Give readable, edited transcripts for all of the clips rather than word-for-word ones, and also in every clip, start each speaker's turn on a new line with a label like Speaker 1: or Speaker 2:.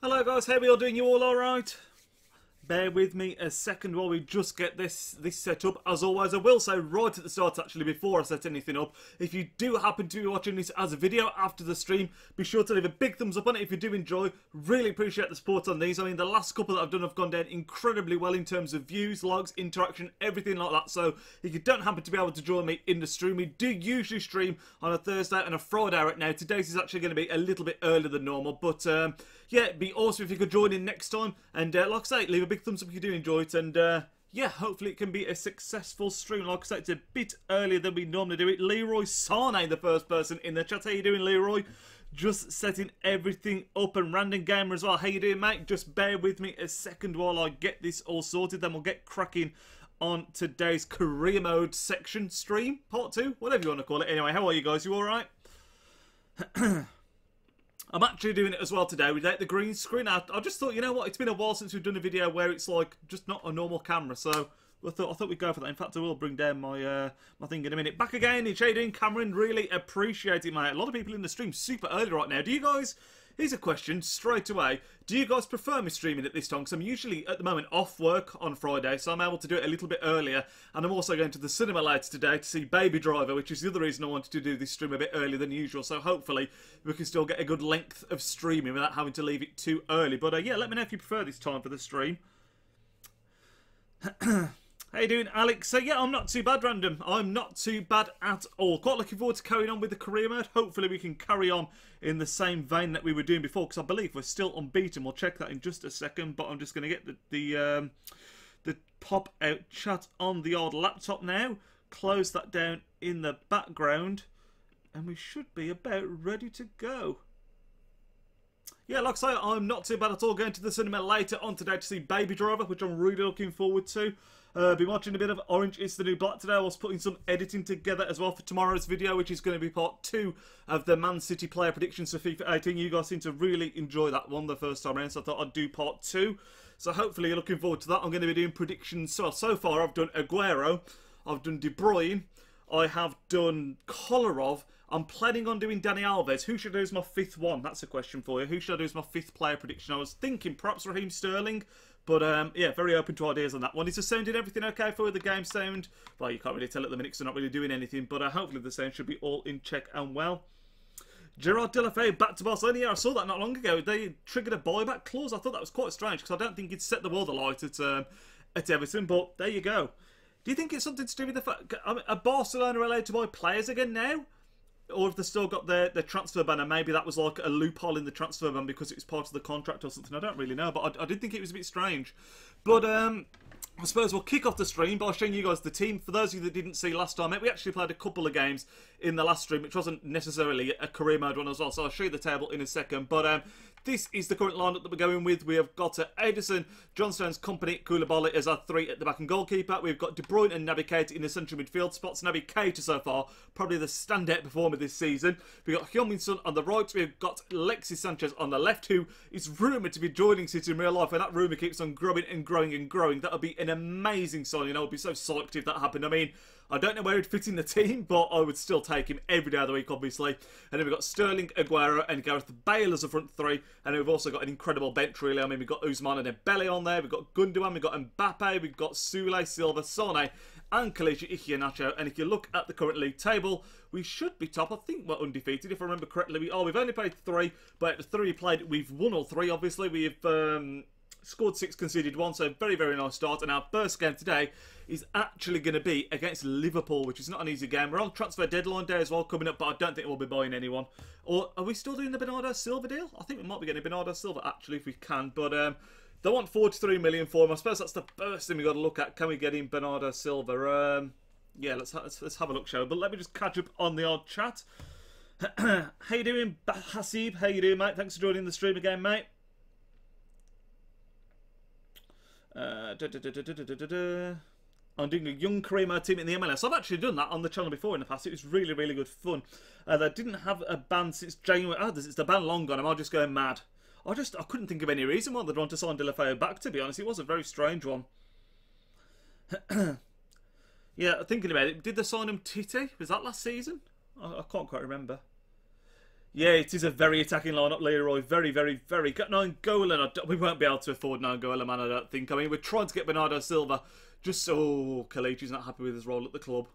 Speaker 1: Hello guys, how are we all doing? You all alright? Bear with me a second while we just get this set up. As always, I will say right at the start, actually, before I set anything up, if you do happen to be watching this as a video after the stream, be sure to leave a big thumbs up on it if you do enjoy. Really appreciate the support on these. I mean, the last couple that I've done have gone down incredibly well in terms of views, likes, interaction, everything like that. So if you don't happen to be able to join me in the stream, we do usually stream on a Thursday and a Friday right now. Today's is actually going to be a little bit earlier than normal, but yeah, it'd be awesome if you could join in next time. And like I say, leave a big thumbs up if you do enjoy it. And yeah, hopefully it can be a successful stream. Like I say, it's a bit earlier than we normally do it. Leroy Sane, the first person in the chat. How you doing, Leroy? Just setting everything up. And Random Gamer as well. How you doing, mate? Just bear with me a second while I get this all sorted. Then we'll get cracking on today's career mode section stream. Part 2, whatever you want to call it. Anyway, how are you guys? You alright? I'm actually doing it as well today without the green screen. I just thought, you know what, it's been a while since we've done a video where it's like just not a normal camera, so I thought we'd go for that. In fact, I will bring down my my thing in a minute. Back again, it's shading Cameron. Really appreciate it, mate. A lot of people in the stream super early right now. Do you guys? Here's a question straight away. Do you guys prefer me streaming at this time? Because I'm usually, at the moment, off work on Friday, so I'm able to do it a little bit earlier. And I'm also going to the cinema later today to see Baby Driver, which is the other reason I wanted to do this stream a bit earlier than usual. So hopefully we can still get a good length of streaming without having to leave it too early. But yeah, let me know if you prefer this time for the stream. How you doing, Alex? So yeah, I'm not too bad, Random. I'm not too bad at all. Quite looking forward to carrying on with the career mode. Hopefully we can carry on in the same vein that we were doing before, because I believe we're still unbeaten. We'll check that in just a second, but I'm just going to get the pop-out chat on the old laptop now. Close that down in the background, and we should be about ready to go. Yeah, like I say, I'm not too bad at all. Going to the cinema later on today to see Baby Driver, which I'm really looking forward to. Been watching a bit of Orange is the New Black today. I was putting some editing together as well for tomorrow's video, which is going to be part 2 of the Man City player predictions for FIFA 18. You guys seem to really enjoy that one the first time around, so I thought I'd do part 2. So hopefully you're looking forward to that. I'm going to be doing predictions. So far I've done Aguero, I've done De Bruyne, I have done Kolarov. I'm planning on doing Dani Alves. Who should I do as my 5th one? That's a question for you. Who should I do as my 5th player prediction? I was thinking perhaps Raheem Sterling. But yeah, very open to ideas on that one. Is the sound, did everything okay for you? The game sound? Well, you can't really tell at the minute because they're not really doing anything. But hopefully the sound should be all in check and well. Gerard Deulofeu back to Barcelona. Yeah, I saw that not long ago. They triggered a buyback clause. I thought that was quite strange because I don't think he'd set the world alight at Everton. But there you go. Do you think it's something to do with the fact... I mean, are Barcelona allowed to buy players again now? Or have they still got their transfer ban, and maybe that was like a loophole in the transfer ban because it was part of the contract or something. I don't really know, but I did think it was a bit strange. But I suppose we'll kick off the stream by showing you guys the team. For those of you that didn't see last time, we actually played a couple of games in the last stream, which wasn't necessarily a career mode one as well, so I'll show you the table in a second. But this is the current lineup that we're going with. We have got Ederson, John Stones, Company, Koulibaly as our 3 at the back and goalkeeper. We've got De Bruyne and Naby Keita in the central midfield spots. Naby Keita so far, probably the standout performer this season. We've got Heung-min Son on the right. We've got Alexis Sanchez on the left, who is rumoured to be joining City in real life, and that rumour keeps on growing and growing and growing. That would be an amazing signing. I would be so psyched if that happened. I mean, I don't know where he'd fit in the team, but I would still take him every day of the week, obviously. And then we've got Sterling, Aguero, and Gareth Bale as a front 3. And then we've also got an incredible bench, really. I mean, we've got Ousmane and Dembele on there. We've got Gundogan, we've got Mbappe, we've got Soule, Silva, Sane, and Kelechi Iheanacho. And if you look at the current league table, we should be top. I think we're undefeated, if I remember correctly. We've only played 3, but the 3 we played, we've won all 3, obviously. We've scored 6, conceded 1, so very, very nice start. And our first game today is actually going to be against Liverpool, which is not an easy game. We're on transfer deadline day as well coming up, but I don't think we'll be buying anyone. Or are we still doing the Bernardo Silva deal? I think we might be getting Bernardo Silva actually if we can, but they want 43 million for him. I suppose that's the first thing we've got to look at. Can we get him Bernardo Silva? Yeah, let's have a look, shall we? But let me just catch up on the odd chat. How you doing, Hasib? How you doing, mate? Thanks for joining the stream again, mate. I'm doing a young career mode team in the MLS. I've actually done that on the channel before in the past. It was really, really good fun. They didn't have a ban since January. Oh, is the ban long gone? Am I just going mad? I couldn't think of any reason why they'd want to sign Deulofeu back, to be honest. It was a very strange one. Yeah, thinking about it, did they sign him Titi? Was that last season? I can't quite remember. Yeah, it is a very attacking lineup, Leroy. Very, very, very. Got Nainggolan. We won't be able to afford Nainggolan, man, I don't think. I mean, we're trying to get Bernardo Silva. Just so Kalichi's not happy with his role at the club.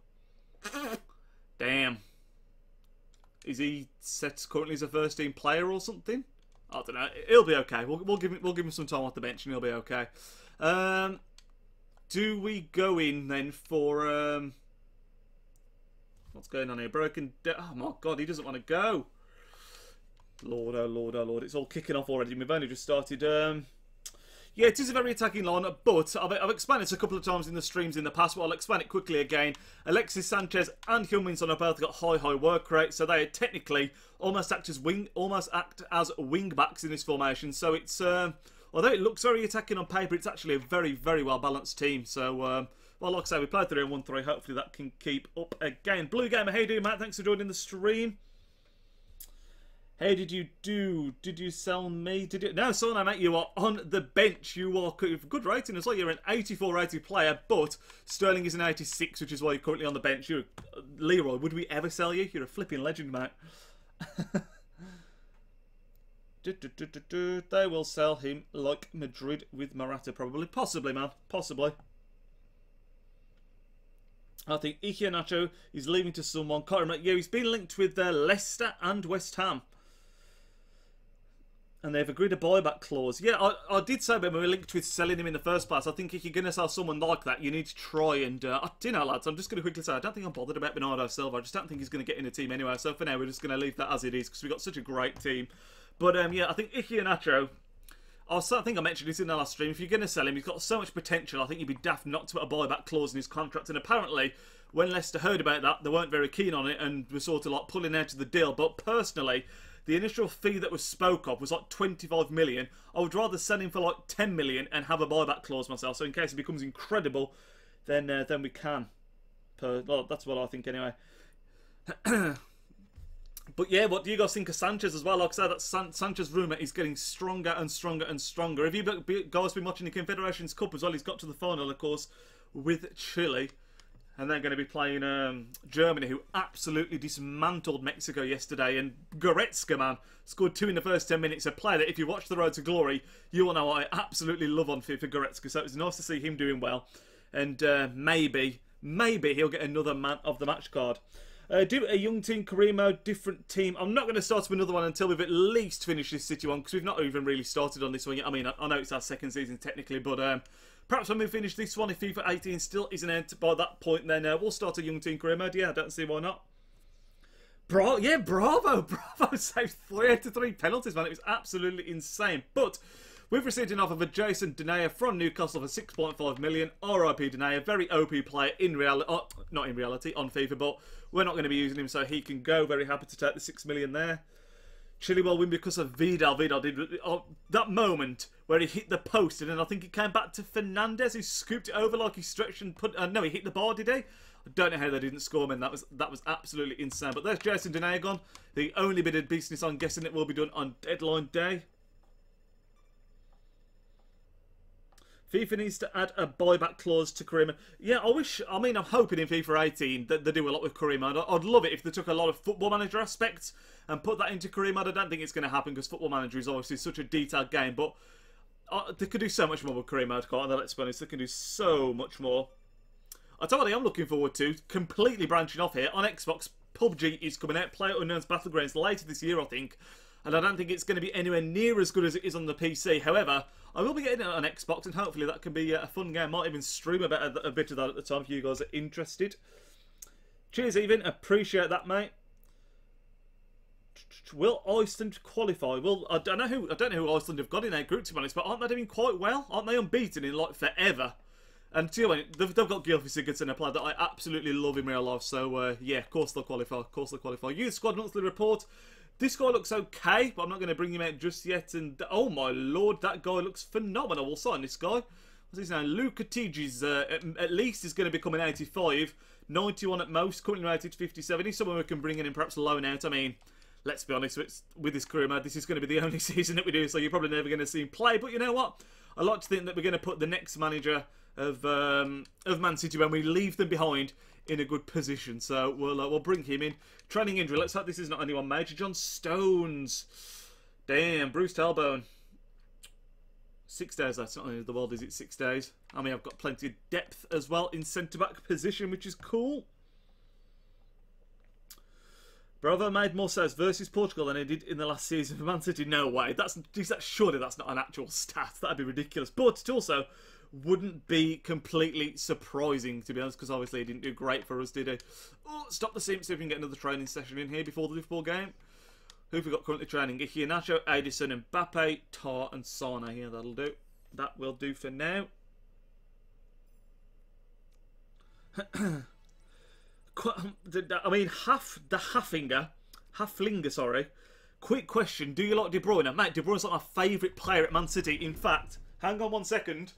Speaker 1: Damn. Is he set currently as a first-team player or something? I don't know. He'll be okay. We'll give him some time off the bench and he'll be okay. Do we go in then for... what's going on here? Oh my God, he doesn't want to go. Lord, oh Lord, oh Lord. It's all kicking off already. We've only just started. Yeah, it is a very attacking lineup, but I've explained this a couple of times in the streams in the past, but I'll explain it quickly again. Alexis Sanchez and Heung-min Son have both got high work rate, so they technically almost act as wing backs in this formation. So it's although it looks very attacking on paper, it's actually a very, very well balanced team. So well, like I say, we played 3-1-3. Hopefully that can keep up again. Blue Gamer, how you doing, Matt? Thanks for joining the stream. How did you do? Did you sell me? Did you? No, son, mate, you are on the bench. You are good rating as well. You're an 84 rated player, but Sterling is an 86, which is why you're currently on the bench. You're Leroy. Would we ever sell you? You're a flipping legend, mate. They will sell him like Madrid with Morata, probably. Possibly, man. Possibly. I think Ike Nacho is leaving to someone. Can't remember. Yeah, he's been linked with Leicester and West Ham. And they've agreed a buyback clause. Yeah, I did say when we were linked with selling him in the first place, I think if you're going to sell someone like that, you need to try and... you know, lads, I'm just going to quickly say, I don't think I'm bothered about Bernardo Silva. I just don't think he's going to get in the team anyway. So for now, we're just going to leave that as it is because we've got such a great team. But yeah, I think Ike Nacho... I think I mentioned this in the last stream. If you're going to sell him, he's got so much potential. I think you'd be daft not to put a buyback clause in his contract. And apparently, when Leicester heard about that, they weren't very keen on it and were sort of like pulling out of the deal. But personally... the initial fee that was spoke of was like 25 million. I would rather sell him for like 10 million and have a buyback clause myself. So in case it becomes incredible, then we can. Well, that's what I think anyway. But yeah, what do you guys think of Sanchez as well? Like I said, that Sanchez rumour is getting stronger and stronger and stronger. Have you guys been watching the Confederations Cup as well? He's got to the final, of course, with Chile. And they're going to be playing Germany, who absolutely dismantled Mexico yesterday. And Goretzka, man, scored 2 in the first 10 minutes. A player that, if you watch The Road to Glory, you will know what I absolutely love on FIFA Goretzka. So it was nice to see him doing well. And maybe he'll get another Man of the Match card. Do a young team, career mode, different team. I'm not going to start up another one until we've at least finished this City one, because we've not even really started on this one yet. I mean, I know it's our second season technically, but... perhaps when we finish this one, if FIFA 18 still isn't out by that point, then we'll start a young team career mode. Yeah, I don't see why not. Bravo saved 3 out of 3 penalties, man. It was absolutely insane. But we've received an offer for Jason Denayer from Newcastle for 6.5 million. RIP Denayer, very OP player in reality, not in reality, on FIFA, but we're not going to be using him, so he can go. Very happy to take the 6 million there. Chile will win because of Vidal. Vidal did that moment where he hit the post, and then I think it came back to Fernandez, who scooped it over like he stretched and put. No, he hit the bar, did he? I don't know how they didn't score, man. That was absolutely insane. But there's Jason Denayer gone. The only bit of business I'm guessing it will be done on deadline day. FIFA needs to add a buyback clause to career mode. Yeah, I mean, I'm hoping in FIFA 18 that they do a lot with career mode. I'd love it if they took a lot of Football Manager aspects and put that into career mode. I don't think it's going to happen because Football Manager is obviously such a detailed game, but they could do so much more with career mode, can't they? Let's be honest, they can do so much more. I'll tell you what I'm looking forward to, completely branching off here, on Xbox, PUBG is coming out, PlayerUnknown's Battlegrounds later this year, I think. And I don't think it's going to be anywhere near as good as it is on the PC. However, I will be getting it on Xbox, and hopefully that can be a fun game. Might even stream a bit of that at the time if you guys are interested. Cheers, Even. Appreciate that, mate. Will Iceland qualify? Well, I don't know who Iceland have got in their group, to be honest, but aren't they doing quite well? Aren't they unbeaten in like forever? And to you, they've got Gylfi Sigurdsson, a player that I absolutely love in real life. So yeah, of course they'll qualify. Of course they'll qualify. Youth squad monthly report. This guy looks okay, but I'm not going to bring him out just yet. And oh my lord, that guy looks phenomenal. We'll sign this guy. What's his name? Luca Tigi's at least is going to become an 85, 91 at most. Currently rated 57. He's someone we can bring in and perhaps loan out. I mean, let's be honest, with his career mode, this is going to be the only season that we do, so you're probably never going to see him play. But you know what? I like to think that we're going to put the next manager of Man City when we leave them behind in a good position. So we'll bring him in. Training injury. Let's hope this is not anyone major. John Stones. Damn, Bruce Tailbone. 6 days, that's not the end of the world, is it? 6 days. I mean, I've got plenty of depth as well in centre-back position, which is cool. Bravo made more saves versus Portugal than he did in the last season for Man City. No way. Surely that's not an actual stat. That'd be ridiculous. But it also wouldn't be completely surprising, to be honest, because obviously he didn't do great for us, did he? Oh, stop the sim, see if we can get another training session in here before the Liverpool game. Who have we got currently training? Iheanacho, Edison, Mbappe, Tar and Sana. Yeah, that'll do. That will do for now. I mean, Halflinger, sorry. Quick question, do you like De Bruyne? Mate, De Bruyne's like my favourite player at Man City. In fact, hang on 1 second.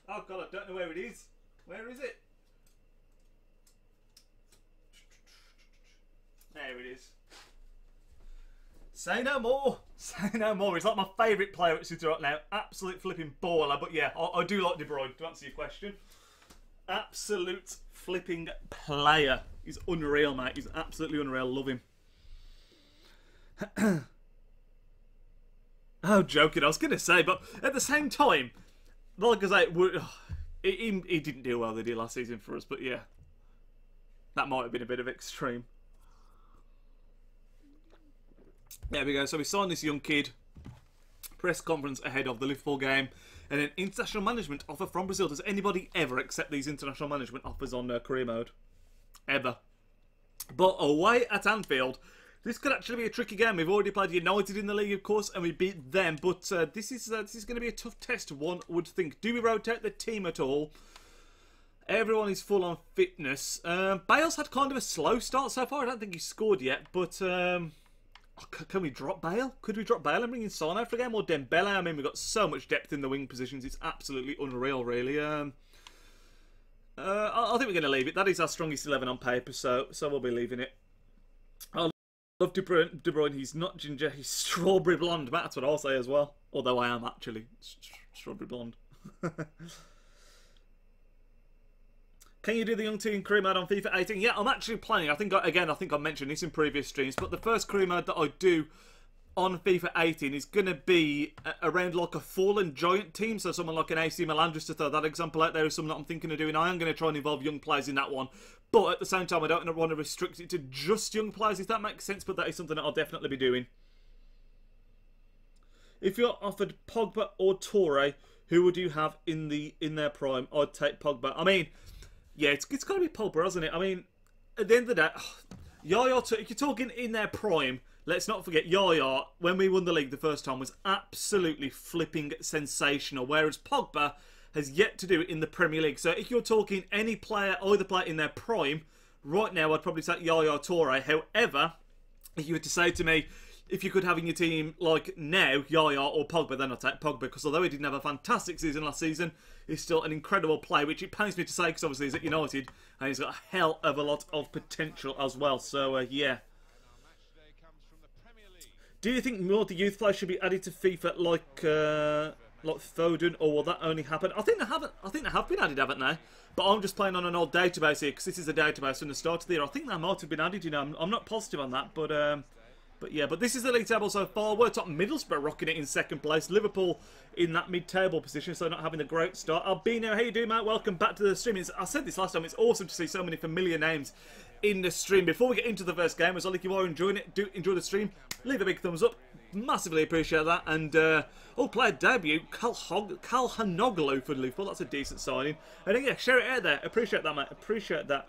Speaker 1: Oh god, I don't know where it is. Where is it? There it is. Say no more. Say no more. He's like my favourite player at City right now. Absolute flipping baller. But yeah, I do like De Bruyne, to answer your question. Absolute flipping player. He's unreal, mate. He's absolutely unreal. Love him. Oh, joking. I was going to say, but at the same time, like I say, he didn't do well, did he, last season for us? But yeah, that might have been a bit of extreme. There we go. So we signed this young kid. Press conference ahead of the Liverpool game. And an international management offer from Brazil. Does anybody ever accept these international management offers on career mode? Ever. But away at Anfield, this could actually be a tricky game. We've already played United in the league, of course, and we beat them. But this is going to be a tough test, one would think. Do we rotate the team at all? Everyone is full on fitness. Bale's had kind of a slow start so far. I don't think he's scored yet. But can we drop Bale? Could we drop Bale and bring in Sana for a game? Or Dembele? I mean, we've got so much depth in the wing positions. It's absolutely unreal, really. I think we're going to leave it. That is our strongest 11 on paper, so we'll be leaving it. I love De Bruyne. He's not ginger. He's strawberry blonde. That's what I'll say as well. Although I am actually strawberry blonde. Can you do the young team career mode on FIFA 18? Yeah, I'm actually playing. I think I mentioned this in previous streams, but the first career mode that I do on FIFA 18 is going to be around like a fallen giant team. So someone like an AC Milan, just to throw that example out there, is something that I'm thinking of doing. I am going to try and involve young players in that one. But at the same time, I don't want to restrict it to just young players, if that makes sense. But that is something that I'll definitely be doing. If you're offered Pogba or Toure, who would you have in their prime? I'd take Pogba. I mean, yeah, it's got to be Pogba, hasn't it? I mean, at the end of the day, Yaya, if you're talking in their prime, let's not forget Yaya, when we won the league the first time, was absolutely flipping sensational, whereas Pogba has yet to do it in the Premier League. So if you're talking any player, either player in their prime, right now I'd probably say Yaya Toure. However, if you were to say to me, if you could have in your team like now, Yaya or Pogba, then I'd take Pogba, because although he didn't have a fantastic season last season, he's still an incredible player, which it pains me to say because obviously he's at United and he's got a hell of a lot of potential as well. So yeah. Do you think more of the youth players should be added to FIFA like Foden, or will that only happen? I think they have been added, haven't they? But I'm just playing on an old database here because this is a database from the start of the year. I think they might have been added. You know, I'm not positive on that, but yeah. But this is the league table so far. We're top. Middlesbrough rocking it in second place. Liverpool in that mid-table position, so not having a great start. Albino, how you doing, mate? Welcome back to the stream. I said this last time. It's awesome to see so many familiar names in the stream. Before we get into the first game, as well, if you are enjoying it, do enjoy the stream. Leave a big thumbs up. Massively appreciate that. And player debut, Kalhanoglu for Liverpool. That's a decent signing. And yeah, share it out there. Appreciate that, mate. Appreciate that.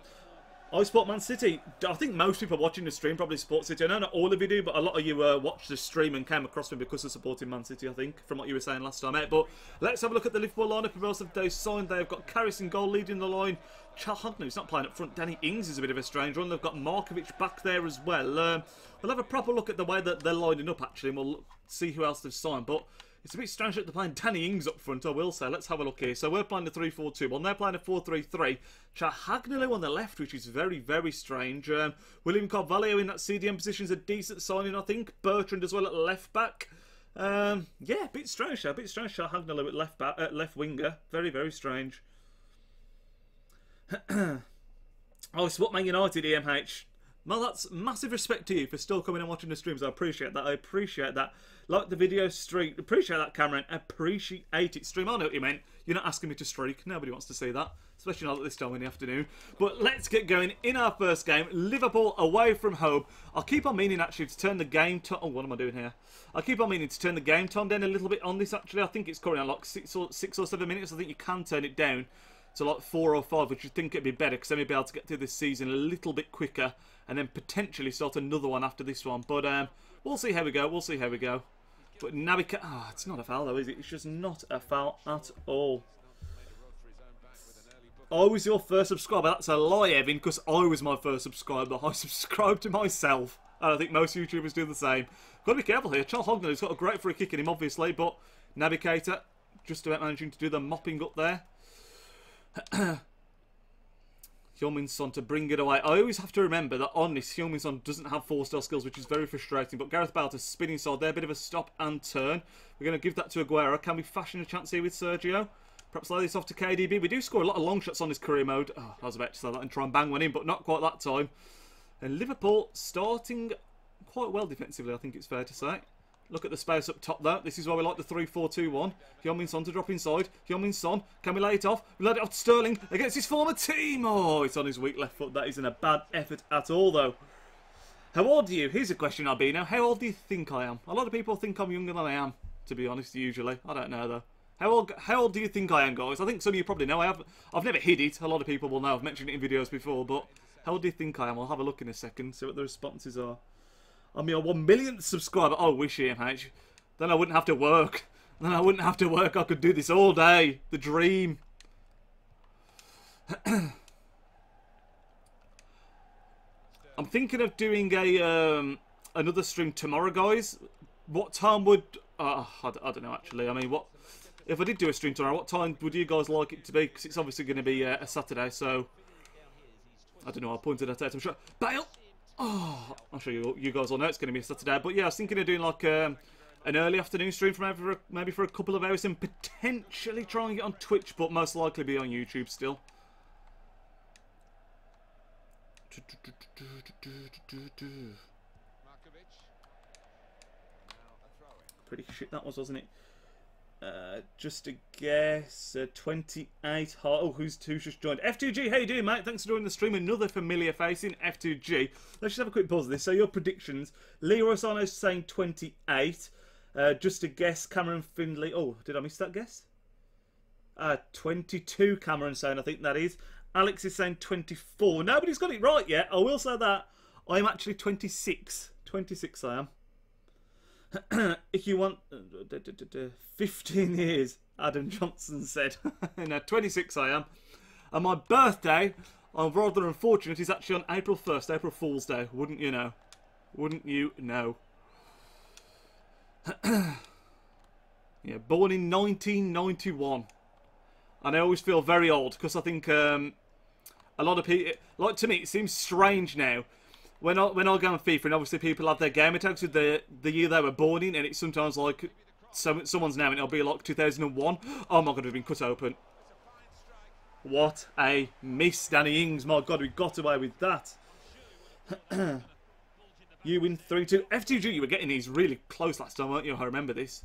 Speaker 1: I support Man City. I think most people watching the stream probably support City. I know not all of you do, but a lot of you watched the stream and came across me because of supporting Man City, I think, from what you were saying last time, mate. But let's have a look at the Liverpool lineup. Who else have they signed? They've got Karras in goal, leading the line. Calhanoglu, he's not playing up front. Danny Ings is a bit of a strange one. They've got Markovic back there as well. We'll have a proper look at the way that they're lining up, actually, and we'll see who else they've signed. But It's a bit strange that they're playing Danny Ings up front, I will say. Let's have a look here. So we're playing the 3-4-2. They're playing a 4-3-3. Chahagnolu on the left, which is very, very strange. William Carvalho in that CDM position is a decent signing, I think. Bertrand as well at left back. Yeah, a bit strange. A bit strange. Chahagnolu at left back, left winger. Very, very strange. Oh, it's what Man United, EMH. Well, that's massive respect to you for still coming and watching the streams. I appreciate that. I appreciate that. Like the video streak. Appreciate that, Cameron. Appreciate it. Stream. I know what you meant. You're not asking me to streak. Nobody wants to see that. Especially not at this time in the afternoon. But let's get going in our first game. Liverpool away from home. I'll keep on meaning actually to turn the game time... Oh, what am I doing here? I keep on meaning to turn the game time down a little bit on this actually. I think it's currently on like 6 or 7 minutes. I think you can turn it down to like 4 or 5, which you think it'd be better because then we'll be able to get through this season a little bit quicker and then potentially start another one after this one. But we'll see how we go. We'll see how we go. But Navica... Oh, it's not a foul though, is it? It's just not a foul at all. I was your first subscriber. That's a lie, Evan, because I was my first subscriber. I subscribed to myself. And I think most YouTubers do the same. Got to be careful here. Charles Hogner's got a great free kick in him, obviously, but Navigator just about managing to do the mopping up there. Heung-min Son to bring it away. I always have to remember that on this, Heung-min Son doesn't have 4-star skills, which is very frustrating. But Gareth Bale to spin inside there. Bit of a stop and turn. We're going to give that to Aguero. Can we fashion a chance here with Sergio? Perhaps lay this off to KDB. We do score a lot of long shots on this career mode. Oh, I was about to say that and try and bang one in, but not quite that time. And Liverpool starting quite well defensively, I think it's fair to say. Look at the space up top though. This is why we like the 3-4-2-1. Heung-min Son to drop inside. Heung-min Son, can we lay it off? We laid it off to Sterling against his former team. Oh, it's on his weak left foot. That isn't a bad effort at all though. How old are you? Here's a question, Albino. How old do you think I am? A lot of people think I'm younger than I am, to be honest, usually. I don't know though. How old do you think I am, guys? I think some of you probably know. I've never hid it. A lot of people will know. I've mentioned it in videos before, but how old do you think I am? I'll have a look in a second, see what the responses are. I'm your 1 millionth subscriber. Oh, wish EMH. Then I wouldn't have to work. Then I wouldn't have to work. I could do this all day. The dream. I'm thinking of doing a another stream tomorrow, guys. What time would... I don't know, actually. I mean, what... If I did do a stream tomorrow, what time would you guys like it to be? Because it's obviously going to be a Saturday, so... I don't know, I'll point it out. I'm sure... Bale! Oh, I'm sure you guys all know it's going to be a Saturday. But yeah, I was thinking of doing like an early afternoon stream for maybe for a couple of hours and potentially try and get on Twitch, but most likely be on YouTube still. Pretty shit that was, wasn't it? Just a guess, 28. Oh, who's just joined? F2G, how you doing, mate? Thanks for joining the stream. Another familiar face in F2G. Let's just have a quick pause of this. So your predictions: Leroy Sané's saying 28. Just a guess, Cameron Findlay. Oh, did I miss that guess? 22. Cameron saying, I think that is. Alex is saying 24. Nobody's got it right yet. I will say that I'm actually 26. 26 I am. If you want 15 years, Adam Johnson said. No, 26 I am. And my birthday, I'm rather unfortunate, is actually on April 1st, April Fool's Day. Wouldn't you know? Wouldn't you know? Yeah, born in 1991. And I always feel very old, because I think a lot of people... Like, to me, it seems strange now. When I go on FIFA, and obviously people have their gamer tags with the year they were born in, and it's sometimes like someone's name, and it'll be like 2001. Oh my god, we've been cut open. What a miss, Danny Ings. My god, we got away with that. You win 3-2. F2G, you were getting these really close last time, weren't you? I remember this.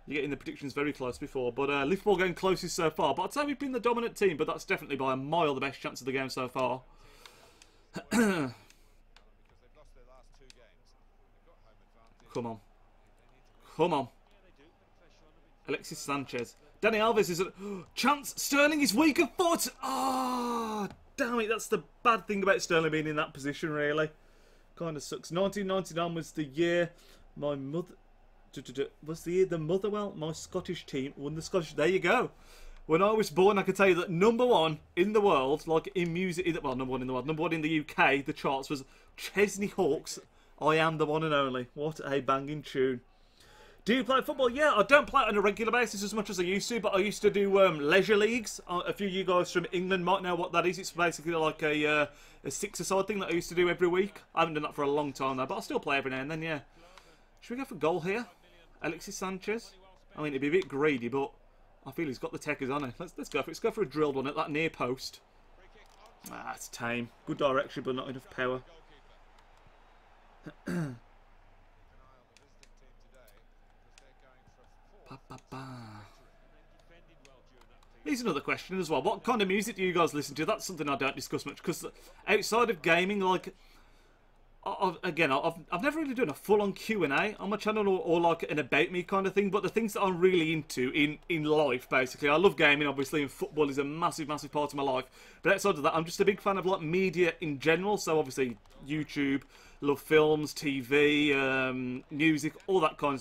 Speaker 1: You're getting the predictions very close before. But Liverpool going closest so far. But I'd say we've been the dominant team, but that's definitely by a mile the best chance of the game so far. Come on. Come on. Alexis Sanchez. Dani Alves is a... Chance! Sterling is weak of foot! Ah, oh, damn it. That's the bad thing about Sterling being in that position, really. Kind of sucks. 1999 was the year my mother... Was the year the Motherwell, my Scottish team, won the Scottish... There you go. When I was born, I could tell you that #1 in the world, like in music... Well, #1 in the world. #1 in the UK, the charts, was Chesney Hawkes... I am the one and only. What a banging tune. Do you play football? Yeah, I don't play it on a regular basis as much as I used to, but I used to do leisure leagues. A few of you guys from England might know what that is. It's basically like a six-a-side thing that I used to do every week. I haven't done that for a long time now, but I still play every now and then, yeah. Should we go for goal here? Alexis Sanchez? I mean, it'd be a bit greedy, but I feel he's got the techers on it. Let's go for it. Let's go for a drilled one at that near post. Ah, it's tame. Good direction, but not enough power. Here's another question as well. What kind of music do you guys listen to? That's something I don't discuss much, because outside of gaming, like, I've never really done a full-on Q&A on my channel, or like an about me kind of thing, but the things that I'm really into in life, basically. I love gaming, obviously, and football is a massive, massive part of my life. But outside of that, I'm just a big fan of like media in general, so obviously YouTube, love films, TV, music, all that kind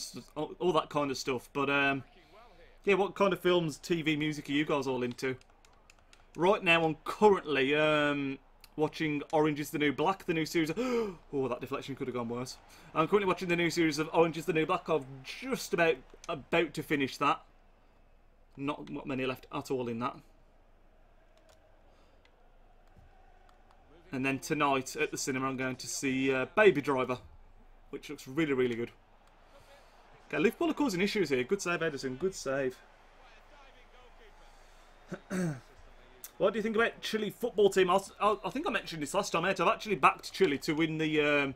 Speaker 1: of stuff. But yeah, what kind of films, TV, music are you guys all into? Right now, I'm currently watching Orange is the New Black, the new series of... Oh, that deflection could have gone worse. I'm currently watching the new series of Orange is the New Black. I'm just about to finish that. Not many left at all in that. And then tonight at the cinema I'm going to see Baby Driver, which looks really, really good. Okay, Liverpool are causing issues here. Good save, Edison. Good save. What do you think about Chile football team? I think I mentioned this last time out. I've actually backed Chile to win the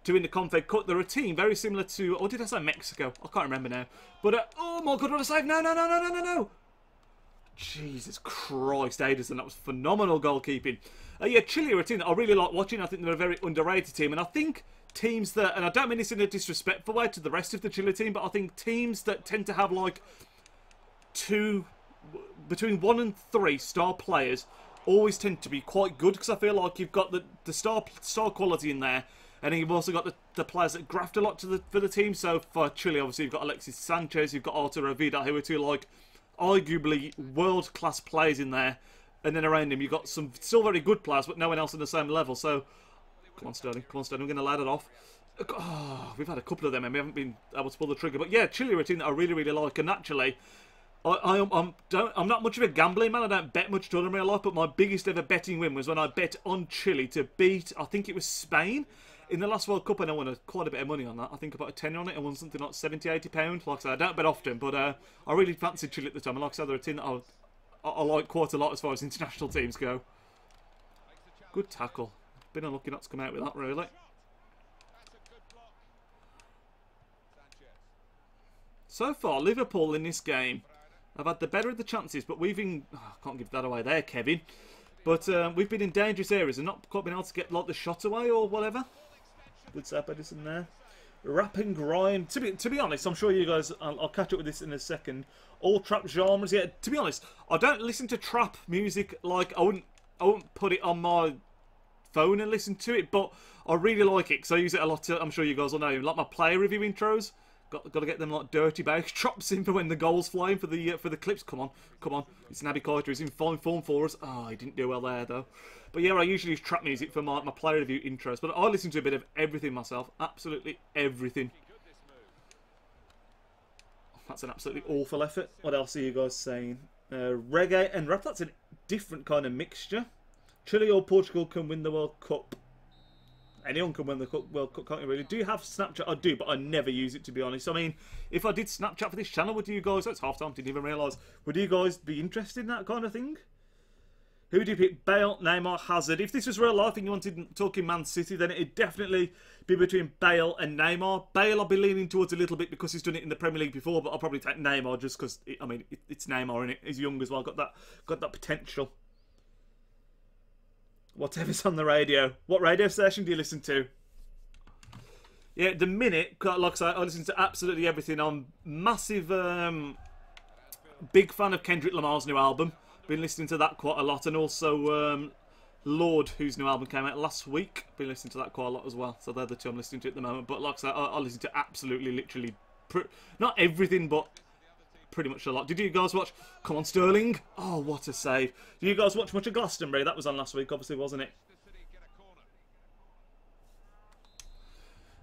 Speaker 1: Confed Cup. They're a team very similar to... Or did I say Mexico? I can't remember now. But, oh my God, what a save. No, no, no, no, no, no, no. Jesus Christ, Edison. That was phenomenal goalkeeping. Yeah, Chile are a team that I really like watching. I think they're a very underrated team. And I think teams that... And I don't mean this in a disrespectful way to the rest of the Chile team, but I think teams that tend to have, like, between 1 and 3 star players always tend to be quite good, because I feel like you've got the star quality in there, and then you've also got the players that graft a lot for the team. So for Chile, obviously, you've got Alexis Sanchez, you've got Arturo Vidal, who are two, like, arguably world-class players in there, and then around him you've got some still very good players, but no one else on the same level. So, come on, Sterling, we're going to lad it off. Oh, we've had a couple of them and we haven't been able to pull the trigger. But yeah, Chile are a team that I really, really like, and actually... I'm not much of a gambling man. I don't bet much in real life, but my biggest ever betting win was when I bet on Chile to beat, I think it was Spain, in the last World Cup, and I won quite a bit of money on that. I think about a tenner on it. I won something like £70–80. Like I said, I don't bet often, but I really fancied Chile at the time. And like I said, they're a team that I like quite a lot as far as international teams go. Good tackle. Been unlucky not to come out with that, really. So far, Liverpool in this game have had the better of the chances, but we've been... Oh, I can't give that away there, Kevin. But we've been in dangerous areas and not quite been able to get like the shot away or whatever. Good sap Edison there. Rap and grind. To be honest, I'm sure you guys... I'll catch up with this in a second. All trap genres. Yeah, to be honest, I don't listen to trap music. Like, I wouldn't put it on my phone and listen to it, but I really like it because I use it a lot. I'm sure you guys will know. Like my player review intros. Got to get them like dirty bass drops in for when the goal's flying for the clips. Come on. It's Naby Keita. He's in fine form for us. Oh, he didn't do well there though. But yeah, I usually use trap music for my player review intros. But I listen to a bit of everything myself. Absolutely everything. That's an absolutely awful effort. What else are you guys saying? Reggae and rap. That's a different kind of mixture. Chile or Portugal can win the World Cup. Anyone can win the World Cup, can't you really? Do you have Snapchat? I do, but I never use it, to be honest. I mean, if I did Snapchat for this channel, would you guys... That's half time, didn't even realise. Would you guys be interested in that kind of thing? Who do you pick? Bale, Neymar, Hazard. If this was real life and you wanted talking Man City, then it'd definitely be between Bale and Neymar. Bale I'll be leaning towards a little bit because he's done it in the Premier League before, but I'll probably take Neymar just because, I mean, it's Neymar, innit? He's young as well, got that potential. Whatever's on the radio. What radio station do you listen to? Yeah, the minute, like I say, I listen to absolutely everything. I'm massive, big fan of Kendrick Lamar's new album. Been listening to that quite a lot. And also Lord, whose new album came out last week. Been listening to that quite a lot as well. So they're the two I'm listening to at the moment. But like I say, I listen to absolutely, literally, not everything, but... pretty much a lot. Did you guys watch... Come on, Sterling. Oh, what a save. Did you guys watch much of Glastonbury? That was on last week, obviously, wasn't it?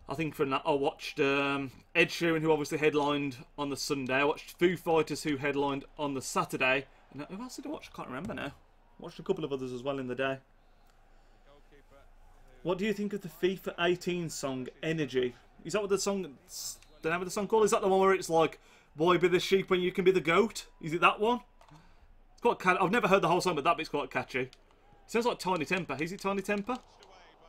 Speaker 1: I think from that I watched Ed Sheeran, who obviously headlined on the Sunday. I watched Foo Fighters, who headlined on the Saturday. And who else did I watch? I can't remember now. I watched a couple of others as well in the day. What do you think of the FIFA 18 song, Energy? Is that what the song, the name of the song called? Is that the one where it's like, why be the sheep when you can be the goat? Is it that one? It's quite catchy. I've never heard the whole song, but that bit's quite catchy. Sounds like Tiny Temper. Is it Tiny Temper?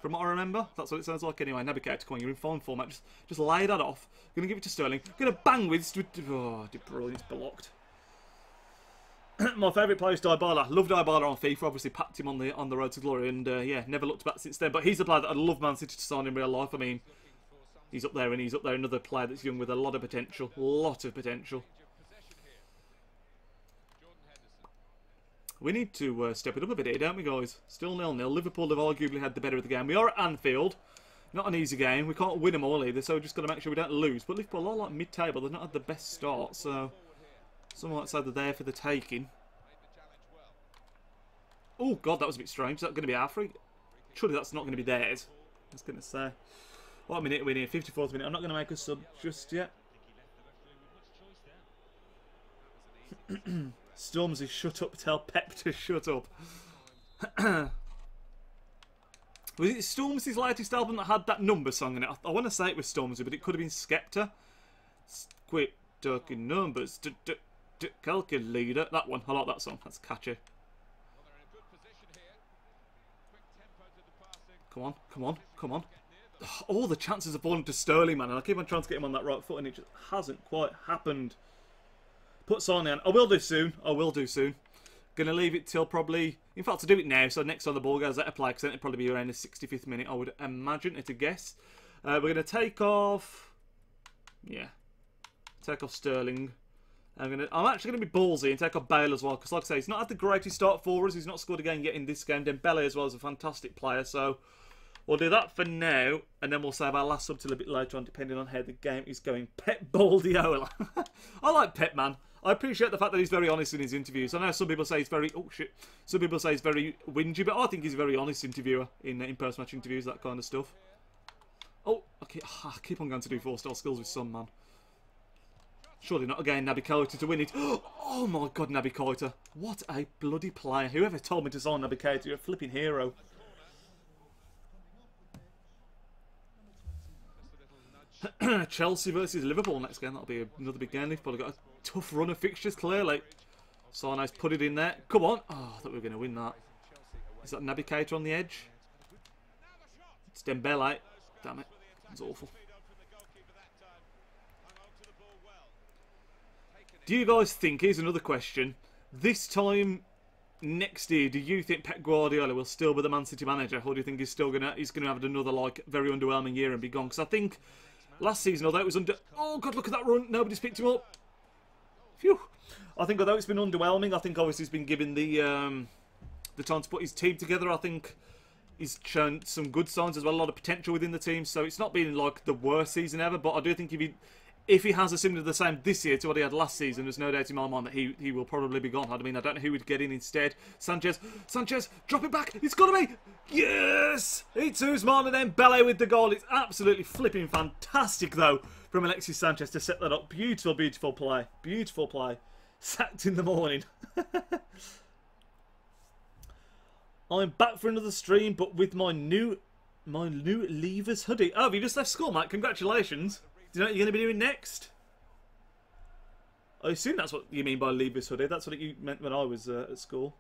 Speaker 1: From what I remember. That's what it sounds like anyway. Navigator, come on, you're in fine format. Just lay that off. Going to give it to Sterling. Going to bang with... Oh, brilliant. It's blocked. My favourite player is Dybala. Loved Dybala on FIFA. Obviously packed him on the road to glory. And yeah, never looked back since then. But he's a player that I'd love Man City to sign in real life. I mean, he's up there and he's up there. Another player that's young with a lot of potential. Lot of potential. We need to step it up a bit here, don't we, guys? Still 0-0. Liverpool have arguably had the better of the game. We are at Anfield. Not an easy game. We can't win them all either, so we've just got to make sure we don't lose. But Liverpool are like mid-table. They've not had the best start, so... Some might say they're there for the taking. Oh, God, that was a bit strange. Is that going to be our free? Surely that's not going to be theirs. I was going to say. What minute are we in? 54th minute. I'm not going to make a sub just yet. Stormzy, shut up. Tell Pep to shut up. Was it Stormzy's latest album that had that number song in it? I want to say it was Stormzy, but it could have been Skepta. Quit talking numbers. Calculator. That one. I like that song. That's catchy. Come on. Come on. Come on. All the chances have fallen to Sterling, man. And I keep on trying to get him on that right foot, and it just hasn't quite happened. Put Sane on. I will do soon. I will do soon. Going to leave it till probably... In fact, I'll do it now. So next time the ball goes, let it play. Because it'll probably be around the 65th minute, I would imagine. It's a guess. We're going to take off... Yeah. Take off Sterling. I'm actually going to be ballsy and take off Bale as well. Because like I say, he's not had the greatest start for us. He's not scored again yet in this game. Dembele as well is a fantastic player. So we'll do that for now. And then we'll save our last sub till a bit later on, depending on how the game is going. Pep Baldiola. I like Pep, man. I appreciate the fact that he's very honest in his interviews. I know some people say he's very... Oh, shit. Some people say he's very whingy, but I think he's a very honest interviewer in post-match interviews, that kind of stuff. Oh, okay. I keep on going to do 4-star skills with some, man. Surely not again, Naby Keita to win it. Oh, my God, Naby Keita. What a bloody player. Whoever told me to sign Naby Keita, you're a flipping hero. Chelsea versus Liverpool next game. That'll be another big game. They've probably got a tough run of fixtures, clearly. Sane's put it in there. Come on. Oh, I thought we were going to win that. Is that Naby Keita on the edge? It's Dembele. Damn it. That's awful. Do you guys think, here's another question, this time next year, do you think Pep Guardiola will still be the Man City manager? Or do you think he's still gonna have another like very underwhelming year and be gone? Because I think last season, although it was oh God, look at that run, nobody's picked him up. Phew. I think although it's been underwhelming, I think obviously he's been given the time to put his team together. I think he's shown some good signs as well, a lot of potential within the team. So it's not been like the worst season ever, but I do think if he has a similar the same this year to what he had last season, there's no doubt in my mind that he will probably be gone. I mean, I don't know who would get in instead. Sanchez, drop it back. It's got to be. Yes! It's Martin and Dembele with the goal. It's absolutely flipping fantastic, though, from Alexis Sanchez to set that up. Beautiful, beautiful play. Beautiful play. Sacked in the morning. I'm back for another stream, but with my new Leavers hoodie. Oh, have you just left school, mate? Congratulations. Do you know what you're going to be doing next? I assume that's what you mean by Leavers hoodie. That's what you meant when I was at school.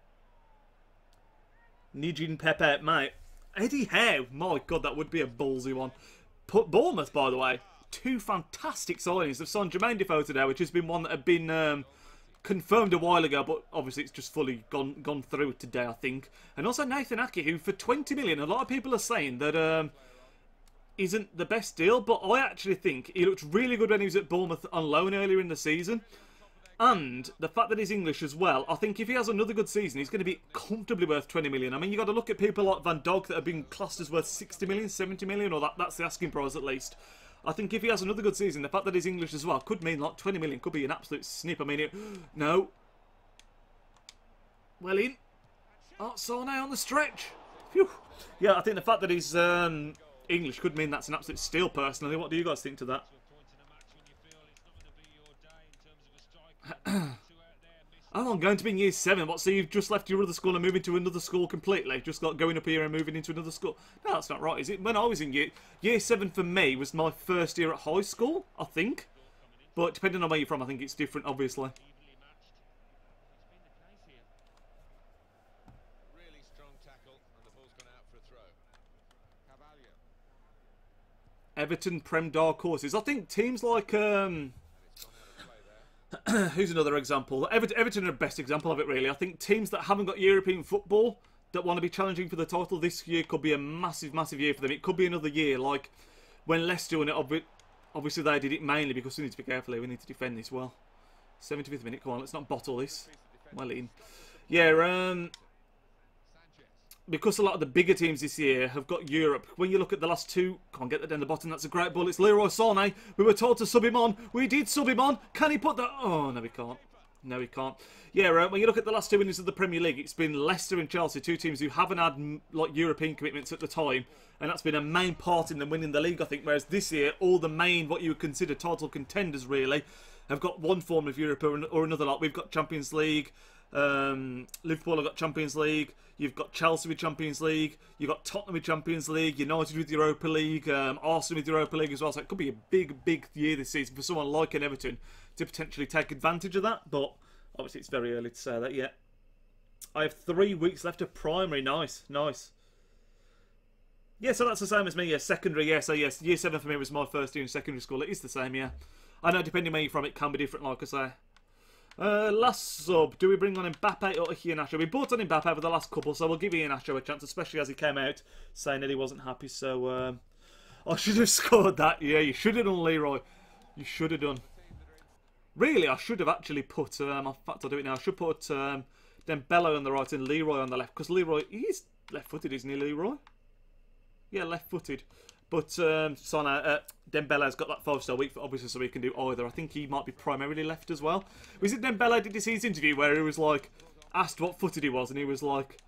Speaker 1: Nijin Pepe, mate. Eddie Howe. My God, that would be a ballsy one. Bournemouth, by the way. Two fantastic signings. They've signed Jermaine Defoe today, which has been one that had been confirmed a while ago, but obviously it's just fully gone through today, I think. And also Nathan Ake, who for 20 million, a lot of people are saying that... isn't the best deal, but I actually think he looked really good when he was at Bournemouth on loan earlier in the season. And the fact that he's English as well, I think if he has another good season, he's going to be comfortably worth 20 million. I mean, you've got to look at people like Van Dijk that have been classed as worth 60 million, 70 million, or that's the asking price at least. I think if he has another good season, the fact that he's English as well could mean like 20 million, could be an absolute snip. I mean, no. Well in. Oh, Sane on the stretch. Phew. Yeah, I think the fact that he's English could mean that's an absolute steal, personally. What do you guys think to that? Oh, I'm going to be in year 7. What, so you've just left your other school and moving to another school completely? Just got going up here and moving into another school? No, that's not right, is it? When I was in year 7 for me was my first year at high school, I think. But depending on where you're from, I think it's different, obviously. Everton, Prem dark horses. I think teams like... who's another example? Everton are the best example of it, really. I think teams that haven't got European football, that want to be challenging for the title this year, could be a massive, massive year for them. It could be another year, like when Leicester won it. Obviously, they did it mainly because we need to be careful here. We need to defend this well. 75th minute, come on, let's not bottle this. Well in. Yeah, because a lot of the bigger teams this year have got Europe. When you look at the last two, can't get that down the bottom. That's a great ball. It's Leroy Sané. We were told to sub him on. We did sub him on. Can he put that? Oh, no, he can't. No, he can't. Yeah, when you look at the last two winners of the Premier League, it's been Leicester and Chelsea, two teams who haven't had like European commitments at the time, and that's been a main part in them winning the league, I think. Whereas this year, all the main, what you would consider title contenders, really, have got one form of Europe or another. Like we've got Champions League. Liverpool have got Champions League. You've got Chelsea with Champions League. You've got Tottenham with Champions League. United with Europa League. Arsenal with Europa League as well. So it could be a big, big year this season for someone like an Everton to potentially take advantage of that. But obviously it's very early to say that yet. I have 3 weeks left of primary. Nice, nice. Yeah, so that's the same as me. Yeah, secondary. Yeah, so yes, year 7 for me was my first year in secondary school. It is the same, yeah. I know, depending where you're from, it can be different, like I say. Last sub, do we bring on Mbappe or Iheanacho? We bought on Mbappe over the last couple, so we'll give Iheanacho a chance, especially as he came out saying that he wasn't happy. So I should have scored that. Yeah, you should have done, Leroy. You should have done. Really, I should have actually put. In fact, I'll do it now. I should put Dembele on the right and Leroy on the left, because Leroy, he's left-footed, isn't he, Leroy? Yeah, left-footed. But Dembele's got that 5-star week, obviously, so he can do either. I think he might be primarily left as well. Was it Dembele did you see his interview where he was like asked what footed he was, and he was like,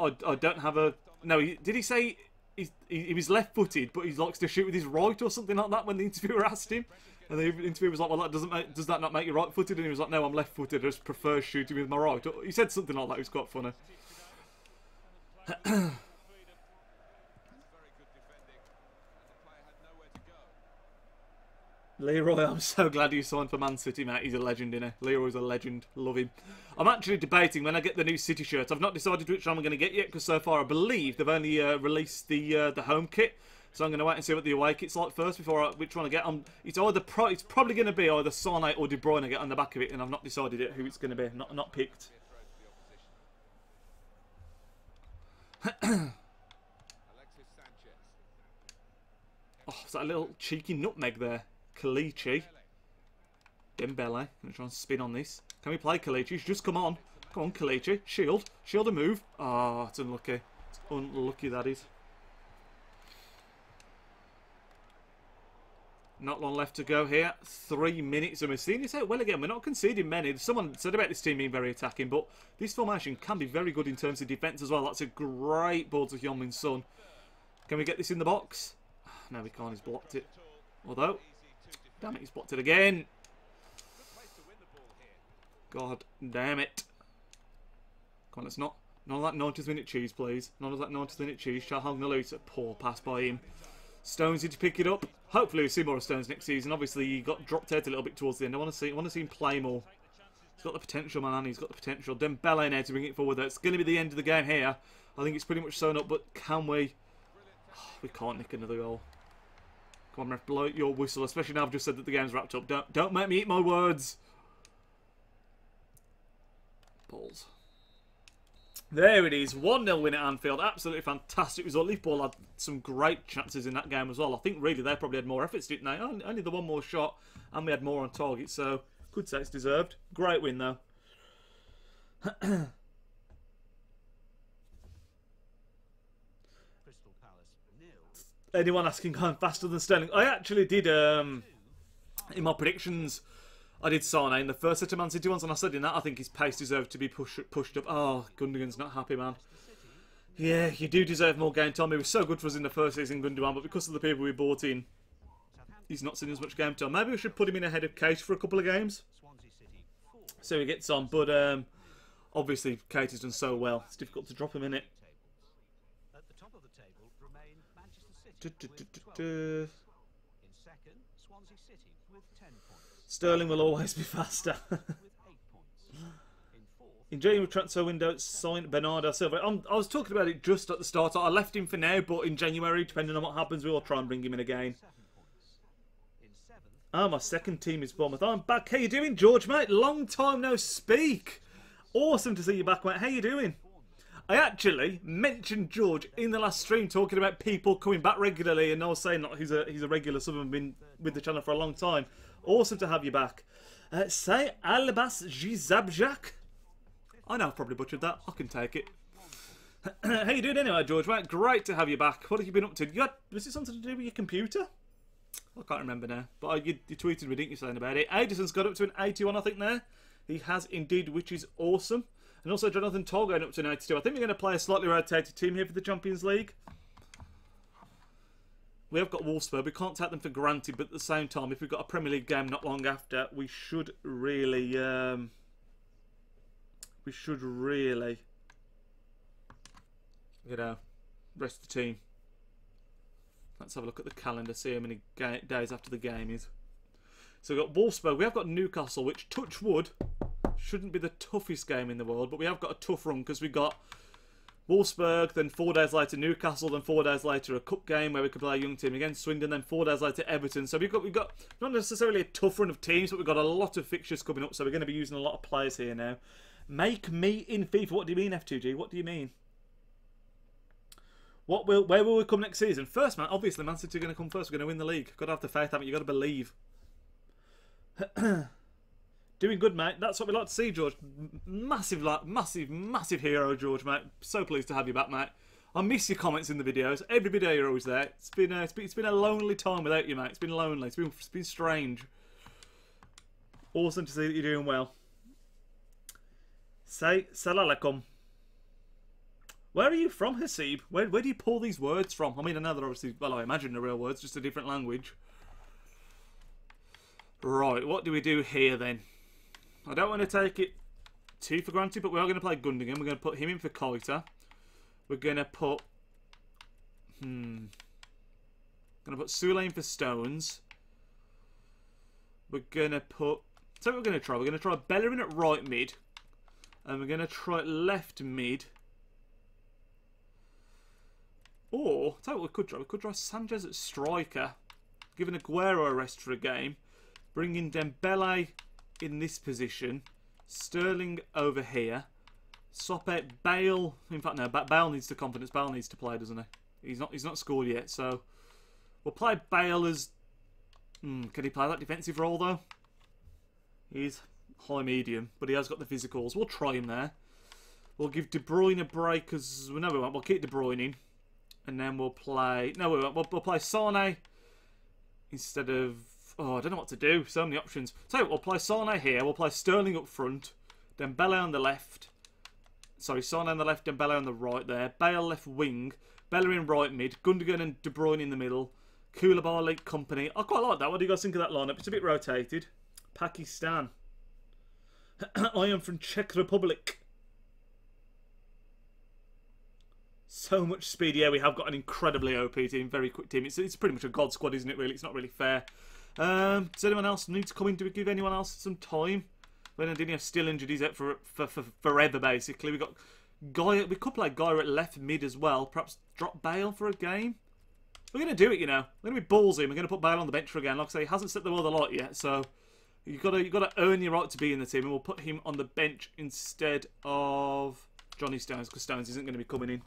Speaker 1: I don't have a... No, did he say he was left-footed, but he likes to shoot with his right or something like that when the interviewer asked him? And the interviewer was like, well, does that not make you right-footed? And he was like, no, I'm left-footed, I just prefer shooting with my right. He said something like that, it was quite funny. Leroy, I'm so glad you signed for Man City, mate. He's a legend, isn't he? Leroy's a legend. Love him. I'm actually debating when I get the new City shirts. I've not decided which one I'm going to get yet, because so far I believe they've only released the home kit. So I'm going to wait and see what the away kit's like first before which one I get. It's probably going to be either Sané or De Bruyne I get on the back of it, and I've not decided yet who it's going to be. Not picked. Oh, is that a little cheeky nutmeg there? Kalichi. Dembele. I'm going to try and spin on this. Can we play Kalichi? Just come on. Come on, Kalichi. Shield. Shield a move. Oh, it's unlucky. It's unlucky, that is. Not long left to go here. 3 minutes. And we're seeing this out well again. We're not conceding many. Someone said about this team being very attacking, but this formation can be very good in terms of defence as well. That's a great ball to Heung-min Son. Can we get this in the box? No, we can't. He's blocked it. Although, damn it, he's blocked it again. God damn it. Come on, let's not. None of that 90th minute cheese, please. None of that 90th minute cheese. Charles It's a poor pass by him. Stones need to pick it up. Hopefully, we'll see more of Stones next season. Obviously, he got dropped out a little bit towards the end. I want to see him play more. He's got the potential, man. He's got the potential. Dembele now to bring it forward. It's going to be the end of the game here. I think it's pretty much sewn up, but can we? Oh, we can't nick another goal. Come on, ref, blow your whistle, especially now I've just said that the game's wrapped up. Don't make me eat my words. Balls. There it is. 1-0 win at Anfield. Absolutely fantastic result. Liverpool had some great chances in that game as well. I think really they probably had more efforts, didn't they? Only the one more shot, and we had more on target, so could say it's deserved. Great win, though. Anyone asking I'm faster than Sterling? I actually did, in my predictions, I did Sané in the first set of Man City ones, and I said in that I think his pace deserved to be pushed up. Oh, Gundogan's not happy, man. Yeah, you do deserve more game time. He was so good for us in the first season, Gundogan, but because of the people we bought in, he's not seen as much game time. Maybe we should put him in ahead of Kate for a couple of games. So he gets on, but obviously Kate has done so well. It's difficult to drop him in it.
Speaker 2: At the top of the table remain Manchester City with 12 in second, Swansea City with 10 points.
Speaker 1: Sterling will always be faster.
Speaker 2: with 8 points. In fourth,
Speaker 1: In January transfer window, signed Bernardo Silva. I was talking about it just at the start. I left him for now, but in January, depending on what happens, we will try and bring him in again.
Speaker 2: 7 points. In seventh,
Speaker 1: Ah, my second team is Bournemouth. I'm back. How you doing, George, mate? Long time no speak. Awesome to see you back, mate. How you doing? I actually mentioned George in the last stream talking about people coming back regularly, and I was saying that he's a regular, someone been with the channel for a long time. Awesome to have you back. Say Albas Gizabjak. I know I've probably butchered that. I can take it. How you doing anyway, George? Mate, great to have you back. What have you been up to? Was it something to do with your computer? I can't remember now. But you tweeted me, didn't you, saying about it? Edison's got up to an 81, I think, there. He has indeed, which is awesome. And also Jonathan Toll going up to an 82. I think we're going to play a slightly rotated team here for the Champions League. We have got Wolfsburg. We can't take them for granted, but at the same time, if we've got a Premier League game not long after, we should really... you know, rest the team. Let's have a look at the calendar, see how many days after the game is. So we've got Wolfsburg. We have got Newcastle, which, touch wood, shouldn't be the toughest game in the world, but we have got a tough run because we got Wolfsburg, then 4 days later Newcastle, then 4 days later a cup game where we could play a young team against Swindon, then 4 days later Everton. So we've got not necessarily a tough run of teams, but we've got a lot of fixtures coming up, so we're going to be using a lot of players here now. Make me in FIFA. What do you mean, F2G? What do you mean? Where will we come next season? First, man, obviously Man City are going to come first. We're going to win the league. Got to have the faith, haven't you? Got to believe. Doing good, mate. That's what we like to see, George. Massive hero, George, mate. So pleased to have you back, mate. I miss your comments in the videos. Every video you're always there. It's been a lonely time without you, mate. It's been lonely. It's been strange. Awesome to see that you're doing well. Say salam alaikum. Where are you from, Hasib? Where do you pull these words from? I mean, I know they're obviously, well, I imagine they're real words, just a different language. Right, what do we do here then? I don't want to take it too for granted, but we are going to play Gundogan. We're going to put him in for Koita. We're going to put... Going to put Sule in for Stones. We're going to put... So what we're going to try. We're going to try Bellerin at right mid. And we're going to try left mid. Or, tell you what we could try. We could try Sanchez at striker. Giving Aguero a rest for a game. Bringing Dembele in this position. Sterling over here. Swap out Bale. In fact, no, Bale needs the confidence. Bale needs to play, doesn't he? He's not scored yet, so we'll play Bale as... can he play that defensive role, though? He's high medium, but he has got the physicals. We'll try him there. We'll give De Bruyne a break, because... No, we won't. We'll keep De Bruyne in. And then we'll play... No, we won't. We'll play Sane instead of... Oh, I don't know what to do. So many options. So we'll play Sane here. We'll play Sterling up front. Dembele on the left. Sorry, Sane on the left, Dembele on the right there. Bale left wing. Bellerin right mid. Gundogan and De Bruyne in the middle. Koulibaly, Company. I quite like that. What do you guys think of that lineup? It's a bit rotated. Pakistan. I am from Czech Republic. So much speed. Yeah, we have got an incredibly OP team. Very quick team. It's pretty much a god squad, isn't it, really? It's not really fair. Does anyone else need to come in? Do we give anyone else some time? Bernardinho still injured. He's out for forever, basically. We got Guy. We could play Guy at left mid as well. Perhaps drop Bale for a game. We're going to do it, you know. We're going to be ballsy. We're going to put Bale on the bench for a game. Like I say, he hasn't set the world alight yet, so you've got to earn your right to be in the team, and we'll put him on the bench instead of Johnny Stones, because Stones isn't going to be coming in.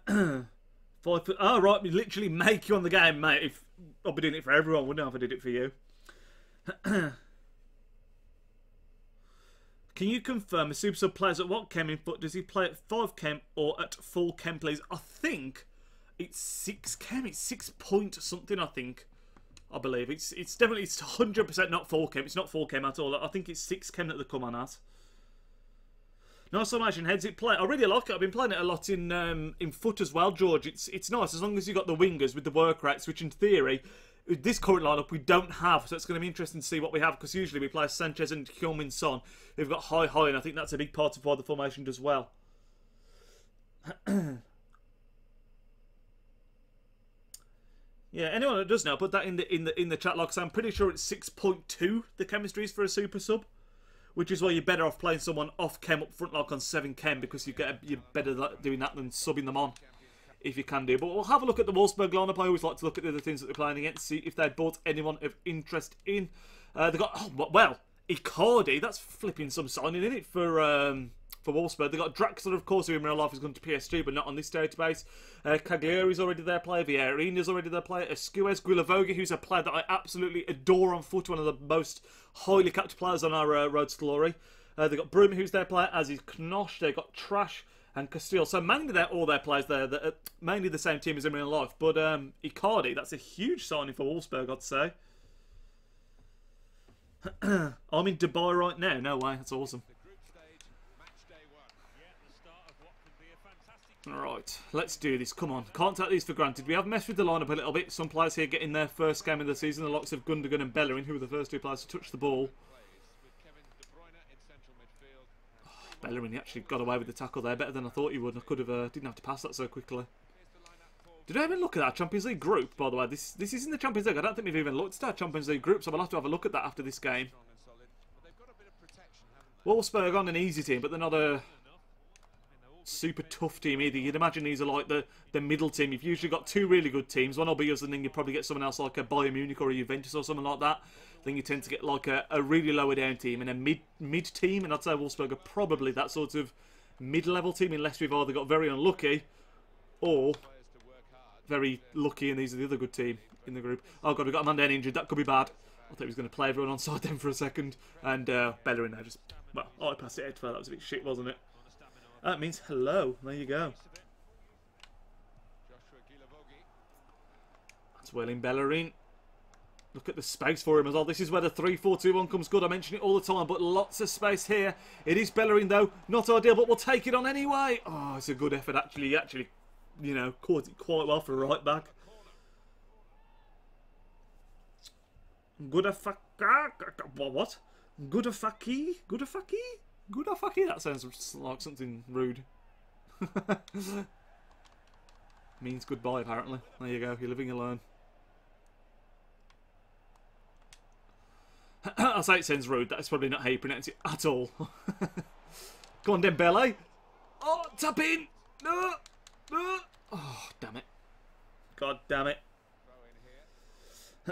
Speaker 1: 5 foot. Oh, right. We literally make you on the game, mate. If I'll be doing it for everyone, wouldn't I, if I did it for you? Can you confirm a super sub plays at what chem in foot? Does he play at 5 chem or at full chem, please? I think it's 6 chem. It's 6 point something, I think. I believe. It's definitely, it's 100% not full chem. It's not full chem at all. I think it's 6 chem that they come on at. Nice formation, heads it play. I really like it. I've been playing it a lot in foot as well, George. It's nice as long as you've got the wingers with the work rates, which in theory, with this current lineup we don't have. So it's going to be interesting to see what we have, because usually we play Sanchez and Heung-min Son. We've got high, and I think that's a big part of why the formation does well. Yeah, anyone that does know, put that in the chat. Like I say, I'm pretty sure it's 6.2 the chemistry is for a super sub, which is why you're better off playing someone off chem up front, like on 7 chem, because you're better doing that than subbing them on, if you can do. But we'll have a look at the Wolfsburg lineup. I always like to look at the other things that they're playing against, see if they've bought anyone of interest in. They've got Icardi. That's flipping some signing, isn't it, for Wolfsburg? They've got Draxler, of course, who in real life has gone to PSG, but not on this database. Cagliari's already their player. Villarina's already their player. Esquez, Guilavogui, who's a player that I absolutely adore on foot, one of the most highly capped players on our road to glory. They've got Bruma, who's their player, as is Knosh. They've got Trash and Castile. So mainly they're all their players there, that are mainly the same team as in real life. But Icardi, that's a huge signing for Wolfsburg, I'd say. I'm in Dubai right now. No way, that's awesome. Alright, let's do this. Come on. Can't take these for granted. We have messed with the lineup a little bit. Some players here getting their first game of the season. The likes of Gundogan and Bellerin, who were the first 2 players to touch the ball. Oh, Bellerin, he actually got away with the tackle there better than I thought he would. I could have, didn't have to pass that so quickly. Did I even look at our Champions League group, by the way? This isn't the Champions League. I don't think we've even looked at our Champions League group, so I'll have to have a look at that after this game. Wolfsburg on an easy team, but they're not a super tough team either. You'd imagine these are like the middle team. You've usually got 2 really good teams. One will be us, and then you probably get someone else like a Bayern Munich or a Juventus or something like that. Then you tend to get like a really lower down team and a mid team, and I'd say Wolfsburg are probably that sort of mid-level team, unless we've either got very unlucky or very lucky, and these are the other good team in the group. Oh god, we've got a man down injured. That could be bad. I thought he was going to play everyone on side then for a second. And Bellerin now just... Well, I passed it head for that. That was a bit shit, wasn't it? That means hello. There you go. That's well in Bellerin. Look at the space for him as well. This is where the 3-4-2-1 comes good. I mention it all the time, but lots of space here. It is Bellerin, though. Not ideal, but we'll take it on anyway. Oh, it's a good effort, actually. He actually, you know, caught it quite well for a right back. What? Goodafaki? Goodafaki? Goodafaki? That sounds like something rude. Means goodbye, apparently. There you go. You're living alone. I'll say it sounds rude. That's probably not how you pronounce it at all. Go on, Dembele. Oh, tap in. No. No. Oh, damn it. God damn it.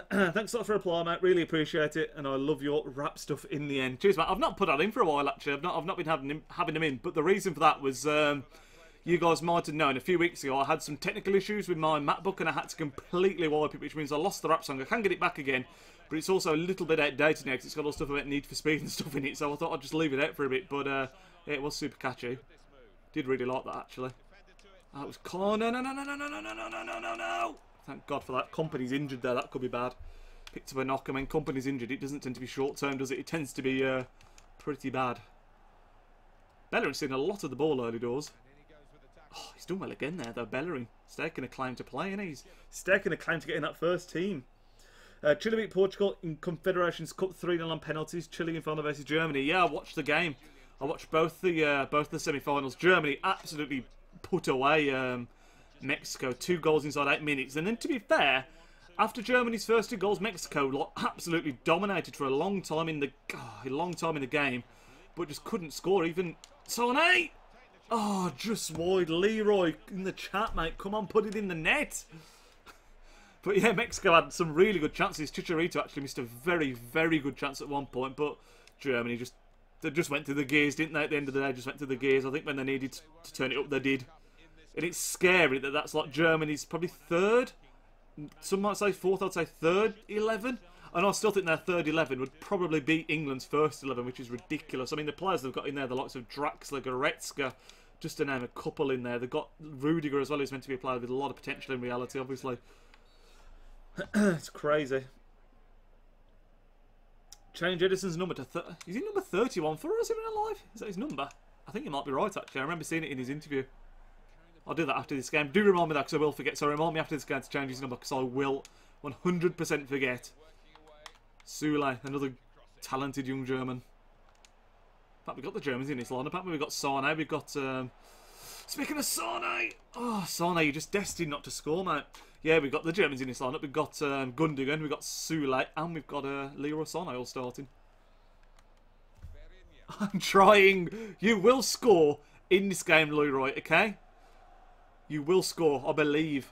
Speaker 1: Thanks a lot for reply, mate. Really appreciate it, and I love your rap stuff in the end. Cheers, mate. I've not put that in for a while, actually. I've not been having them in, but the reason for that was you guys might have known a few weeks ago I had some technical issues with my MacBook, and I had to completely wipe it, which means I lost the rap song. I can get it back again, but it's also a little bit outdated now because it's got all stuff about Need for Speed and stuff in it. So I thought I'd just leave it out for a bit, but yeah, it was super catchy. Did really like that, actually. That was no. Thank God for that. Company's injured there. That could be bad. Picked up a knock. I mean, Company's injured. It doesn't tend to be short term, does it? It tends to be pretty bad. Bellerin's seen a lot of the ball early doors. Oh, he's done well again there, though. Bellerin staking a claim to play, isn't he? He's staking a claim to get in that first team. Chile beat Portugal in Confederations Cup 3-0 on penalties. Chile in final versus Germany. Yeah, I watched the game. I watched both the semi-finals. Germany absolutely put away Mexico. 2 goals inside 8 minutes. And then, to be fair, after Germany's first 2 goals, Mexico absolutely dominated for a long time in the game, but just couldn't score. Even Sané. Oh, just wide. Leroy in the chat, mate. Come on, put it in the net. But yeah, Mexico had some really good chances. Chicharito actually missed a very, very good chance at one point, but Germany just went through the gears, didn't they? At the end of the day, just went through the gears. I think when they needed to turn it up, they did. And it's scary that that's like Germany's probably 3rd. Some might say 4th, I'd say 3rd 11. And I still think their 3rd 11 would probably beat England's 1st 11, which is ridiculous. I mean, the players they've got in there, the likes of Draxler, Goretzka, just to name a couple in there. They've got Rudiger as well, who's meant to be a player with a lot of potential in reality, obviously. It's crazy. Change Edison's number to... Is he number 31 for us in real life? Is that his number? I think he might be right, actually. I remember seeing it in his interview. I'll do that after this game. Do remind me that, because I will forget. So remind me after this game to change his number, because I will 100% forget. Sule, another talented young German. In fact, we've got the Germans in this lineup, haven't we? We've got Sane, we've got... Speaking of Sane! Oh, Sane, you're just destined not to score, mate. Yeah, we've got the Germans in this lineup. We've got Gundogan, we've got Sule, and we've got Leroy Sane all starting. I'm trying. You will score in this game, Leroy, okay? You will score, I believe.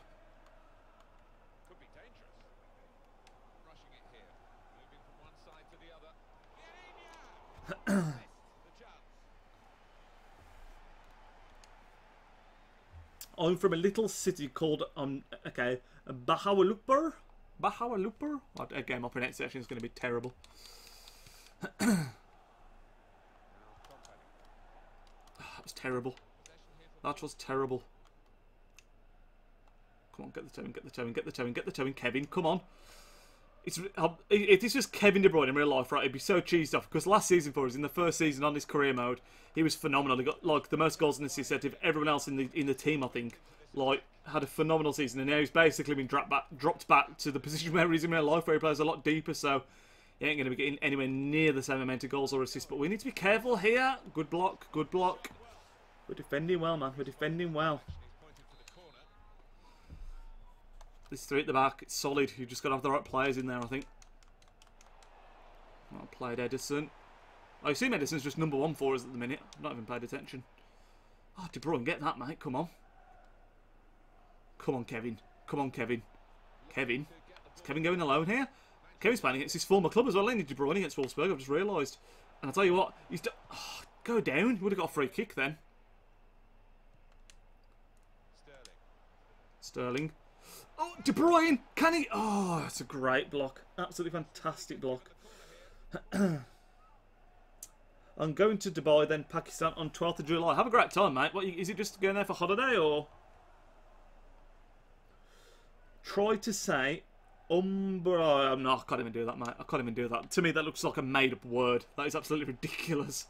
Speaker 3: Could be dangerous. Rushing it here. Moving from one side to the other. The chance.
Speaker 1: I'm from a little city called, Bahawalupur? Bahawalupur? Again, my pronunciation is going to be terrible. That was terrible. That was terrible. Come on, get the toe in, get the toe in, get the toe in, get the toe in, Kevin. Come on. If this was Kevin De Bruyne in real life, right, it'd be so cheesed off. Because last season for us, in the first season on this career mode, he was phenomenal. He got like the most goals and assists out of everyone else in the team, I think. Like, had a phenomenal season. And now he's basically been dropped back to the position where he's in real life, where he plays a lot deeper. So he ain't going to be getting anywhere near the same amount of goals or assists. But we need to be careful here. Good block, good block. We're defending well, man. We're defending well. This three at the back, it's solid. You've just got to have the right players in there, I think. Well played, Edison. I assume Edison's just number one for us at the minute. I've not even paid attention. Oh, De Bruyne, get that, mate. Come on. Come on, Kevin. Come on, Kevin. Kevin. Is Kevin going alone here? Kevin's playing against his former club as well, ain't he? De Bruyne against Wolfsburg, I've just realised. And I'll tell you what, he's... go down. He would have got a free kick then. Sterling. Oh, De Bruyne! Can he? Oh, it's a great block. Absolutely fantastic block. I'm going to Dubai, then Pakistan on 12th of July. Have a great time, mate. What, is it just going there for holiday, or? Try to say... no, I can't even do that, mate. I can't even do that. To me, that looks like a made-up word. That is absolutely ridiculous.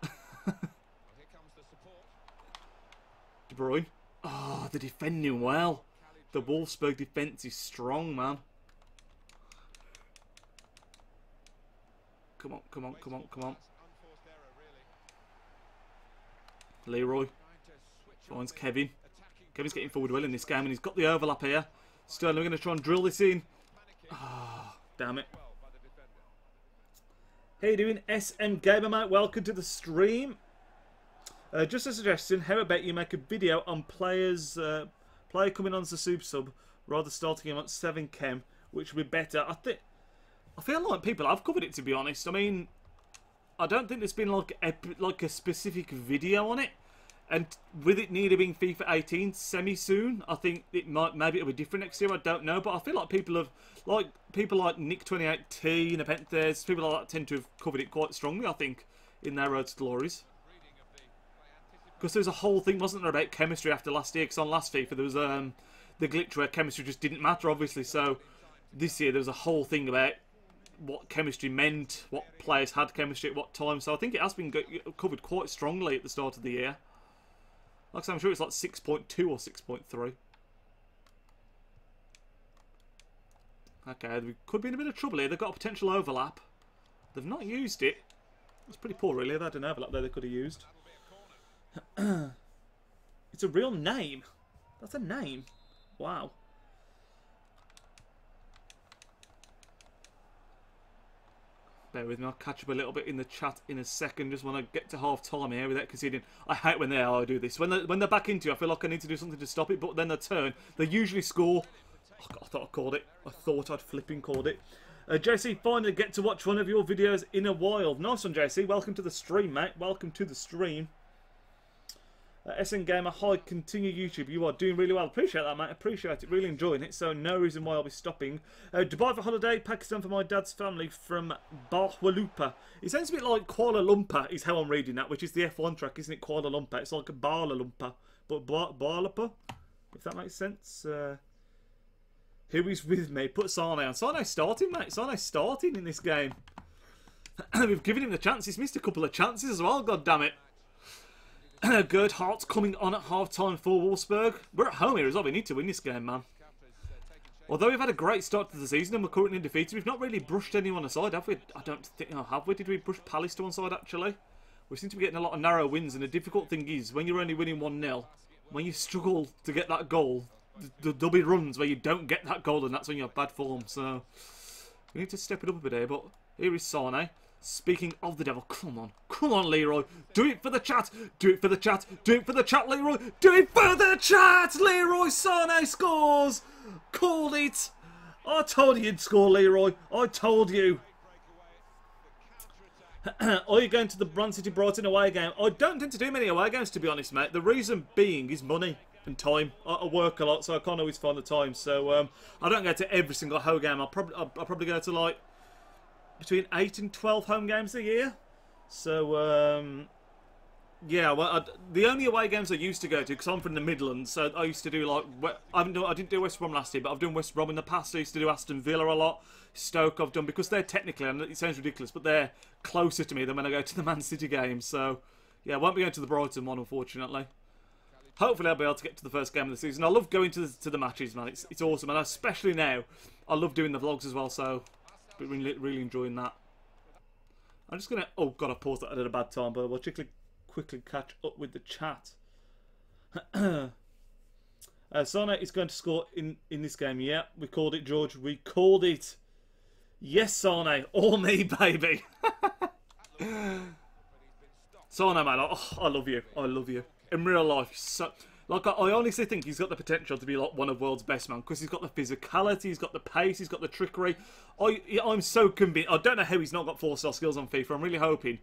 Speaker 3: Here comes the support.
Speaker 1: De Bruyne. Oh, they're defending well. The Wolfsburg defence is strong, man. Come on, come on, come on, come on. Leroy finds Kevin. Kevin's getting forward well in this game, and he's got the overlap here. Sterling, we're going to try and drill this in. Ah, oh, damn it. How you doing, SM Gamer, mate? Welcome to the stream. Just a suggestion, how about you make a video on players... player coming on as a super sub, rather starting him at 7 chem, which would be better. I feel like people have covered it, to be honest. I mean, I don't think there's been like a specific video on it, and with it nearly being FIFA 18 semi-soon, I think it maybe it'll be different next year. I don't know, but I feel like people like Nick28T and the Panthers, people like that tend to have covered it quite strongly, I think, in their road to glories. Because there was a whole thing, wasn't there, about chemistry after last year? Because on last FIFA there was the glitch where chemistry just didn't matter, obviously. So this year there was a whole thing about what chemistry meant, what players had chemistry at what time. So I think it has been covered quite strongly at the start of the year. Like I said, I'm sure it's like 6.2 or 6.3. Okay, we could be in a bit of trouble here. They've got a potential overlap. They've not used it. It's pretty poor, really. They had an overlap there they could have used. It's a real name. That's a name. Wow. Bear with me, I'll catch up a little bit in the chat in a second. Just want to get to half time here without conceding. I hate when I do this. When they're back into it, I feel like I need to do something to stop it, but then they turn. They usually score. Oh, God, I thought I called it. I thought I'd flipping called it. JC, finally get to watch one of your videos in a while. Nice one, JC. Welcome to the stream, mate. Welcome to the stream. SN Gamer, hi, continue YouTube. You are doing really well. Appreciate that, mate. Appreciate it. Really enjoying it. So no reason why I'll be stopping. Dubai for holiday, Pakistan for my dad's family from Bahawalupur. It sounds a bit like Kuala Lumpur is how I'm reading that, which is the F1 track, isn't it? Kuala Lumpur. It's like a Kuala Lumpur, but Bahawalupur, if that makes sense. Who is with me? Put Sane on. Sane's starting, mate. Sane's starting in this game. We've given him the chance. He's missed a couple of chances as well, god damn it. Good. Hearts coming on at half-time for Wolfsburg. We're at home here as well. We need to win this game, man. Although we've had a great start to the season and we're currently undefeated, we've not really brushed anyone aside, have we? I don't think... Oh, have we? Did we brush Palace to one side, actually? We seem to be getting a lot of narrow wins, and the difficult thing is, when you're only winning 1-0, when you struggle to get that goal, there'll be runs where you don't get that goal, and that's when you have bad form. So, we need to step it up a bit here, but here is Sane. Speaking of the devil, come on, Leroy, do it for the chat, do it for the chat, do it for the chat, Leroy, do it for the chat, Leroy Sane scores, called it, I told you you'd score, Leroy, I told you. Are you going to the Man City Brighton away game? I don't tend to do many away games, to be honest, mate. The reason being is money and time. I work a lot, so I can't always find the time, so I don't go to every single home game. I'll probably go to like between 8 and 12 home games a year. So, yeah, well, the only away games I used to go to, because I'm from the Midlands, so I used to do like, I didn't do West Brom last year, but I've done West Brom in the past. I used to do Aston Villa a lot. Stoke I've done, because they're technically, and it sounds ridiculous, but they're closer to me than when I go to the Man City games. So, yeah, I won't be going to the Brighton one, unfortunately. Hopefully I'll be able to get to the first game of the season. I love going to the matches, man. It's awesome, and especially now, I love doing the vlogs as well, so really enjoying that. I'm just going to... Oh, God, I paused that at a bad time, but we'll quickly catch up with the chat. Sane is going to score in this game. Yeah, we called it, George. We called it. Yes, Sane. All me, baby. Sane, man. Oh, I love you. I love you. In real life, so... Like, I honestly think he's got the potential to be like one of the world's best, man, because he's got the physicality, he's got the pace, he's got the trickery. I'm so convinced. I don't know how he's not got 4-star skills on FIFA. I'm really hoping.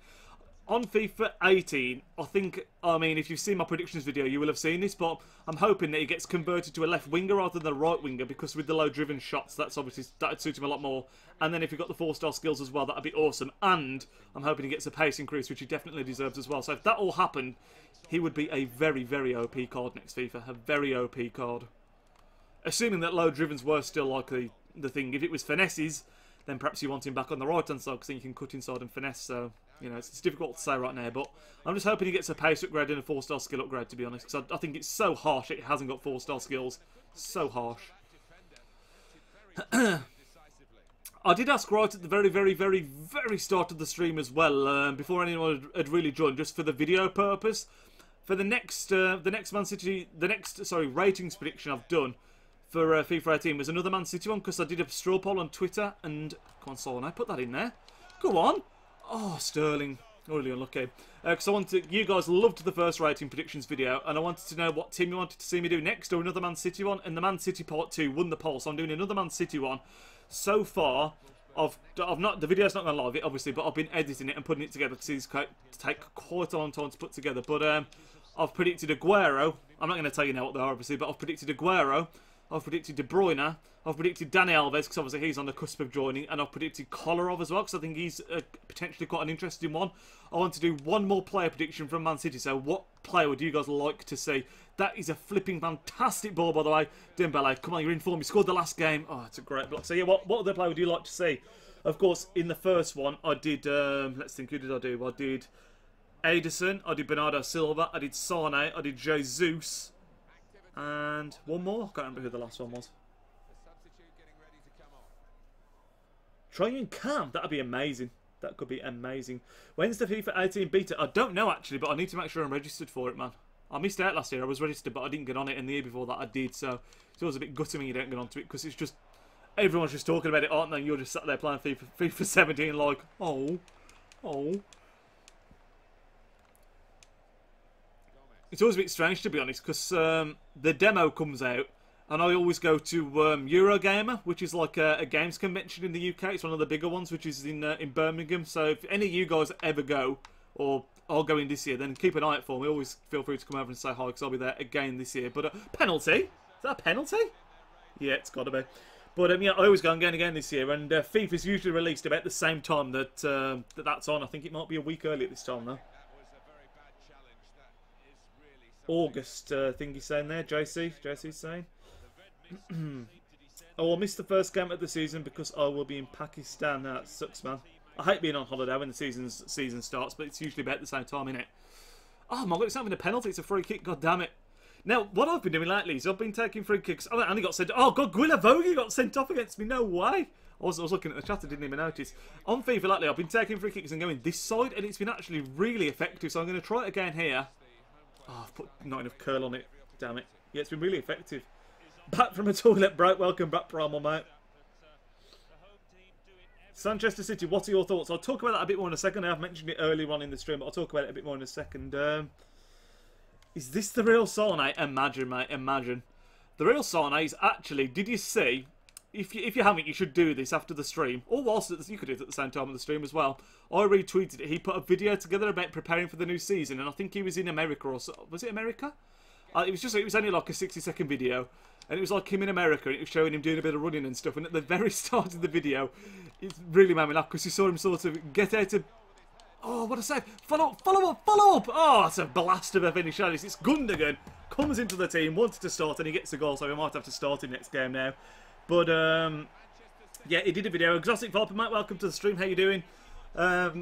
Speaker 1: On FIFA 18, I mean, if you've seen my predictions video, you will have seen this, but I'm hoping that he gets converted to a left winger rather than a right winger, because with the low-driven shots, that'd suit him a lot more. And then if you've got the 4-star skills as well, that'd be awesome. And I'm hoping he gets a pace increase, which he definitely deserves as well. So if that all happened, he would be a very, very OP card next FIFA. A very OP card. Assuming that low-drivens were still like the thing. If it was finesses, then perhaps you want him back on the right-hand side, because then you can cut inside and finesse. So, you know, it's difficult to say right now. But I'm just hoping he gets a pace upgrade and a 4-star skill upgrade, to be honest. Because I think it's so harsh it hasn't got 4-star skills. So harsh. I did ask right at the very, very, very, very start of the stream as well, before anyone had really joined, just for the video purpose. For the next ratings prediction I've done for FIFA 18 was another Man City one, because I did a straw poll on Twitter, and come on, Solon, I put that in there. Go on. Oh, Sterling, really unlucky. Because you guys loved the first rating predictions video, and I wanted to know what team you wanted to see me do next, or another Man City one. And the Man City Part 2 won the poll, so I'm doing another Man City one. So far, the video's not gone live, obviously, but I've been editing it and putting it together, because it's take quite a long time to put together. But I've predicted Aguero. I'm not going to tell you now what they are, obviously, but I've predicted Aguero. I've predicted De Bruyne. I've predicted Dani Alves, because obviously he's on the cusp of joining. And I've predicted Kolarov as well, because I think he's potentially quite an interesting one. I want to do one more player prediction from Man City. So what player would you guys like to see? That is a flipping fantastic ball, by the way. Dembele, come on, you're in form. You scored the last game. Oh, it's a great block. So yeah, what other player would you like to see? Of course, in the first one, I did, let's think, who did I do? I did Ederson, I did Bernardo Silva, I did Sane, I did Jesus, and one more. I can't remember who the last one was. Trying Cam, that'd be amazing. That could be amazing. When's the FIFA 18 beta? I don't know actually, but I need to make sure I'm registered for it, man. I missed out last year. I was registered, but I didn't get on it, and the year before that I did. So it's always a bit gutting when you don't get onto it, because it's just everyone's just talking about it, aren't they? You're just sat there playing FIFA 17, like, oh. It's always a bit strange, to be honest, because the demo comes out, and I always go to Eurogamer, which is like a games convention in the UK. It's one of the bigger ones, which is in Birmingham. So if any of you guys ever go, or are going this year, then keep an eye out for me. Always feel free to come over and say hi, because I'll be there again this year. But penalty? Is that a penalty? Yeah, it's got to be. But yeah, I always go again this year, and FIFA's usually released about the same time that that's on. I think it might be a week earlier this time though. August, think he's saying there. JC's saying. I will miss the first game of the season because I will be in Pakistan. That sucks, man. I hate being on holiday when the season starts, but it's usually about the same time, innit? Oh my god, it's not even a penalty, it's a free kick, god damn it. Now, what I've been doing lately is I've been taking free kicks. Oh, I only got sent. Oh god, Gwilla Vogie got sent off against me, no way. I was looking at the chat, I didn't even notice. On FIFA lately, I've been taking free kicks and going this side, and it's been actually really effective, so I'm going to try it again here. Oh, I've put not enough curl on it, damn it. Yeah, it's been really effective. Back from a toilet break, welcome back, Primal, mate. Manchester City, what are your thoughts? I'll talk about that a bit more in a second. I have mentioned it earlier on in the stream, but I'll talk about it a bit more in a second. Is this the real Sane? Imagine, mate, imagine. The real Sane is actually, did you see, if you haven't, you should do this after the stream, or whilst you could do it at the same time of the stream as well. I retweeted it. He put a video together about preparing for the new season, and I think he was in America, or so, was it America? It was only like a 60-second video. And it was like him in America, and it was showing him doing a bit of running and stuff. And at the very start of the video, it really made me laugh because you saw him sort of get out of... Oh, what a save! Follow up, follow up, follow up! Oh, it's a blast of a finish. It's Gundogan, comes into the team, wanted to start, and he gets a goal, so we might have to start him next game now. But, yeah, he did a video. Exotic Viper, mate, welcome to the stream. How you doing? At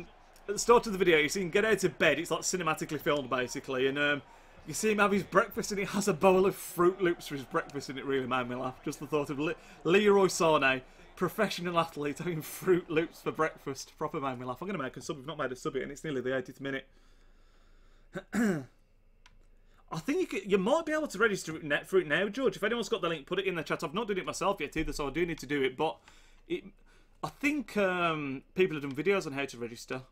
Speaker 1: the start of the video, you see him get out of bed. It's like cinematically filmed, basically, and... you see him have his breakfast and he has a bowl of Fruit Loops for his breakfast, and it really made me laugh. Just the thought of Leroy Sane, professional athlete, having Fruit Loops for breakfast. Proper made me laugh. I'm going to make a sub. We've not made a sub yet, and it's nearly the 80th minute. I think you might be able to register for it now, George. If anyone's got the link, put it in the chat. I've not done it myself yet either, so I do need to do it. But I think people have done videos on how to register.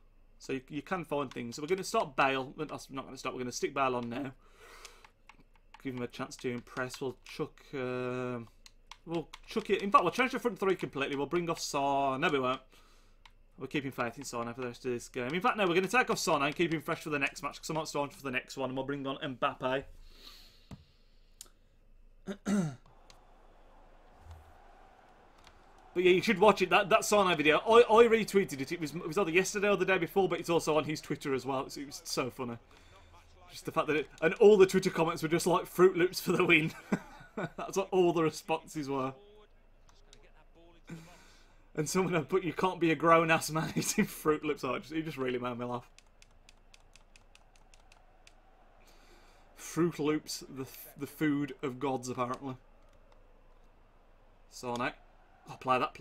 Speaker 1: So you can find things. So we're going to start Bale. That's not going to stop. We're going to stick Bale on now. Give him a chance to impress. We'll chuck it. In fact, we'll change the front three completely. We'll bring off Son. No, we won't. We're keeping faith in Son for the rest of this game. In fact, no, we're going to take off Son and keep him fresh for the next match, because I might start for the next one, and we'll bring on Mbappe. But yeah, you should watch it. That Sane video, I retweeted it. It was either yesterday or the day before, but it's also on his Twitter as well. It was so funny. Just the fact that and all the Twitter comments were just like Fruit Loops for the win. That's what all the responses were. And someone had put, you can't be a grown ass man eating Fruit Loops. Oh, it just really made me laugh. Fruit Loops, the food of gods, apparently. Sane. Oh, play that.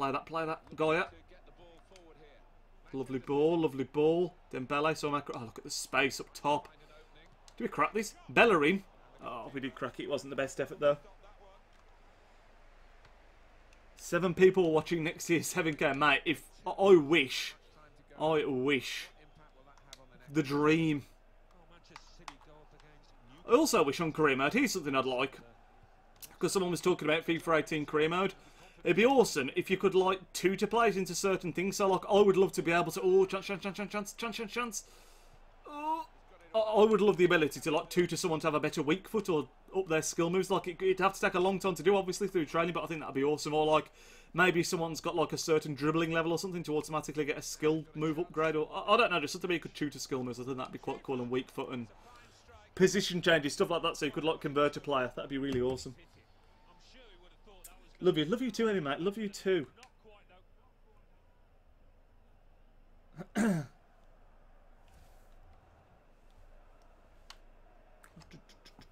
Speaker 1: Goya. Lovely ball. Dembele, so oh, look at the space up top. Do we crack this? Bellerin. Oh, we did crack it. It wasn't the best effort, though. 7 people watching next year, 7K. Mate, if I wish. The dream. I also wish on career mode. Here's something I'd like. Because someone was talking about FIFA 18 career mode. It'd be awesome if you could, like, tutor players into certain things. So, like, I would love to be able to... Oh, chance. Oh, I would love the ability to, like, tutor someone to have a better weak foot or up their skill moves. Like, it'd have to take a long time to do, obviously, through training, but I think that'd be awesome. Or, like, maybe someone's got, like, a certain dribbling level or something to automatically get a skill move upgrade. Or, I don't know, just something you could tutor skill moves. I think that'd be quite cool. And weak foot and position changes, stuff like that, so you could, like, convert a player. That'd be really awesome. Love you too, Eddie, mate. Love you too.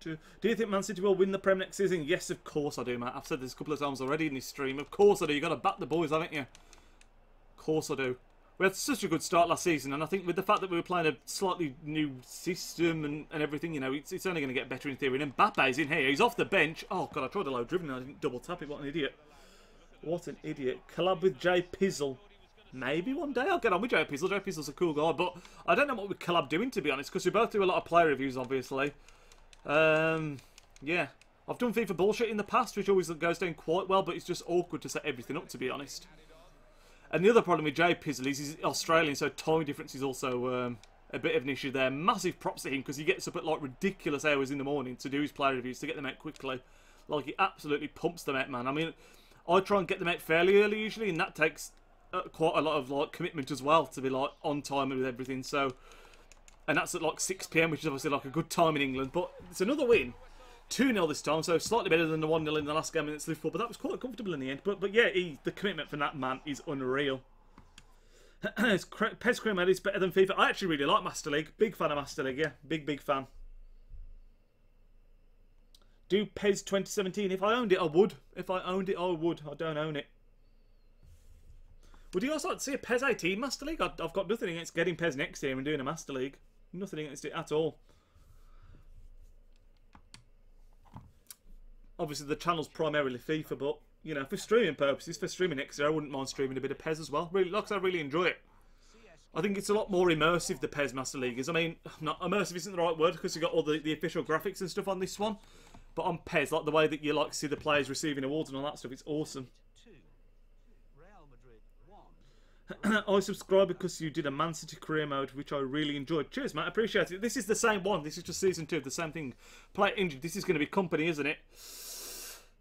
Speaker 1: Do you think Man City will win the Prem next season? Yes, of course I do, mate. I've said this a couple of times already in this stream. Of course I do. You've got to back the boys, haven't you? Of course I do. We had such a good start last season, and I think with the fact that we were playing a slightly new system and everything, you know, it's only going to get better in theory. And Mbappe's in here. He's off the bench. Oh, God, I tried a low dribbling and I didn't double tap it. What an idiot. What an idiot. Collab with Jay Pizzle. Maybe one day I'll get on with Jay Pizzle. Jay Pizzle's a cool guy, but I don't know what we're collab doing, to be honest, because we both do a lot of player reviews, obviously. Yeah. I've done FIFA bullshit in the past, which always goes down quite well, but it's just awkward to set everything up, to be honest. And the other problem with Jay Pizzle is he's Australian, so time difference is also a bit of an issue there. Massive props to him, because he gets up at like ridiculous hours in the morning to do his player reviews, to get them out quickly. Like, he absolutely pumps them out, man. I mean, I try and get them out fairly early usually, and that takes quite a lot of like commitment as well, to be like on time with everything. So, and that's at like 6 PM, which is obviously like a good time in England. But it's another win. 2-0 this time, so slightly better than the 1-0 in the last game against Liverpool, but that was quite comfortable in the end. But yeah, the commitment from that man is unreal. PES Career Mode is better than FIFA. I actually really like Master League. Big fan of Master League, yeah. Big fan. Do PES 2017. If I owned it, I would. If I owned it, I would. I don't own it. Would you also like to see a PES 18 Master League? I've got nothing against getting PES next year and doing a Master League. Nothing against it at all. Obviously, the channel's primarily FIFA, but, you know, for streaming purposes, for streaming next year, I wouldn't mind streaming a bit of PES as well. Really, like I really enjoy it. I think it's a lot more immersive, the PES Master League is. I mean, not immersive isn't the right word, because you've got all the official graphics and stuff on this one. But on PES, like the way that you like see the players receiving awards and all that stuff, it's awesome. I subscribe because you did a Man City career mode, which I really enjoyed. Cheers, mate. I appreciate it. This is the same one. This is just season 2 of the same thing. Player injured. This is going to be company, isn't it?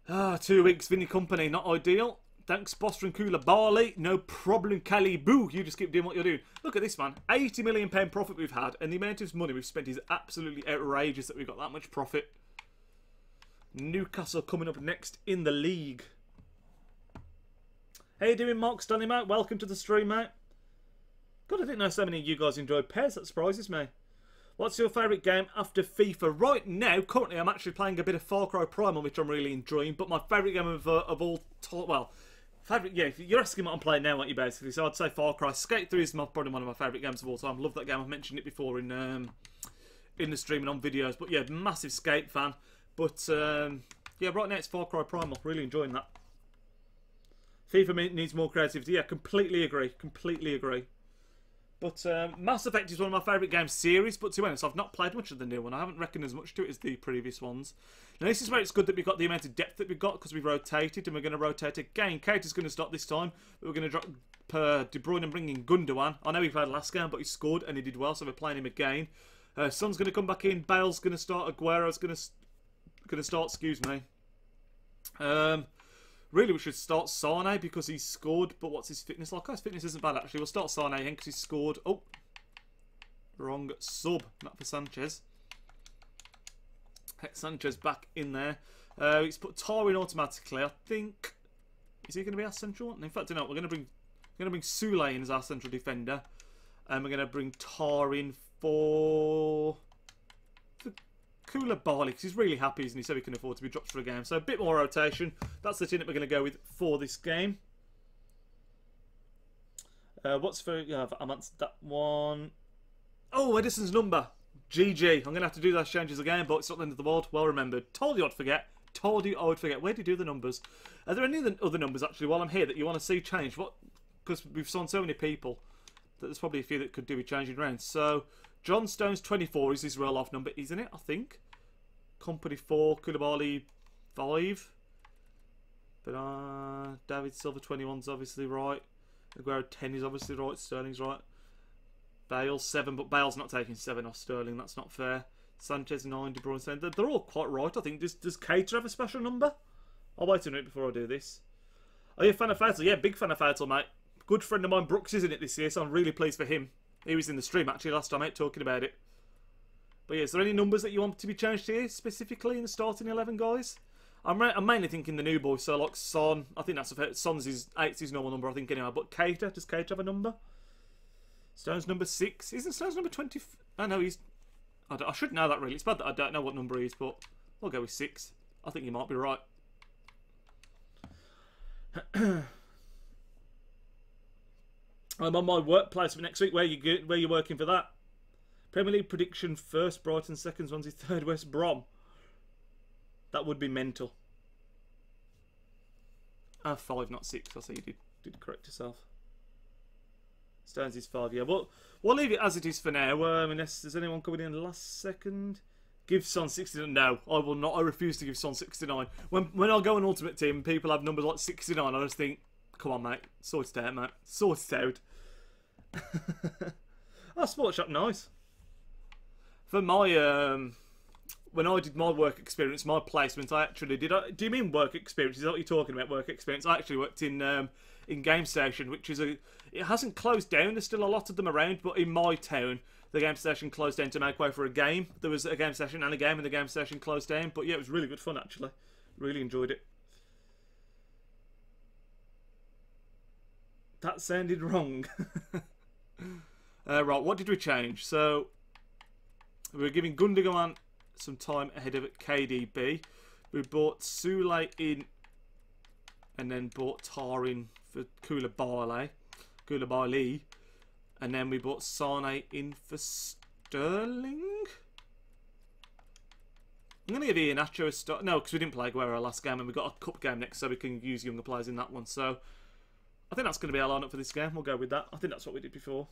Speaker 1: 2 weeks, Vinny Company. Not ideal. Thanks, Boston Cooler Barley. No problem, Cali Boo. You just keep doing what you're doing. Look at this, man. £80 million profit we've had, and the amount of money we've spent is absolutely outrageous that we've got that much profit. Newcastle coming up next in the league. How you doing, Mark Stanley, mate? Welcome to the stream, mate. God, I didn't know so many of you guys enjoyed PES. That surprises me. What's your favourite game after FIFA? Right now, currently, I'm actually playing a bit of Far Cry Primal, which I'm really enjoying. But my favourite game of all time, well, favourite, yeah, you're asking what I'm playing now, aren't you, basically? So I'd say Far Cry. Skate 3 is probably one of my favourite games of all time. Love that game. I've mentioned it before in the stream and on videos. But yeah, massive Skate fan. But yeah, right now it's Far Cry Primal. Really enjoying that. FIFA needs more creativity. Yeah, completely agree. Completely agree. But Mass Effect is one of my favourite game series. But to be honest, I've not played much of the new one. I haven't reckoned as much to it as the previous ones. Now, this is where it's good that we've got the amount of depth that we've got because we've rotated and we're going to rotate again. Kate is going to start this time. But we're going to drop De Bruyne and bring in Gundogan. I know he played last game, but he scored and he did well, so we're playing him again. Son's going to come back in. Bale's going to start. Aguero's going to start. Excuse me. Really, we should start Sane because he's scored. But what's his fitness like? Oh, his fitness isn't bad, actually. We'll start Sane again because he's scored. Oh, wrong sub. Not for Sanchez. Heck, Sanchez back in there. He's put Tar in automatically. I think. Is he going to be our central one? In fact, no. We're going to bring Sule in as our central defender, and we're going to bring Tar in for Cooler Barley, because he's really happy, isn't he? So he can afford to be dropped for a game. So a bit more rotation. That's the team that we're going to go with for this game. What's for... Yeah, I've answered that one. Oh, Edison's number. GG. I'm going to have to do those changes again, but it's not the end of the world. Well remembered. Told you I'd forget. Told you I would forget. Where do you do the numbers? Are there any other numbers, actually, while I'm here, that you want to see change? What? Because we've signed so many people that there's probably a few that could do with changing around. So... John Stones 24 is his real-life number, isn't it? I think. Company 4, Koulibaly 5. But David Silva 21's obviously right. Aguero 10 is obviously right. Sterling's right. Bale 7, but Bale's not taking 7 off Sterling. That's not fair. Sanchez 9, De Bruyne 10. They're all quite right, I think. Does Cater have a special number? I'll wait a minute before I do this. Are you a fan of Fatal? Yeah, big fan of Fatal, mate. Good friend of mine, Brooks, isn't it, this year? So I'm really pleased for him. He was in the stream actually last time out talking about it. But yeah, is there any numbers that you want to be changed here specifically in the starting 11, guys? I'm mainly thinking the new boys, so like Son. I think that's Son's his 8's his normal number, I think anyway. But Cater, does Cater have a number? Stone's number 6. Isn't Stone's number 20? I know he's. I should know that really. It's bad that I don't know what number he is, but I'll go with 6. I think you might be right. I'm on my workplace for next week. Where you working for that? Premier League prediction: first Brighton, second Swansea, third West Brom. That would be mental. 5, not 6. I say you did correct yourself. Stones is 5. Yeah, but we'll leave it as it is for now. Unless there's anyone coming in the last second. Give Son 69. No, I will not. I refuse to give Son 69. When I go on Ultimate Team and people have numbers like 69, I just think, come on, mate. Sort it out, mate. Sort it out. Oh, Sports Shop, nice. For my, when I did my work experience, my placement, I actually did... do you mean work experience? Is that what you're talking about, work experience? I actually worked in Game Station, which is it hasn't closed down. There's still a lot of them around, but in my town, the Game Station closed down to make way for a game. There was a Game Station and a game, and the Game Station closed down. But yeah, it was really good fun, actually. Really enjoyed it. That sounded wrong. Right, what did we change? So, we were giving Gundogan some time ahead of KDB. We bought Sule in and then bought Tar in for Koulibaly. And then we bought Sane in for Sterling. I'm going to give Iheanacho a start. No, because we didn't play Aguero last game and we got a cup game next, so we can use younger players in that one. So, I think that's going to be our lineup for this game. We'll go with that. I think that's what we did before.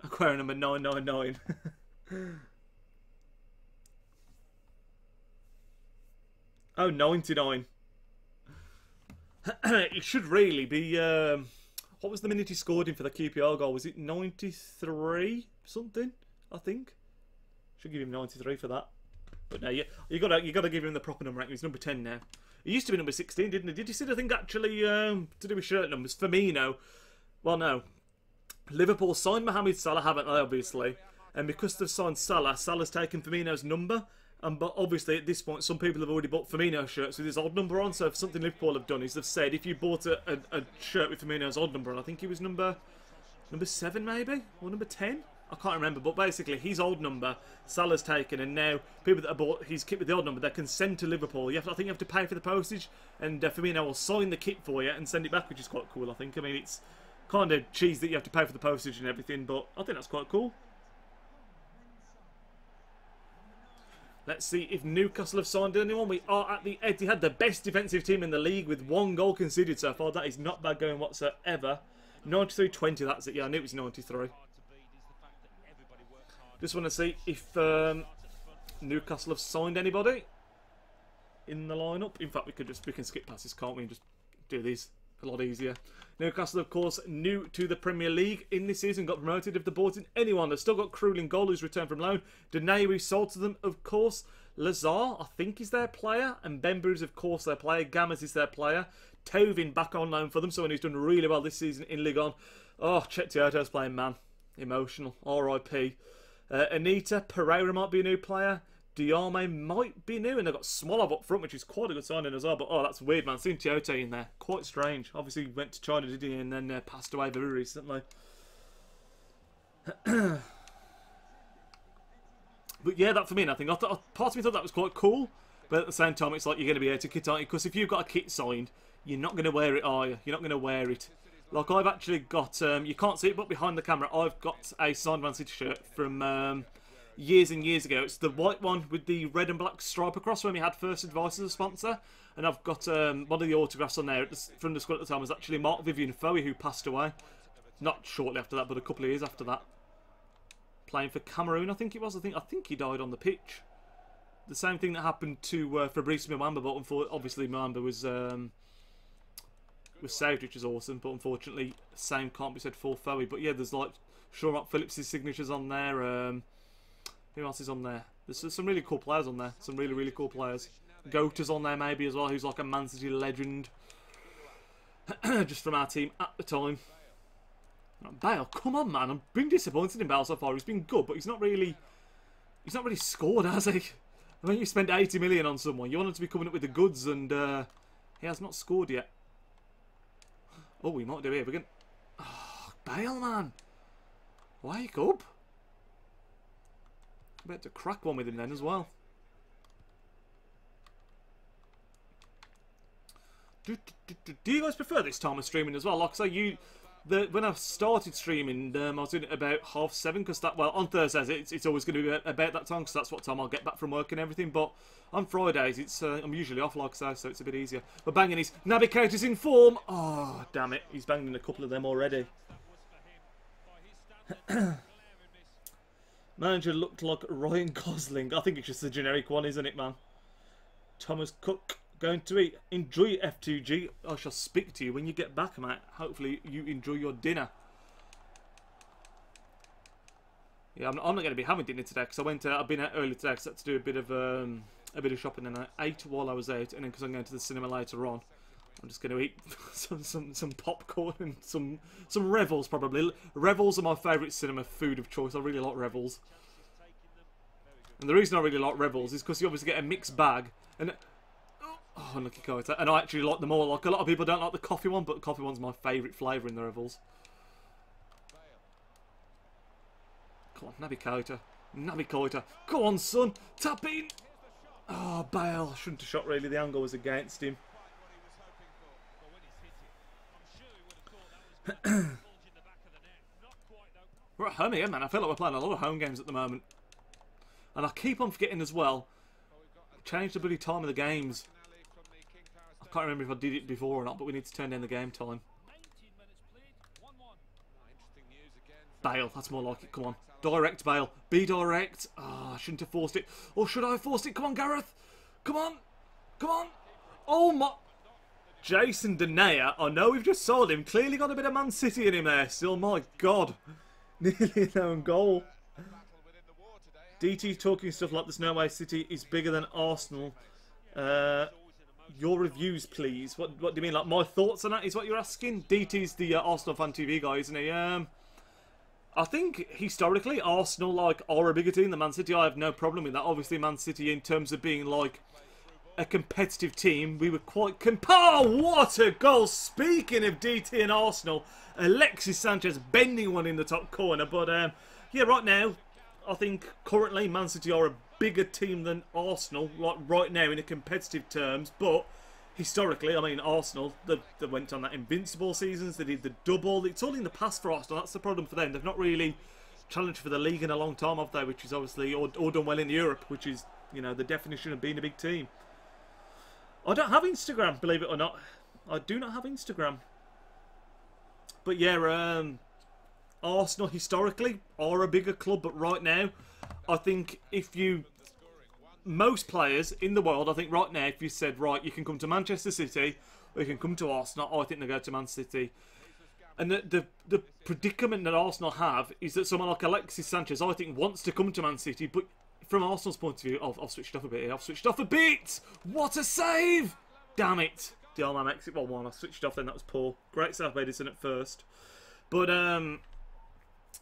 Speaker 1: Aguero number 999. Oh, 99. It should really be... what was the minute he scored in for the QPR goal? Was it 93 something? I think. Should give him 93 for that. But no, you got to give him the proper number ranking. He's number 10 now. He used to be number 16, didn't he? Did you see the thing actually to do with shirt numbers? Firmino. Well, no. Liverpool signed Mohamed Salah, haven't they, obviously? And because they've signed Salah, Salah's taken Firmino's number. But obviously, at this point, some people have already bought Firmino shirts with his odd number on. So if something Liverpool have done is they've said, if you bought a shirt with Firmino's odd number on, I think he was number 7 maybe? Or number 10? I can't remember. But basically, his old number, Salah's taken. And now, people that have bought his kit with the odd number, they can send to Liverpool. I think you have to pay for the postage. And Firmino will sign the kit for you and send it back, which is quite cool, I think. I mean, it's kind of cheese that you have to pay for the postage and everything, but I think that's quite cool. Let's see if Newcastle have signed anyone. We are at the Etihad, the best defensive team in the league with 1 goal conceded so far. That is not bad going whatsoever. 93-20, that's it. Yeah, I knew it was 93. Just want to see if Newcastle have signed anybody in the lineup. In fact, we can skip past this, can't we, and just do these a lot easier. Newcastle, of course, new to the Premier League in this season, got promoted. If they bought in anyone, they've still got Krul in goal, who's returned from loan. Denayew sold to them, of course. Lazar, I think, is their player. And Bemba is, of course, their player. Gamas is their player. Tovin back on loan for them, someone who's done really well this season in Ligue 1. Oh, Chet Teoto's playing, man. Emotional. R.I.P. Anita Pereira might be a new player. Diame might be new, and they've got Smolov up front, which is quite a good signing as well. But oh, that's weird, man. Seeing Teote in there, quite strange. Obviously, he went to China, did he, and then passed away very recently. But yeah, that for me, I think part of me thought that was quite cool. But at the same time, it's like you're going to be able to kit, aren't you? Because if you've got a kit signed, you're not going to wear it, are you? You're not going to wear it. Like I've actually got, you can't see it, but behind the camera, I've got a signed Man City shirt from years and years ago. It's the white one with the red and black stripe across when we had First Advice as a sponsor. And I've got one of the autographs on there from the squad at the time was actually Mark Vivian Foey, who passed away. Not shortly after that, but a couple of years after that. Playing for Cameroon, I think it was. I think he died on the pitch. The same thing that happened to Fabrice Mwamba, but obviously Mwamba was saved, which is awesome. But unfortunately, the same can't be said for Foey. But yeah, there's like Sean Rock Phillips' signatures on there. Who else is on there? There's some really cool players on there. Some really, really cool players. Goata's on there maybe as well, who's like a Man City legend. Just from our team at the time. Bale, come on, man. I've been disappointed in Bale so far. He's been good, but he's not really scored, has he? I mean, you spent 80 million on someone. You want him to be coming up with the goods, and he has not scored yet. Oh, we might do here. We're going... Oh, Bale, man. Wake up. About to crack one with him then as well. Do you guys prefer this time of streaming as well? Like I say, when I started streaming, I was doing it about 7:30 because on Thursdays it's always going to be about that time because that's what time I'll get back from work and everything. But on Fridays I'm usually off, like I say, so it's a bit easier. But banging his navigator's in form. Oh damn it, he's banging a couple of them already. Manager looked like Ryan Gosling. I think it's just a generic one, isn't it, man? Thomas Cook going to eat. Enjoy F2G. I shall speak to you when you get back, mate. Hopefully you enjoy your dinner. Yeah, I'm not going to be having dinner today because I've been out early today because I had to do a bit of shopping, and I ate while I was out, and then because I'm going to the cinema later on, I'm just going to eat some popcorn and some Revels probably. Revels are my favourite cinema food of choice. I really like Revels. And the reason I really like Revels is because you obviously get a mixed bag. And oh, unlucky character. And I actually like them all. Like a lot of people don't like the coffee one, but the coffee one's my favourite flavour in the Revels. Come on, Naby Keita. Naby Keita. Go on, son. Tap in. Oh, Bale. Shouldn't have shot, really. The angle was against him. We're at home here, man. I feel like we're playing a lot of home games at the moment. And I keep on forgetting as well. Change the bloody time of the games. I can't remember if I did it before or not, but we need to turn down the game time. Bale, that's more like it. Come on. Direct, Bale. Be direct. Ah, I shouldn't have forced it. Or should I have forced it? Come on, Gareth. Come on. Come on. Oh, my... Jason Denayer. I know we've just sold him. Clearly got a bit of Man City in him there. Still, my God. Nearly an own goal. DT talking stuff like there's no way City is bigger than Arsenal. Your reviews, please. What do you mean? Like my thoughts on that is what you're asking? DT's the Arsenal fan TV guy, isn't he? I think historically Arsenal are a bigger team than Man City. I have no problem with that. Obviously, Man City in terms of being like a competitive team, we were quite oh, what a goal! Speaking of DT and Arsenal, Alexis Sanchez bending one in the top corner. But yeah, right now, I think currently Man City are a bigger team than Arsenal, like right now in a competitive terms. But historically, I mean, Arsenal, they went on that invincible seasons. They did the double. It's all in the past for Arsenal. That's the problem for them. They've not really challenged for the league in a long time, have they? Which is obviously all done well in Europe, which is, you know, the definition of being a big team. I don't have Instagram, believe it or not. I do not have Instagram. But yeah, Arsenal historically are a bigger club, but right now, I think most players in the world, I think right now, if you said, right, you can come to Manchester City, or you can come to Arsenal, I think they go to Man City. And the predicament that Arsenal have is that someone like Alexis Sanchez, I think, wants to come to Man City, but from Arsenal's point of view, I've switched off a bit here. I've switched off a bit! What a save! Damn it. The old man makes it 1-1. I switched off then, that was poor. Great South Edison at first. But,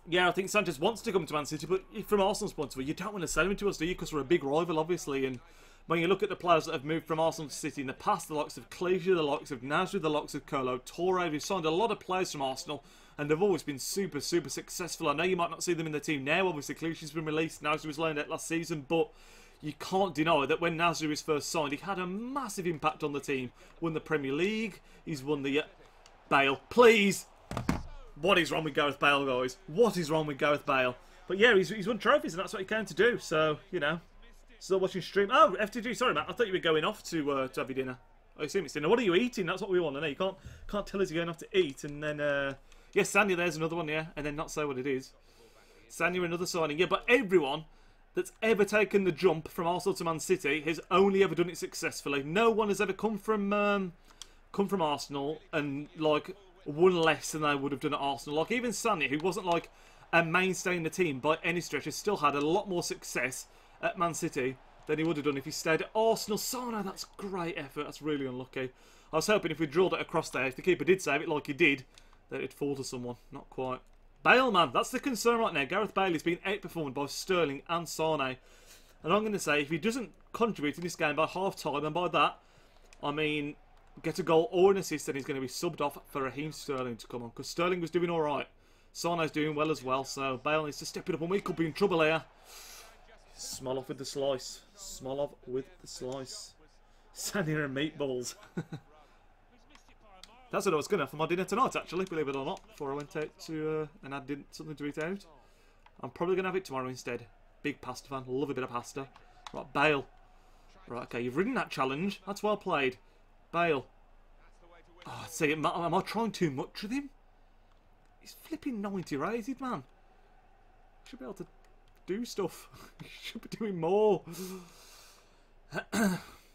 Speaker 1: yeah, I think Sanchez wants to come to Man City, but from Arsenal's point of view, you don't want to sell him to us, do you? Because we're a big rival, obviously. And when you look at the players that have moved from Arsenal to City in the past, the likes of Clichy, the likes of Nasri, the likes of Kolo Toure, we've signed a lot of players from Arsenal, and they've always been super, super successful. I know you might not see them in the team now. Obviously, Clichy's been released. Nasri was loaned out last season, but you can't deny that when Nasri was first signed, he had a massive impact on the team. Won the Premier League. He's won the... Bale, please! What is wrong with Gareth Bale, guys? What is wrong with Gareth Bale? But yeah, he's won trophies, and that's what he came to do. So, you know, still watching stream. Oh, FTG, sorry, Matt. I thought you were going off to have your dinner. I assume it's dinner. What are you eating? That's what we want to know. You can't tell us you're going off to eat, and then... Yes, Sanya, there's another one, yeah. And then not say what it is. Sanya, another signing. Yeah, but everyone that's ever taken the jump from Arsenal to Man City has only ever done it successfully. No one has ever come from Arsenal and, like, won less than they would have done at Arsenal. Like, even Sanya, who wasn't, like, a mainstay in the team by any stretch, has still had a lot more success at Man City than he would have done if he stayed at Arsenal. So, no, that's great effort. That's really unlucky. I was hoping if we drilled it across there, if the keeper did save it like he did, that it'd fall to someone. Not quite. Bale, man. That's the concern right now. Gareth Bale is being outperformed by Sterling and Sane. And I'm going to say, if he doesn't contribute in this game by half-time, and by that, I mean, get a goal or an assist, then he's going to be subbed off for Raheem Sterling to come on. Because Sterling was doing alright. Sane's doing well as well. So Bale needs to step it up, and we could be in trouble here. Small off with the slice. Small off with the slice. Sanya and meatballs. That's what I was going to have for my dinner tonight, actually, believe it or not, before I went out to and had something to eat out. I'm probably going to have it tomorrow instead. Big pasta fan, love a bit of pasta. Right, Bale. Right, okay, you've ridden that challenge. That's well played. Bale. Oh, see, am I trying too much with him? He's flipping 90 rated, man. Should be able to do stuff. He should be doing more.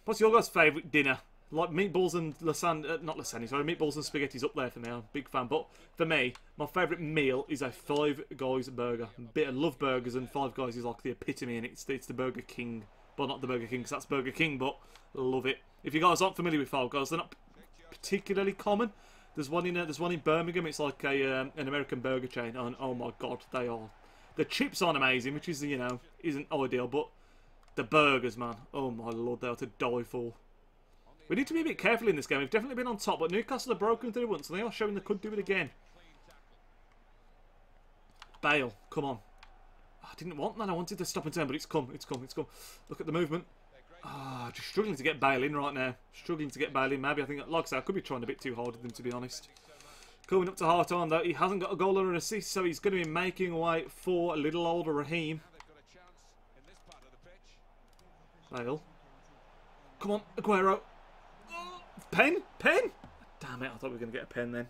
Speaker 1: What's your guys' favourite dinner? Like meatballs and lasagna, not lasagna, sorry, meatballs and spaghetti's up there for me. I'm a big fan. But for me, my favourite meal is a Five Guys burger. I love burgers, and Five Guys is like the epitome, and it's the Burger King. Well, not the Burger King, because that's Burger King, but love it. If you guys aren't familiar with Five Guys, they're not particularly common. There's one in Birmingham. It's like an American burger chain, and oh my god, they are. The chips aren't amazing, which is, you know, isn't ideal, but the burgers, man, oh my lord, they are to die for. We need to be a bit careful in this game. We've definitely been on top, but Newcastle have broken through once, and they are showing they could do it again. Bale, come on. didn't want that. I wanted to stop and turn, but it's come. It's come. It's come. Look at the movement. Ah, just struggling to get Bale in right now. Struggling to get Bale in. Maybe I think, like I said, I could be trying a bit too hard with him, to be honest. Coming up to half time though, he hasn't got a goal or an assist, so he's going to be making way for a little older Raheem. Bale. Come on, Aguero. Oh, pen? Pen? Damn it, I thought we were going to get a pen then.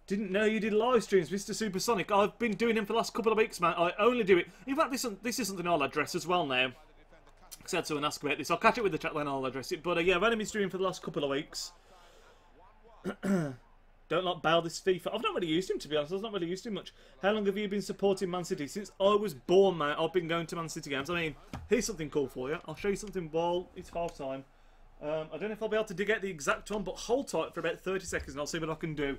Speaker 1: Didn't know you did live streams, Mr. Supersonic. I've been doing them for the last couple of weeks, man. I only do it. In fact, this is something I'll address as well now. Because I had someone ask about this. I'll catch it with the chat when I'll address it. But yeah, I've only been streaming for the last couple of weeks. Don't like Bale this FIFA. I've not really used him, to be honest. I've not really used him much. How long have you been supporting Man City? Since I was born, mate, I've been going to Man City games. I mean, here's something cool for you. I'll show you something while it's half time. I don't know if I'll be able to dig out the exact one, but hold tight for about 30 seconds and I'll see what I can do.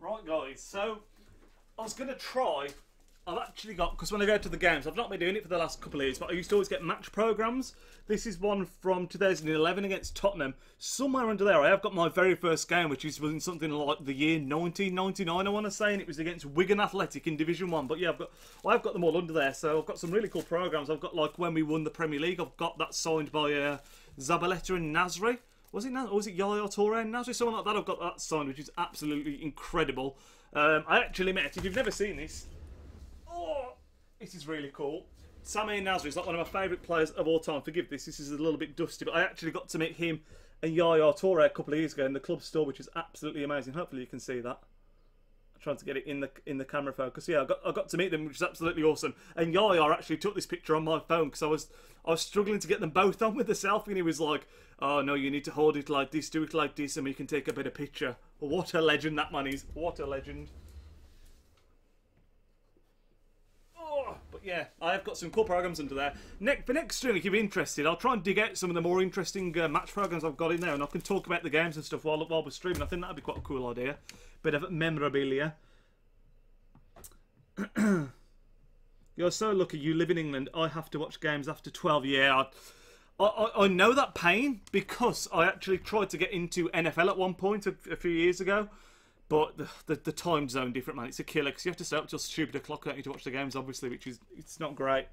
Speaker 1: Right guys, so I was going to try, I've actually got, because when I go to the games, I've not been doing it for the last couple of years, but I used to always get match programmes. This is one from 2011 against Tottenham. Somewhere under there I have got my very first game, which was in something like the year 1999 I want to say, and it was against Wigan Athletic in Division 1. But yeah, I've got them all under there, so I've got some really cool programmes. I've got like when we won the Premier League, I've got that signed by Zabaleta and Nasri. Was it Yaya Toure and Nasri? Someone like that. I've got that signed, which is absolutely incredible. I actually met, if you've never seen this, oh, this is really cool. Samir Nasri is like one of my favourite players of all time. Forgive this is a little bit dusty, but I actually got to meet him and Yaya Toure a couple of years ago in the club store, which is absolutely amazing. Hopefully you can see that. I'm trying to get it in the camera focus. Yeah, I got to meet them, which is absolutely awesome. And Yaya actually took this picture on my phone because I was struggling to get them both on with the selfie, and he was like, "Oh no, you need to hold it like this, do it like this, and we can take a better picture." What a legend that man is! What a legend! Oh, but yeah, I have got some cool programs under there. For next stream, if you're interested, I'll try and dig out some of the more interesting match programs I've got in there, and I can talk about the games and stuff while we're streaming. I think that'd be quite a cool idea. Bit of memorabilia. You're so lucky you live in England. I have to watch games after 12. Yeah, I know that pain because I actually tried to get into NFL at one point a few years ago. But the time zone different, man. It's a killer because you have to stay up till stupid o'clock, don't you, to watch the games, obviously, which is, it's not great.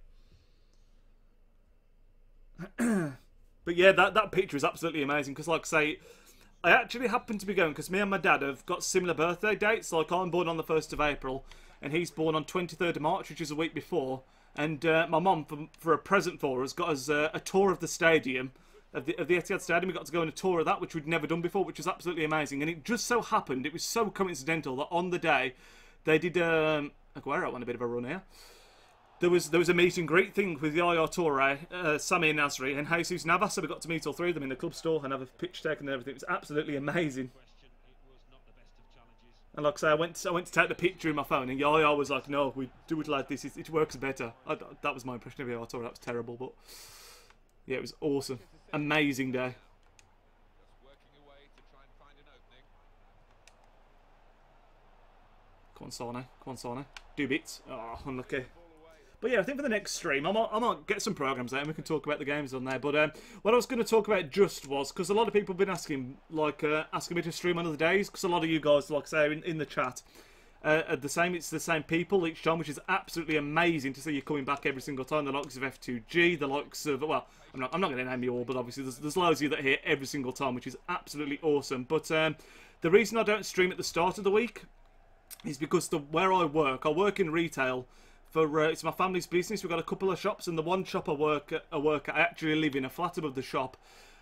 Speaker 1: But yeah, that picture is absolutely amazing because, like I say, I actually happen to be going because me and my dad have got similar birthday dates. Like, I'm born on the 1st of April and he's born on 23rd of March, which is a week before. And my mum, for a present for us, got us a tour of the stadium, of the Etihad Stadium. We got to go on a tour of that, which we'd never done before, which was absolutely amazing. And it just so happened, it was so coincidental that on the day they did Aguero on a bit of a run here. There was a meet and greet thing with Yaya Toure, Samir Nasri, and Jesus Navas. So we got to meet all three of them in the club store and have a pitch taken and everything. It was absolutely amazing. And like I say, I went to take the picture in my phone, and Yaya was like, "No, we do it like this. It works better." That was my impression of Yaya Toure. That was terrible, but yeah, it was awesome. Amazing day. Come on, Sane. Come on, Sane. Do bits. Oh, unlucky. But yeah, I think for the next stream, I might get some programs out and we can talk about the games on there. But what I was going to talk about just was, because a lot of people have been asking, like, asking me to stream on other days, because a lot of you guys, like I say, in the chat, are the same. It's the same people each time, which is absolutely amazing to see you coming back every single time. The likes of F2G, the likes of, well, I'm not going to name you all, but obviously there's loads of you that are here every single time, which is absolutely awesome. But the reason I don't stream at the start of the week is because where I work in retail. It's my family's business. We've got a couple of shops, and the one shop I work at, I actually live in a flat above the shop,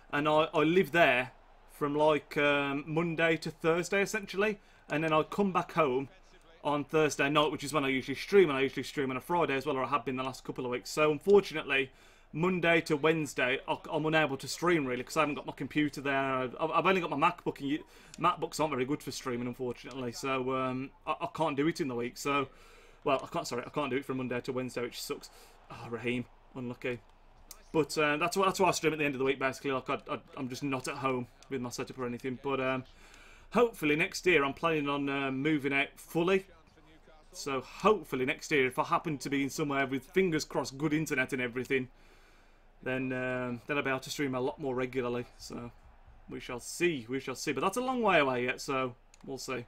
Speaker 1: and I live there from like Monday to Thursday essentially, and then I come back home on Thursday night, which is when I usually stream, and I usually stream on a Friday as well, or I have been the last couple of weeks. So unfortunately, Monday to Wednesday, I'm unable to stream really because I haven't got my computer there. I've only got my MacBook, and MacBooks aren't very good for streaming, unfortunately. So I can't do it in the week. So, well, I can't. Sorry, I can't do it from Monday to Wednesday, which sucks. Oh, Raheem, unlucky. But that's why I stream at the end of the week, basically. Like I'm just not at home with my setup or anything. But hopefully next year I'm planning on moving out fully. So hopefully next year, if I happen to be in somewhere with fingers crossed good internet and everything, then I'll be able to stream a lot more regularly. So we shall see. We shall see. But that's a long way away yet, so we'll see.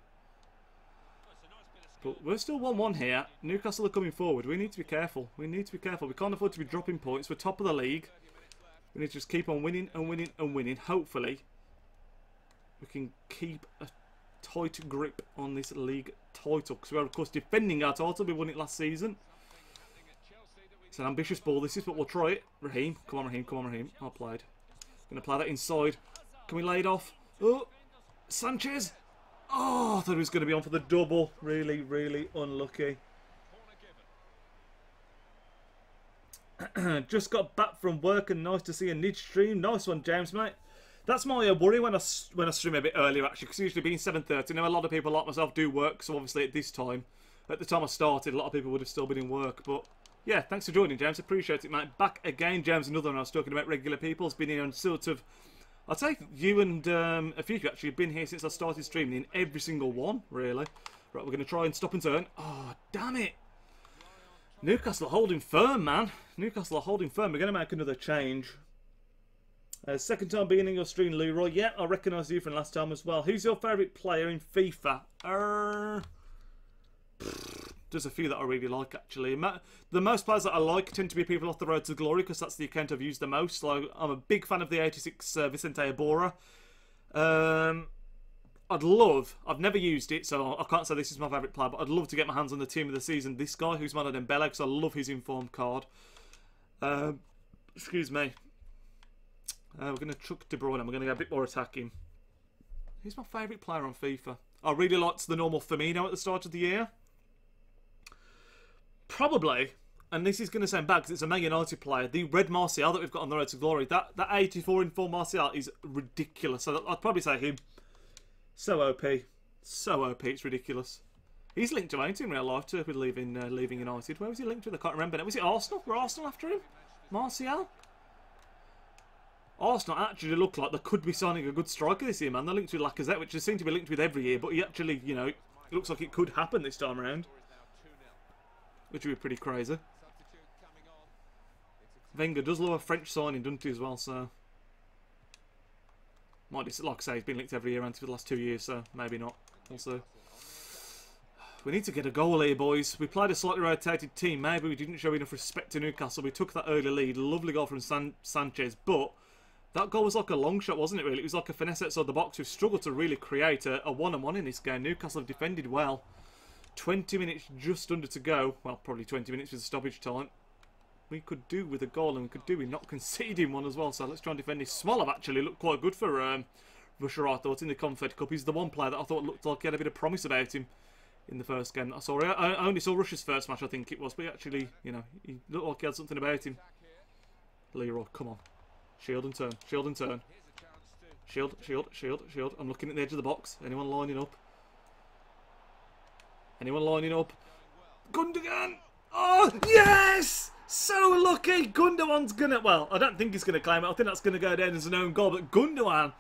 Speaker 1: But we're still 1-1 here. Newcastle are coming forward. We need to be careful. We need to be careful. We can't afford to be dropping points. We're top of the league. We need to just keep on winning and winning and winning. Hopefully, we can keep a tight grip on this league title. Because we're, of course, defending our title. We won it last season. It's an ambitious ball. This is, but we'll try it. Raheem. Come on, Raheem. Come on, Raheem. I'll play it. Going to play that inside. Can we lay it off? Oh, Sanchez. Oh, I thought he was going to be on for the double. Really, really unlucky. Just got back from work and nice to see a Nidge stream. Nice one, James, mate. That's my worry when I stream a bit earlier, actually, because usually being 7:30. I know a lot of people like myself do work, so obviously at this time, at the time I started, a lot of people would have still been in work. But yeah, thanks for joining, James. Appreciate it, mate. Back again, James. Another one I was talking about regular people. Has been here on sort of. I'd say you and a few of you actually have been here since I started streaming in every single one, really. Right, we're going to try and stop and turn. Oh, damn it. Newcastle are holding firm, man. Newcastle are holding firm. We're going to make another change. Second time being in your stream, Leroy. Yeah, I recognise you from last time as well. Who's your favourite player in FIFA? There's a few that I really like, actually. The most players that I like tend to be people off the road to glory, because that's the account I've used the most. So I'm a big fan of the 86 Vicente Iborra. I've never used it, so I can't say this is my favourite player, but I'd love to get my hands on the team of the season. This guy, who's Mano Dembele, because I love his informed card. Excuse me. We're going to chuck De Bruyne. We're going to go a bit more attacking. Who's my favourite player on FIFA? I really liked the normal Firmino at the start of the year. Probably, and this is going to sound bad because it's a Man United player, the red Martial that we've got on the road to glory, that 84 in full Martial is ridiculous. So I'd probably say him. So OP. So OP, it's ridiculous. He's linked to Ain't in real life too with leaving United. Where was he linked with? I can't remember now. Was it Arsenal? Were Arsenal after him? Martial? Arsenal actually look like they could be signing a good striker this year, man. They're linked with Lacazette, which they seem to be linked with every year, but he actually, you know, it looks like it could happen this time around. Which would be pretty crazy. Wenger does love a French signing, doesn't he, as well, so... Might be, like I say, he's been linked every year for the last 2 years, so maybe not. Also, we need to get a goal here, boys. We played a slightly rotated team. Maybe we didn't show enough respect to Newcastle. We took that early lead. Lovely goal from Sanchez, but that goal was like a long shot, wasn't it, really? It was like a finesse outside the box. We've struggled to really create a one-on-one in this game. Newcastle have defended well. 20 minutes just under to go. Well, probably 20 minutes with the stoppage time. We could do with a goal, and we could do with not conceding one as well. So let's try and defend this. Smolov actually looked quite good for Russia, I thought, in the Confed Cup. He's the one player that I thought looked like he had a bit of promise about him in the first game that I saw. I only saw Russia's first match, I think it was, but he actually, you know, he looked like he had something about him. Leroy, come on. Shield and turn. Shield and turn. Shield, shield, shield, shield. I'm looking at the edge of the box. Anyone lining up? Anyone lining up? Gundogan! Oh, yes! So lucky! Gundogan's gonna... Well, I don't think he's gonna claim it. I think that's gonna go down as an own goal. But Gundogan,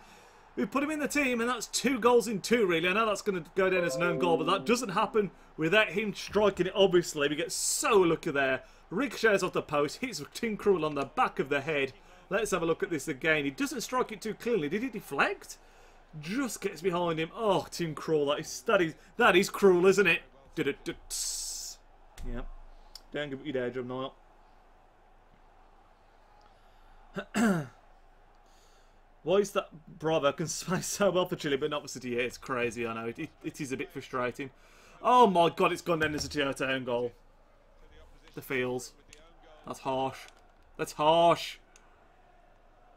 Speaker 1: we put him in the team, and that's 2 goals in 2, really. I know that's gonna go down as an own goal, but that doesn't happen without him striking it, obviously. We get so lucky there. Ricochets off the post, hits Tim Krul on the back of the head. Let's have a look at this again. He doesn't strike it too cleanly. Did he deflect? Just gets behind him. Oh, Tim Krul, that is cruel, isn't it? Yeah. Don't give it your day job, Niall. Why is that Bravo can play so well for Chile but not for City? Yeah, it's crazy, I know. It is a bit frustrating. Oh my god, it's gone down as a Toyota own goal. The feels. That's harsh. That's harsh.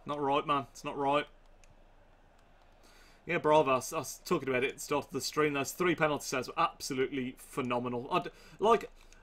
Speaker 1: Not right, man. It's not right. Yeah, Bravo, I was talking about it at the start of the stream. Those 3 penalty saves were absolutely phenomenal.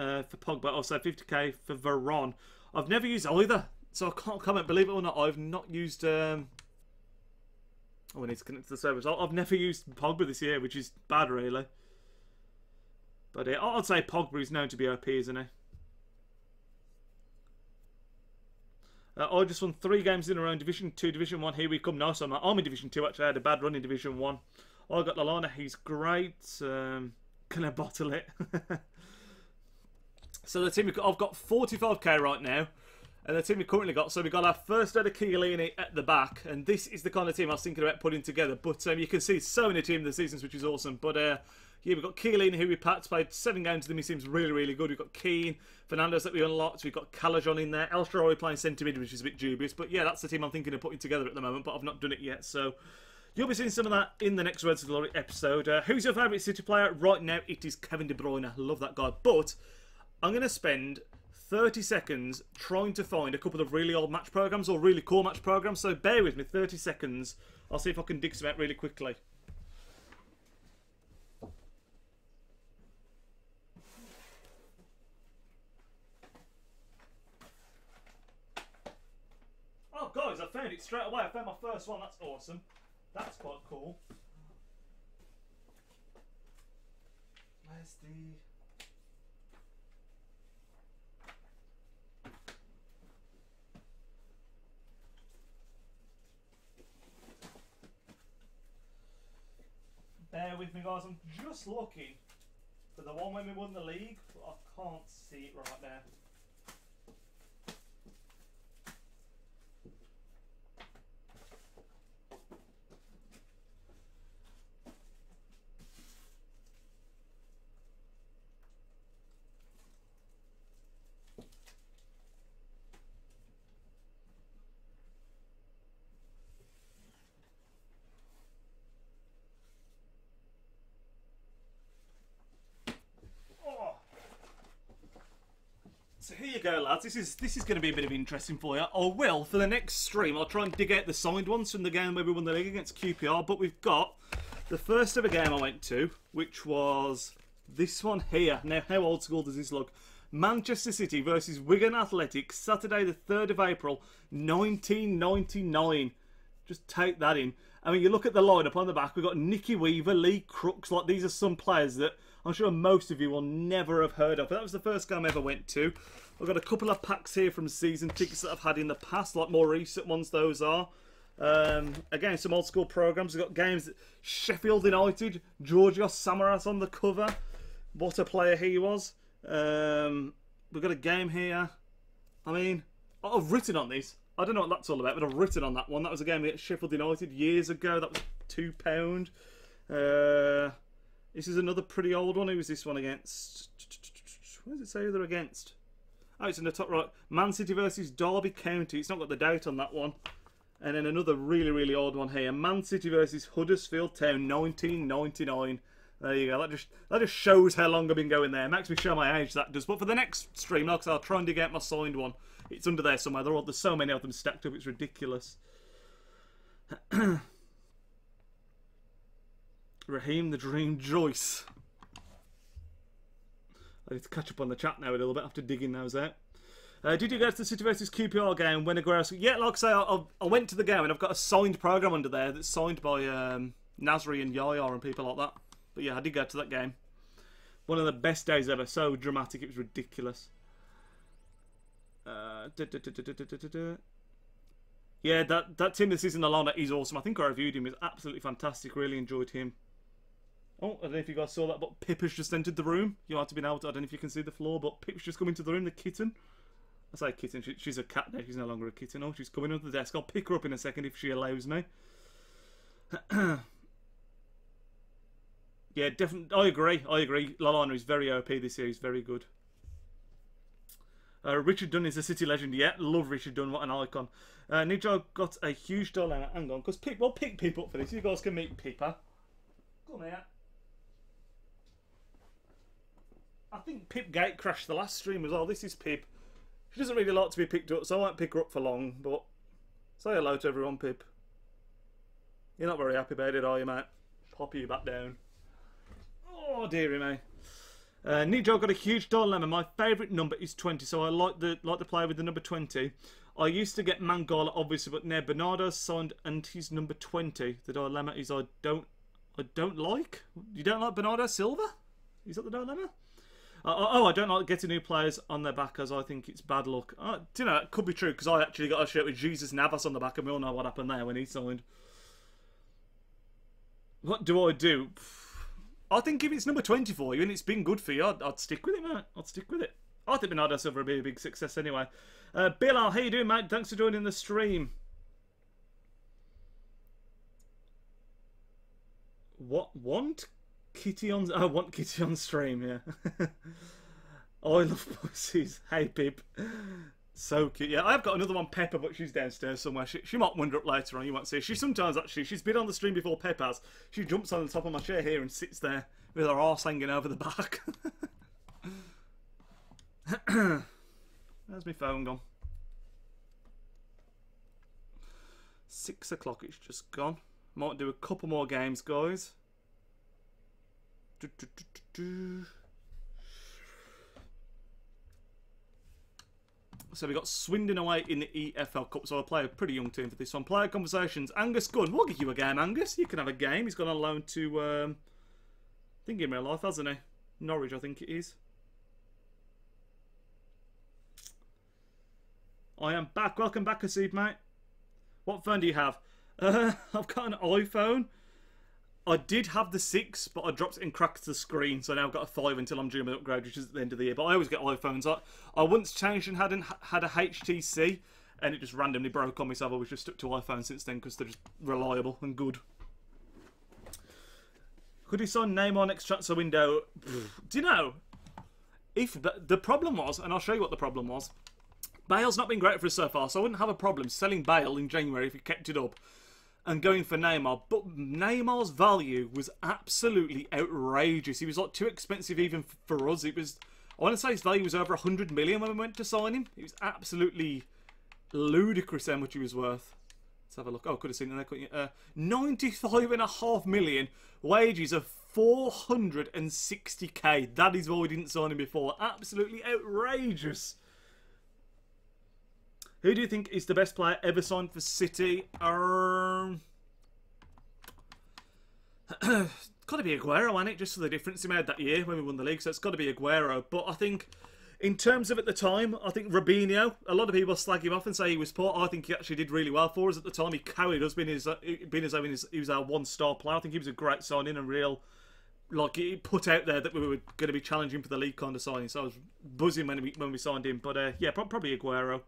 Speaker 1: for Pogba. Also 50k for Veron. I've never used either, so I can't comment. Believe it or not, I've not used... Oh, we need to connect to the servers. I've never used Pogba this year, which is bad, really. But I'd say Pogba is known to be OP, isn't he? I just won 3 games in a row in Division 2, Division 1. Here we come now. So I'm in Division 2, actually. I had a bad run in Division 1. I got Lallana. He's great. Can I bottle it? So the team, I've got 45k right now. And the team we currently got, so we've got our first head of Chiellini at the back. And this is the kind of team I was thinking about putting together. But you can see so many teams this season, which is awesome. But yeah, we've got Chiellini, who we packed, played 7 games with him. He seems really, really good. We've got Keane, Fernandes that we unlocked. We've got Calajon in there. El Shaarawy playing centre mid, which is a bit dubious. But yeah, that's the team I'm thinking of putting together at the moment. But I've not done it yet. So you'll be seeing some of that in the next Road to Glory episode. Who's your favourite City player? Right now, it is Kevin De Bruyne. I love that guy. But I'm going to spend 30 seconds trying to find a couple of really old match programs or really cool match programs. So bear with me, 30 seconds. I'll see if I can dig some out really quickly. Oh, guys, I found it straight away. I found my first one. That's awesome. That's quite cool. Where's the... Bear with me, guys. I'm just looking for the one when we won the league, but I can't see it right now. So here you go, lads. This is going to be a bit of interesting for you. I will, for the next stream, I'll try and dig out the signed ones from the game where we won the league against QPR. But we've got the first ever game I went to, which was this one here. Now, how old school does this look? Manchester City versus Wigan Athletic, Saturday the 3rd of April, 1999. Just take that in. I mean, you look at the lineup on the back, we've got Nicky Weaver, Lee Crooks. Like, these are some players that I'm sure most of you will never have heard of. But that was the first game I ever went to. I've got a couple of packs here from season tickets that I've had in the past, like more recent ones those are. Again, some old school programs. We've got games that Sheffield United, Georgios Samaras on the cover. What a player he was. We've got a game here. I mean, I've written on this. I don't know what that's all about, but I've written on that one. That was a game against Sheffield United years ago. That was £2. This is another pretty old one. Who was this one against? What does it say who they're against? Oh, it's in the top right. Man City versus Derby County. It's not got the date on that one. And then another really, really old one here. Man City versus Huddersfield Town, 1999. There you go. That just shows how long I've been going there. It makes me show my age, that does. But for the next stream, like I said, I'll try and dig out my signed one. It's under there somewhere. There's so many of them stacked up. It's ridiculous. Raheem the Dream Joyce. I need to catch up on the chat now a little bit after digging those out. Did you go to the City vs QPR game when Aguero... Yeah, like I say, I went to the game and I've got a signed programme under there that's signed by Nasri and Yaya and people like that. But yeah, I did go to that game. One of the best days ever. So dramatic, it was ridiculous. Yeah, that team this season alone is awesome. I think I reviewed him. He's absolutely fantastic. Really enjoyed him. Oh, I don't know if you guys saw that, but Pip has just entered the room. You might have been out. I don't know if you can see the floor, but Pip's just come into the room. The kitten. I say kitten. She's a cat now. She's no longer a kitten. Oh, she's coming under the desk. I'll pick her up in a second if she allows me. Yeah, definitely. I agree. Lallana is very OP this year. He's very good. Richard Dunn is a City legend. Yeah, love Richard Dunn. What an icon. Nijo got a huge dollar. Hang on, because Pip. We'll pick Pip up for this. You guys can meet Pippa. Come here. I think Pip gate crashed the last stream as well. This is Pip. She doesn't really like to be picked up, so I won't pick her up for long. But say hello to everyone, Pip. You're not very happy about it, are you, mate? Pop you back down. Oh, dearie me. Nijo got a huge dilemma. My favourite number is 20, so I like the player with the number 20. I used to get Mangala, obviously, but now Bernardo signed and he's number 20. The dilemma is I don't like. You don't like Bernardo Silva? Is that the dilemma? I don't like getting new players on their back as I think it's bad luck. Do you know, it could be true because I actually got a shirt with Jesus Navas on the back and we all know what happened there when he signed. What do I do? I think if it's number 20 for you and it's been good for you, I'd stick with it, mate. I'd stick with it. I think Bernardo Silva will be a big success anyway. Bilal, how you doing, mate? Thanks for joining the stream. Want Kitty on? I want Kitty on stream. Yeah. I love pussies. Hey, Pip. So cute. Yeah, I've got another one, Pepper, but she's downstairs somewhere. She might wander up later on. You might see her. She sometimes actually. She's been on the stream before Pep has. She jumps on the top of my chair here and sits there with her arse hanging over the back. There's my phone gone. 6 o'clock, it's just gone. Might do a couple more games, guys. So we got Swindon away in the EFL Cup, so I'll play a pretty young team for this one. Player conversations, Angus Gunn. We'll give you a game, Angus. You can have a game. He's gone on loan to, I think in real life, hasn't he? Norwich, I think it is. I am back. Welcome back, Hasib, mate. What phone do you have? I've got an iPhone. I did have the 6, but I dropped it and cracked the screen, so now I've got a 5 until I'm due my upgrade, which is at the end of the year. But I always get iPhones. I once changed and had a HTC, and it just randomly broke on me, so I've always just stuck to iPhone since then, because they're just reliable and good. Could he sign Neymar next transfer window? Do you know? If the problem was, and I'll show you what the problem was, Bale's not been great for us so far, so I wouldn't have a problem selling Bale in January if he kept it up and going for Neymar. But Neymar's value was absolutely outrageous. He was like too expensive even for us. It was, I want to say his value was over 100 million when we went to sign him. It was absolutely ludicrous how much he was worth. Let's have a look. Oh, I could have seen it there. 95.5 million, wages of 460k. That is why we didn't sign him before. Absolutely outrageous. Who do you think is the best player ever signed for City? Got to be Aguero, hasn't it? Just for the difference he made that year when we won the league. So it's got to be Aguero. But I think, in terms of at the time, I think Robinho, a lot of people slag him off and say he was poor. I think he actually did really well for us at the time. He carried us, being as though he was our one-star player. I think he was a great signing and real, like, he put out there that we were going to be challenging for the league kind of signing. So I was buzzing when we signed him. But yeah, probably Aguero.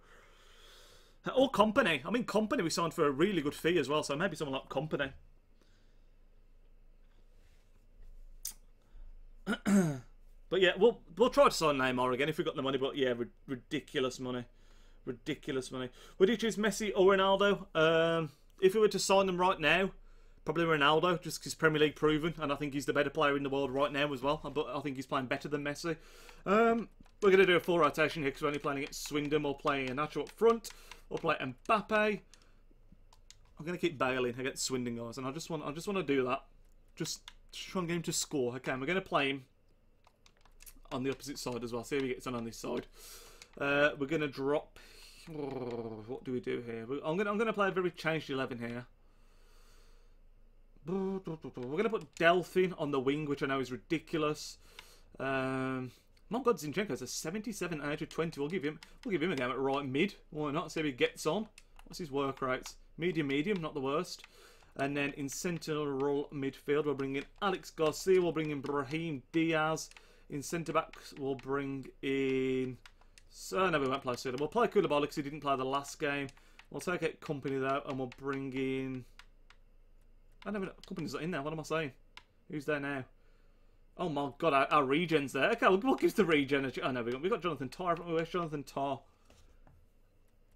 Speaker 1: Or Company. I mean, Company we signed for a really good fee as well, so maybe someone like Company. But yeah, we'll try to sign Neymar again if we've got the money, but yeah, ridiculous money. Ridiculous money. Would you choose Messi or Ronaldo? If we were to sign them right now, probably Ronaldo, just because Premier League proven, and I think he's the better player in the world right now as well, but I think he's playing better than Messi. We're going to do a full rotation here because we're only playing against Swindon. We'll play Nacho up front. We'll play Mbappe. I'm going to keep Bale in against Swindon, guys, and I just want to do that. Just try and get him to score. Okay, we're going to play him on the opposite side as well. See if he gets on this side. We're going to drop. What do we do here? I'm going to play a very changed 11 here. We're going to put Delphin on the wing, which I know is ridiculous. My God, Zinchenko's a 77 out of 20. We'll give him a game at right mid. Why not? See if he gets on. What's his work rates? Medium, not the worst. And then in central midfield, we'll bring in Alex Garcia. We'll bring in Brahim Diaz. In centre backs, we'll bring in. So no, we won't play Suda. We'll play Koulibaly because he didn't play the last game. We'll take out Company though, and we'll bring in. I never know. Company's not in there. What am I saying? Who's there now? Oh my God, our regen's there. Okay, we'll give the regen. Oh no, we've got Jonathan Tarr. Where's Jonathan Tarr?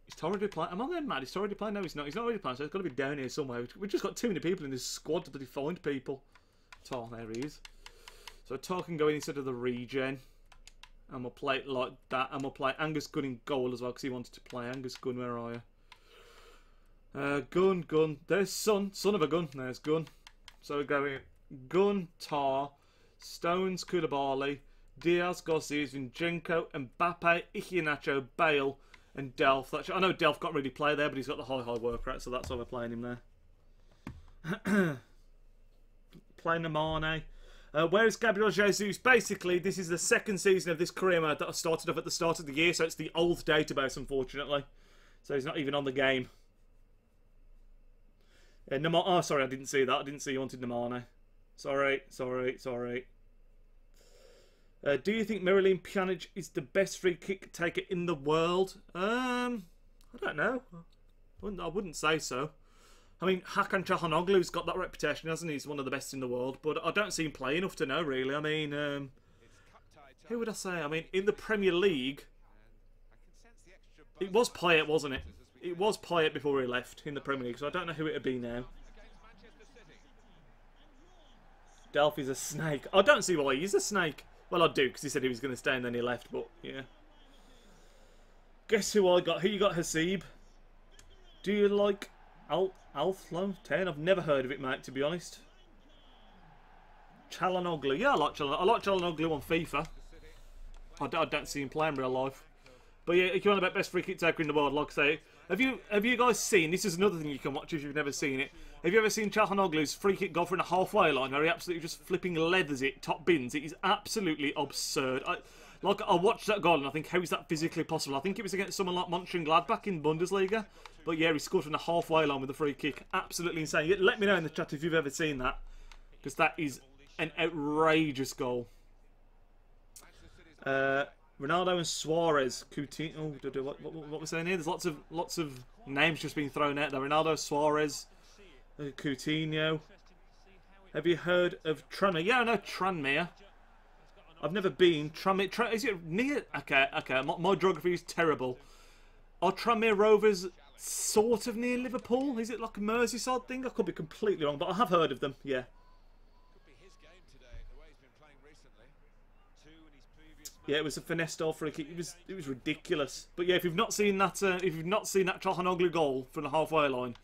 Speaker 1: Is Tarr already playing? Am I going mad? Is Tarr already playing? No, he's not. He's not already playing, so it's got to be down here somewhere. We've just got too many people in this squad to find people. Tarr, there he is. So Tarr can go in instead of the regen. And we'll play it like that. And we'll play Angus Gunn in goal as well, because he wanted to play. Angus Gunn, where are you? Gunn. There's son of a gun. There's Gunn. So we're going Gunn, Tarr, Stones, Koulibaly, Diaz, Garcia, Zinchenko, Mbappe, Iheanacho, Bale, and Delph. I know Delph can't really play there, but he's got the high work rate, so that's why we're playing him there. Playing Mane. Where is Gabriel Jesus? Basically, this is the second season of this career mode that I started off at the start of the year, so it's the old database, unfortunately. So he's not even on the game. Yeah, oh, sorry, I didn't see that. I didn't see you wanted Nemane. Sorry. Do you think Miralem Pjanic is the best free kick taker in the world? I don't know. I wouldn't say so. I mean, Hakan Çalhanoğlu's got that reputation, hasn't he? He's one of the best in the world, but I don't see him play enough to know, really. I mean, who would I say? I mean, in the Premier League, it was Payet, wasn't it? It was Payet before he left in the Premier League, so I don't know who it would be now. Delphi's a snake. I don't see why he's a snake. Well, I do, because he said he was going to stay and then he left, but yeah. Guess who I got? Who you got, Hasib? Do you like Alflo 10? I've never heard of it, mate, to be honest. Çalhanoğlu. Yeah, I like Çalhanoğlu on FIFA. I don't see him play in real life. But yeah, if you're on about best free kick taker in the world, like I say, have you guys seen, this is another thing you can watch if you've never seen it. Have you ever seen Çalhanoğlu's free kick go from the halfway line where he absolutely just flipping leathers it, top bins? It is absolutely absurd. I watched that goal and I think, how is that physically possible? I think it was against someone like Mönchengladbach in Bundesliga. But yeah, he scored from the halfway line with a free kick. Absolutely insane. Let me know in the chat if you've ever seen that, because that is an outrageous goal. Ronaldo and Suarez, Coutinho. What we're saying here? There's lots of names just being thrown out there. Ronaldo, Suarez, Coutinho. Have you heard of Tranmere? Yeah, I know Tranmere. I've never been. Tranmere. Is it near? Okay. My geography is terrible. Are Tranmere Rovers sort of near Liverpool? Is it like a Merseyside thing? I could be completely wrong, but I have heard of them. Yeah. Yeah, it was a finesse style free kick. It was ridiculous. But yeah, if you've not seen that, Çalhanoğlu goal from the halfway line,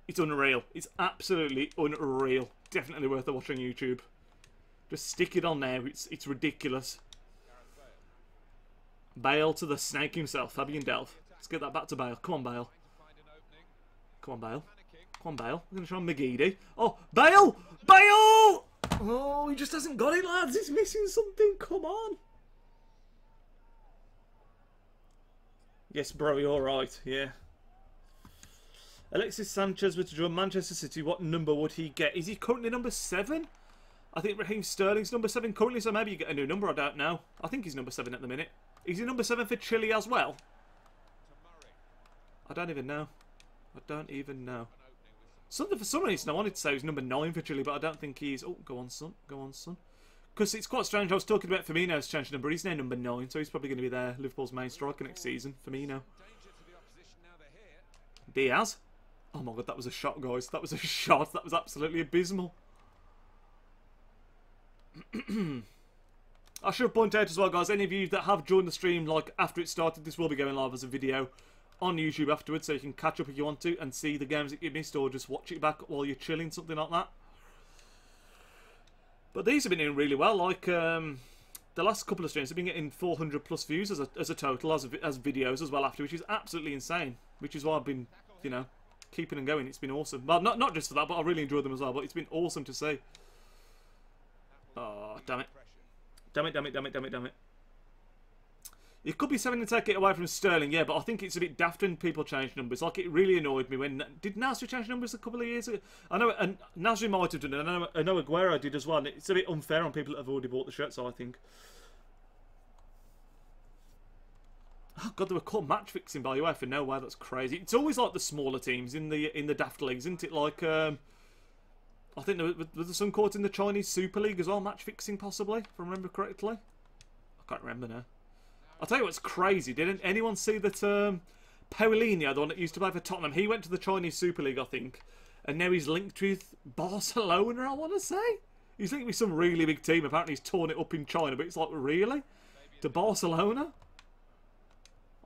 Speaker 1: it's unreal. It's absolutely unreal. Definitely worth a watch on YouTube. Just stick it on there. It's ridiculous. Bale to the snake himself, Fabian Delph. Let's get that back to Bale. Come on, Bale. Come on, Bale. Come on, Bale. We're going to try McGeady. Oh, Bale! Bale! Oh, he just hasn't got it, lads. He's missing something. Come on. Yes, bro, you're alright. Yeah. Alexis Sanchez were to join Manchester City. What number would he get? Is he currently number 7? I think Raheem Sterling's number 7 currently, so maybe you get a new number. I don't know. I think he's number 7 at the minute. Is he number 7 for Chile as well? I don't even know. I don't even know. For some reason, I wanted to say he's number 9 for Chile, but I don't think he's... Oh, go on, son. Go on, son. Because it's quite strange. I was talking about Firmino's changed number. He's now number 9, so he's probably going to be there. Liverpool's main striker next season. Firmino. Diaz. Oh my god, that was a shot, guys. That was a shot. That was absolutely abysmal. I should point out as well, guys, any of you that have joined the stream, like, after it started, this will be going live as a video on YouTube afterwards, so you can catch up if you want to and see the games that you missed, or just watch it back while you're chilling, something like that. But these have been doing really well. Like, the last couple of streams have been getting 400 plus views as a total, as videos as well after, which is absolutely insane. Which is why I've been, you know, keeping them going. It's been awesome. Well, not just for that, but I really enjoyed them as well. But it's been awesome to see. Oh, damn it. Damn it. It could be something to take it away from Sterling, yeah, but I think it's a bit daft when people change numbers. Like, it really annoyed me when... Did Nasri change numbers a couple of years ago? I know, and Nasri might have done it, and I know Aguero did as well, and it's a bit unfair on people that have already bought the shirts, I think. Oh, God, they were called match fixing by UEFA. No way, that's crazy. It's always like the smaller teams in the daft leagues, isn't it? Like, I think there was some caught in the Chinese Super League as well, match fixing possibly, if I remember correctly. I can't remember now. I'll tell you what's crazy. Didn't anyone see that Paulinho, the one that used to play for Tottenham, he went to the Chinese Super League, I think, and now he's linked with Barcelona, I want to say? He's linked with some really big team. Apparently he's torn it up in China, but it's like, really? To Barcelona?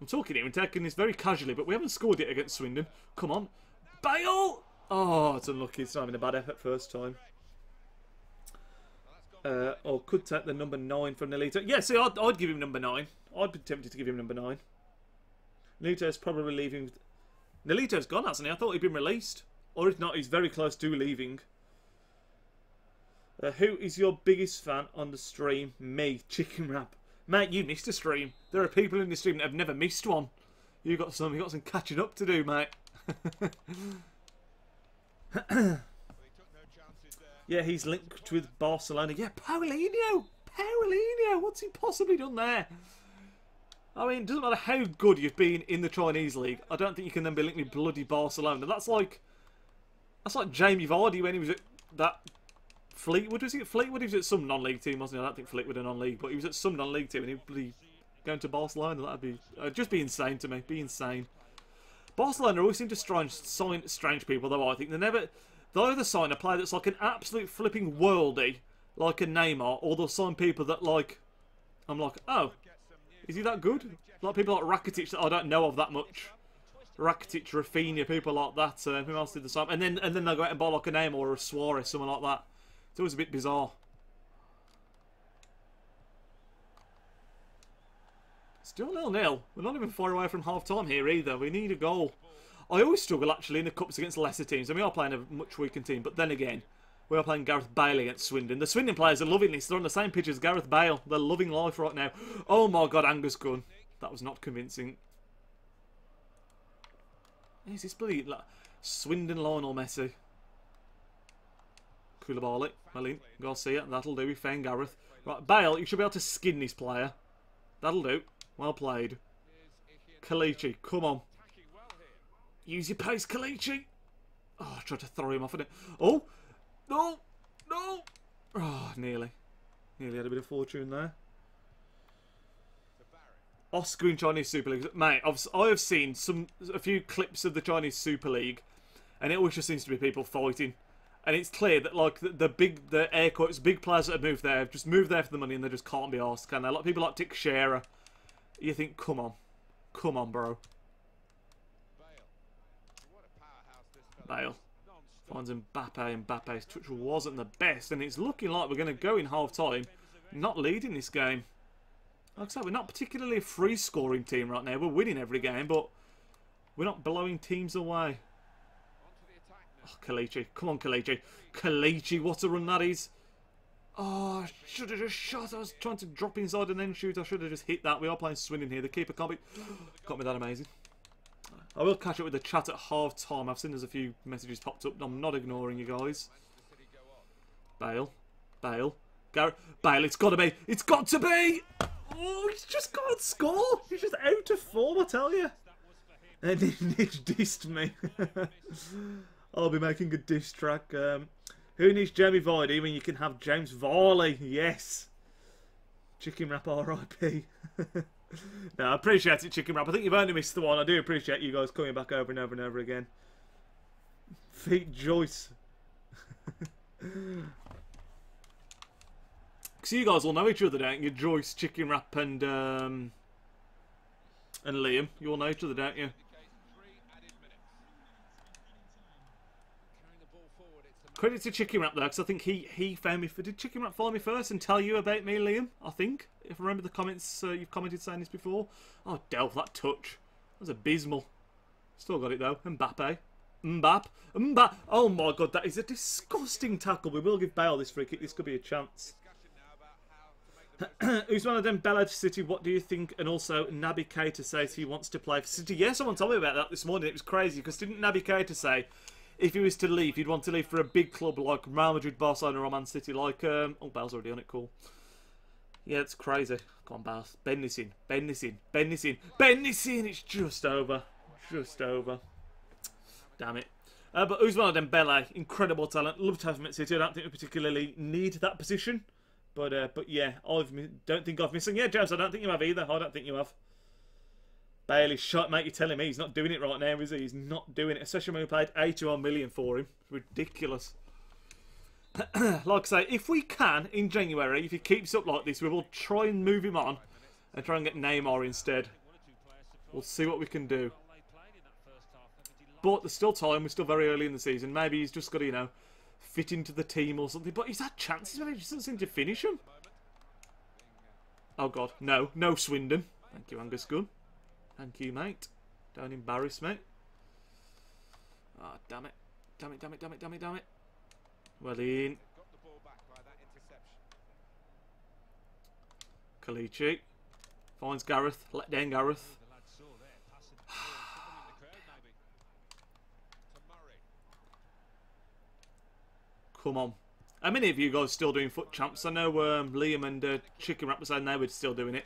Speaker 1: I'm talking here and taking this very casually, but we haven't scored yet against Swindon. Come on. Bale! Oh, it's unlucky. It's not having a bad effort first time. Or could take the number 9 from Nolito. Yeah, see, I'd give him number 9. I'd be tempted to give him number 9. Nolito's probably leaving. Nolito's gone, hasn't he? I thought he'd been released. Or if not, he's very close to leaving. Who is your biggest fan on the stream? Me, Chicken Wrap. Mate, you missed a stream. There are people in the stream that have never missed one. You got some catching up to do, mate. Yeah, he's linked with Barcelona. Yeah, Paulinho! Paulinho! What's he possibly done there? I mean, it doesn't matter how good you've been in the Chinese league. I don't think you can then be linked with bloody Barcelona. That's like Jamie Vardy when he was at that Fleetwood. Was he at Fleetwood? He was at some non-league team, wasn't he? I don't think Fleetwood a non-league, but he was at some non-league team and he'd be going to Barcelona. That'd be just be insane to me. Be insane. Barcelona always seem to sign strange people, though. I think they'll either sign a player that's like an absolute flipping worldie, like a Neymar, or they'll sign people that like, I'm like, oh, is he that good? Like people like Rakitic that I don't know of that much. Rakitic, Rafinha, people like that. Who else did the same? And then they'll go out and buy like a Neymar or a Suarez, someone like that. It's always a bit bizarre. Still 0-0. We're not even far away from half-time here either. We need a goal. I always struggle, actually, in the Cups against lesser teams. And we are playing a much weakened team. But then again, we are playing Gareth Bale against Swindon. The Swindon players are loving this. They're on the same pitch as Gareth Bale. They're loving life right now. Oh, my God, Angus Gunn. That was not convincing. Is this bloody Swindon, Lionel Messi? Koulibaly, Malin, Garcia. That'll do. We found Gareth. Right, Bale, you should be able to skin this player. That'll do. Well played. Kalichi, come on. Use your pace, Kalichi. Oh, I tried to throw him off it. Oh! No! No! Oh, nearly. Nearly had a bit of fortune there. Oscar in Chinese Super League. Mate, I have seen a few clips of the Chinese Super League, and it always just seems to be people fighting. And it's clear that like the air quotes big players that have moved there have just moved there for the money and they just can't be asked, can they? Like people like Dick Shearer. You think, come on, bro. Bale finds Mbappe. Mbappe's touch wasn't the best, and it's looking like we're going to go in half time, not leading this game. Like I said, we're not particularly a free scoring team right now. We're winning every game, but we're not blowing teams away. Oh, Kalichi. Come on, Kalichi. Kalichi, what a run that is. Oh, I should have just shot. I was trying to drop inside and then shoot. I should have just hit that. We are playing Swindon here. The keeper can't be that amazing. I will catch up with the chat at half time. I've seen there's a few messages popped up. I'm not ignoring you guys. Bale. Gareth. Bale, it's got to be. It's got to be. Oh, he's just can't score. He's just out of form, I tell you. And he dissed me. I'll be making a diss track. Who needs Jamie Vardy when you can have James Varley? Yes. Chicken Wrap RIP. No, I appreciate it, Chicken Wrap. I think you've only missed the one. I do appreciate you guys coming back over and over and over again. Feet Joyce. Because you guys all know each other, don't you? Joyce, Chicken Wrap, and Liam. You all know each other, don't you? Credit to Chicken Wrap though, because I think he found me. Did Chicken Wrap follow me first and tell you about me, Liam? I think, if I remember the comments, you've commented saying this before. Oh, Delph, that touch. That was abysmal. Still got it though. Mbappe. Oh my God, that is a disgusting tackle. We will give Bale this free kick. This could be a chance. Who's one of them? Bella to City, what do you think? And also, Naby Keita says he wants to play for City. Yeah, someone told me about that this morning. It was crazy, because didn't Naby Keita say if he was to leave, he'd want to leave for a big club like Real Madrid, Barcelona, or Man City? Like, oh, Bale's already on it, cool. Yeah, it's crazy. Come on, Bale. Bend this in. It's just over. Damn it. But Ousmane Dembele, incredible talent. Love to have him at City. I don't think we particularly need that position. But yeah, don't think I've missed him. Yeah, James, I don't think you have either. I don't think you have. Bailey shot, mate. You're telling me he's not doing it right now, is he? He's not doing it, especially when we paid 81 million for him. It's ridiculous. Like I say, if we can in January, if he keeps up like this, we will try and move him on and try and get Neymar instead. We'll see what we can do. But there's still time. We're still very early in the season. Maybe he's just got to, you know, fit into the team or something. But he's had chances, but he just doesn't seem to finish them. Oh, God. No. No, Swindon. Thank you, Angus Gunn. Thank you, mate. Don't embarrass me. Ah, oh, damn it. Damn it, damn it, damn it, damn it, damn it. Well in. Kalichi. Finds Gareth. Let down Gareth. Come on. How many of you guys still doing foot champs? I know Liam and Chicken Wrap were saying they were still doing it.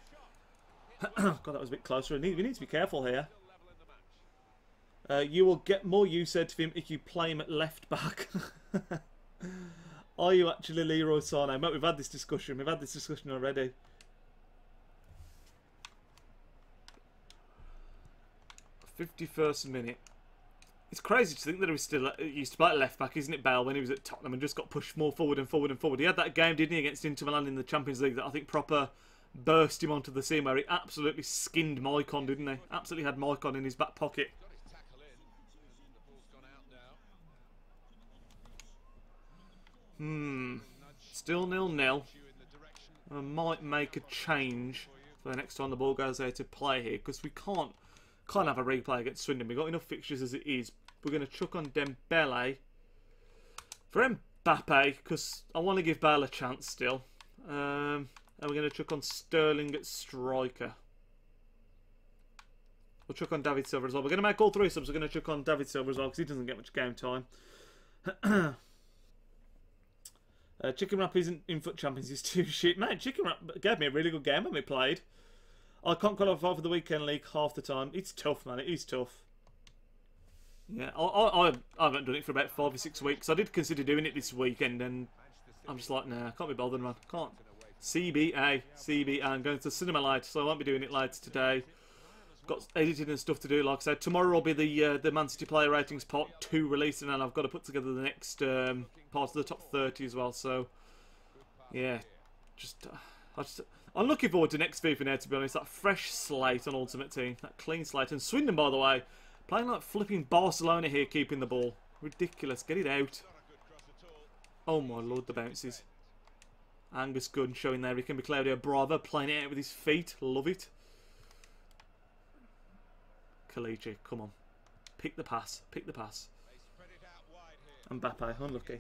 Speaker 1: God, that was a bit closer. We need to be careful here. You will get more use out of him if you play him at left back. Are you actually Leroy Sané? Mate, we've had this discussion. We've had this discussion already. '51st minute. It's crazy to think that he was still used to play at left back, isn't it, Bale, when he was at Tottenham and just got pushed more forward and forward and forward. He had that game, didn't he, against Inter Milan in the Champions League that I think proper burst him onto the scene, where he absolutely skinned Maicon, didn't he? Absolutely had Maicon in his back pocket. Still 0-0. I might make a change for the next time the ball goes out to play here, because we can't have a replay against Swindon. We've got enough fixtures as it is. We're going to chuck on Dembele for Mbappe, because I want to give Bale a chance still. And we're going to chuck on Sterling at striker. We'll chuck on David Silva as well. We're going to make all three subs. We're going to chuck on David Silva as well, because he doesn't get much game time. Chicken Wrap isn't in Foot Champions. He's too shit. Man, Chicken Wrap gave me a really good game when we played. I can't qualify for the weekend league half the time. It's tough, man. It is tough. Yeah, I haven't done it for about 5 or 6 weeks. I did consider doing it this weekend, and I'm just like, nah, can't be bothered, man. Can't. CBA. I'm going to cinema later, so I won't be doing it later today. Got editing and stuff to do. Like I said, tomorrow will be the Man City player ratings part 2 release, and then I've got to put together the next part of the top 30 as well. So, yeah, I'm looking forward to next FIFA now, to be honest. That fresh slate on Ultimate Team. That clean slate. And Swindon, by the way, playing like flipping Barcelona here, keeping the ball. Ridiculous. Get it out. Oh my lord, the bounces. Angus Gunn showing there he can be Claudio Bravo, playing it out with his feet. Love it. Kalichi, come on. Pick the pass. Pick the pass. Mbappe, unlucky.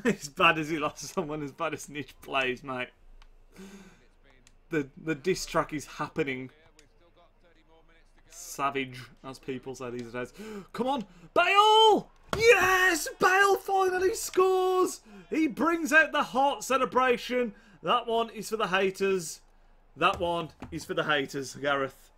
Speaker 1: As bad as he lost someone, as bad as Niche plays, mate. The diss track is happening. Savage, as people say these days. Come on, Bale! Yes! Bale finally scores! He brings out the heart celebration. That one is for the haters. That one is for the haters, Gareth.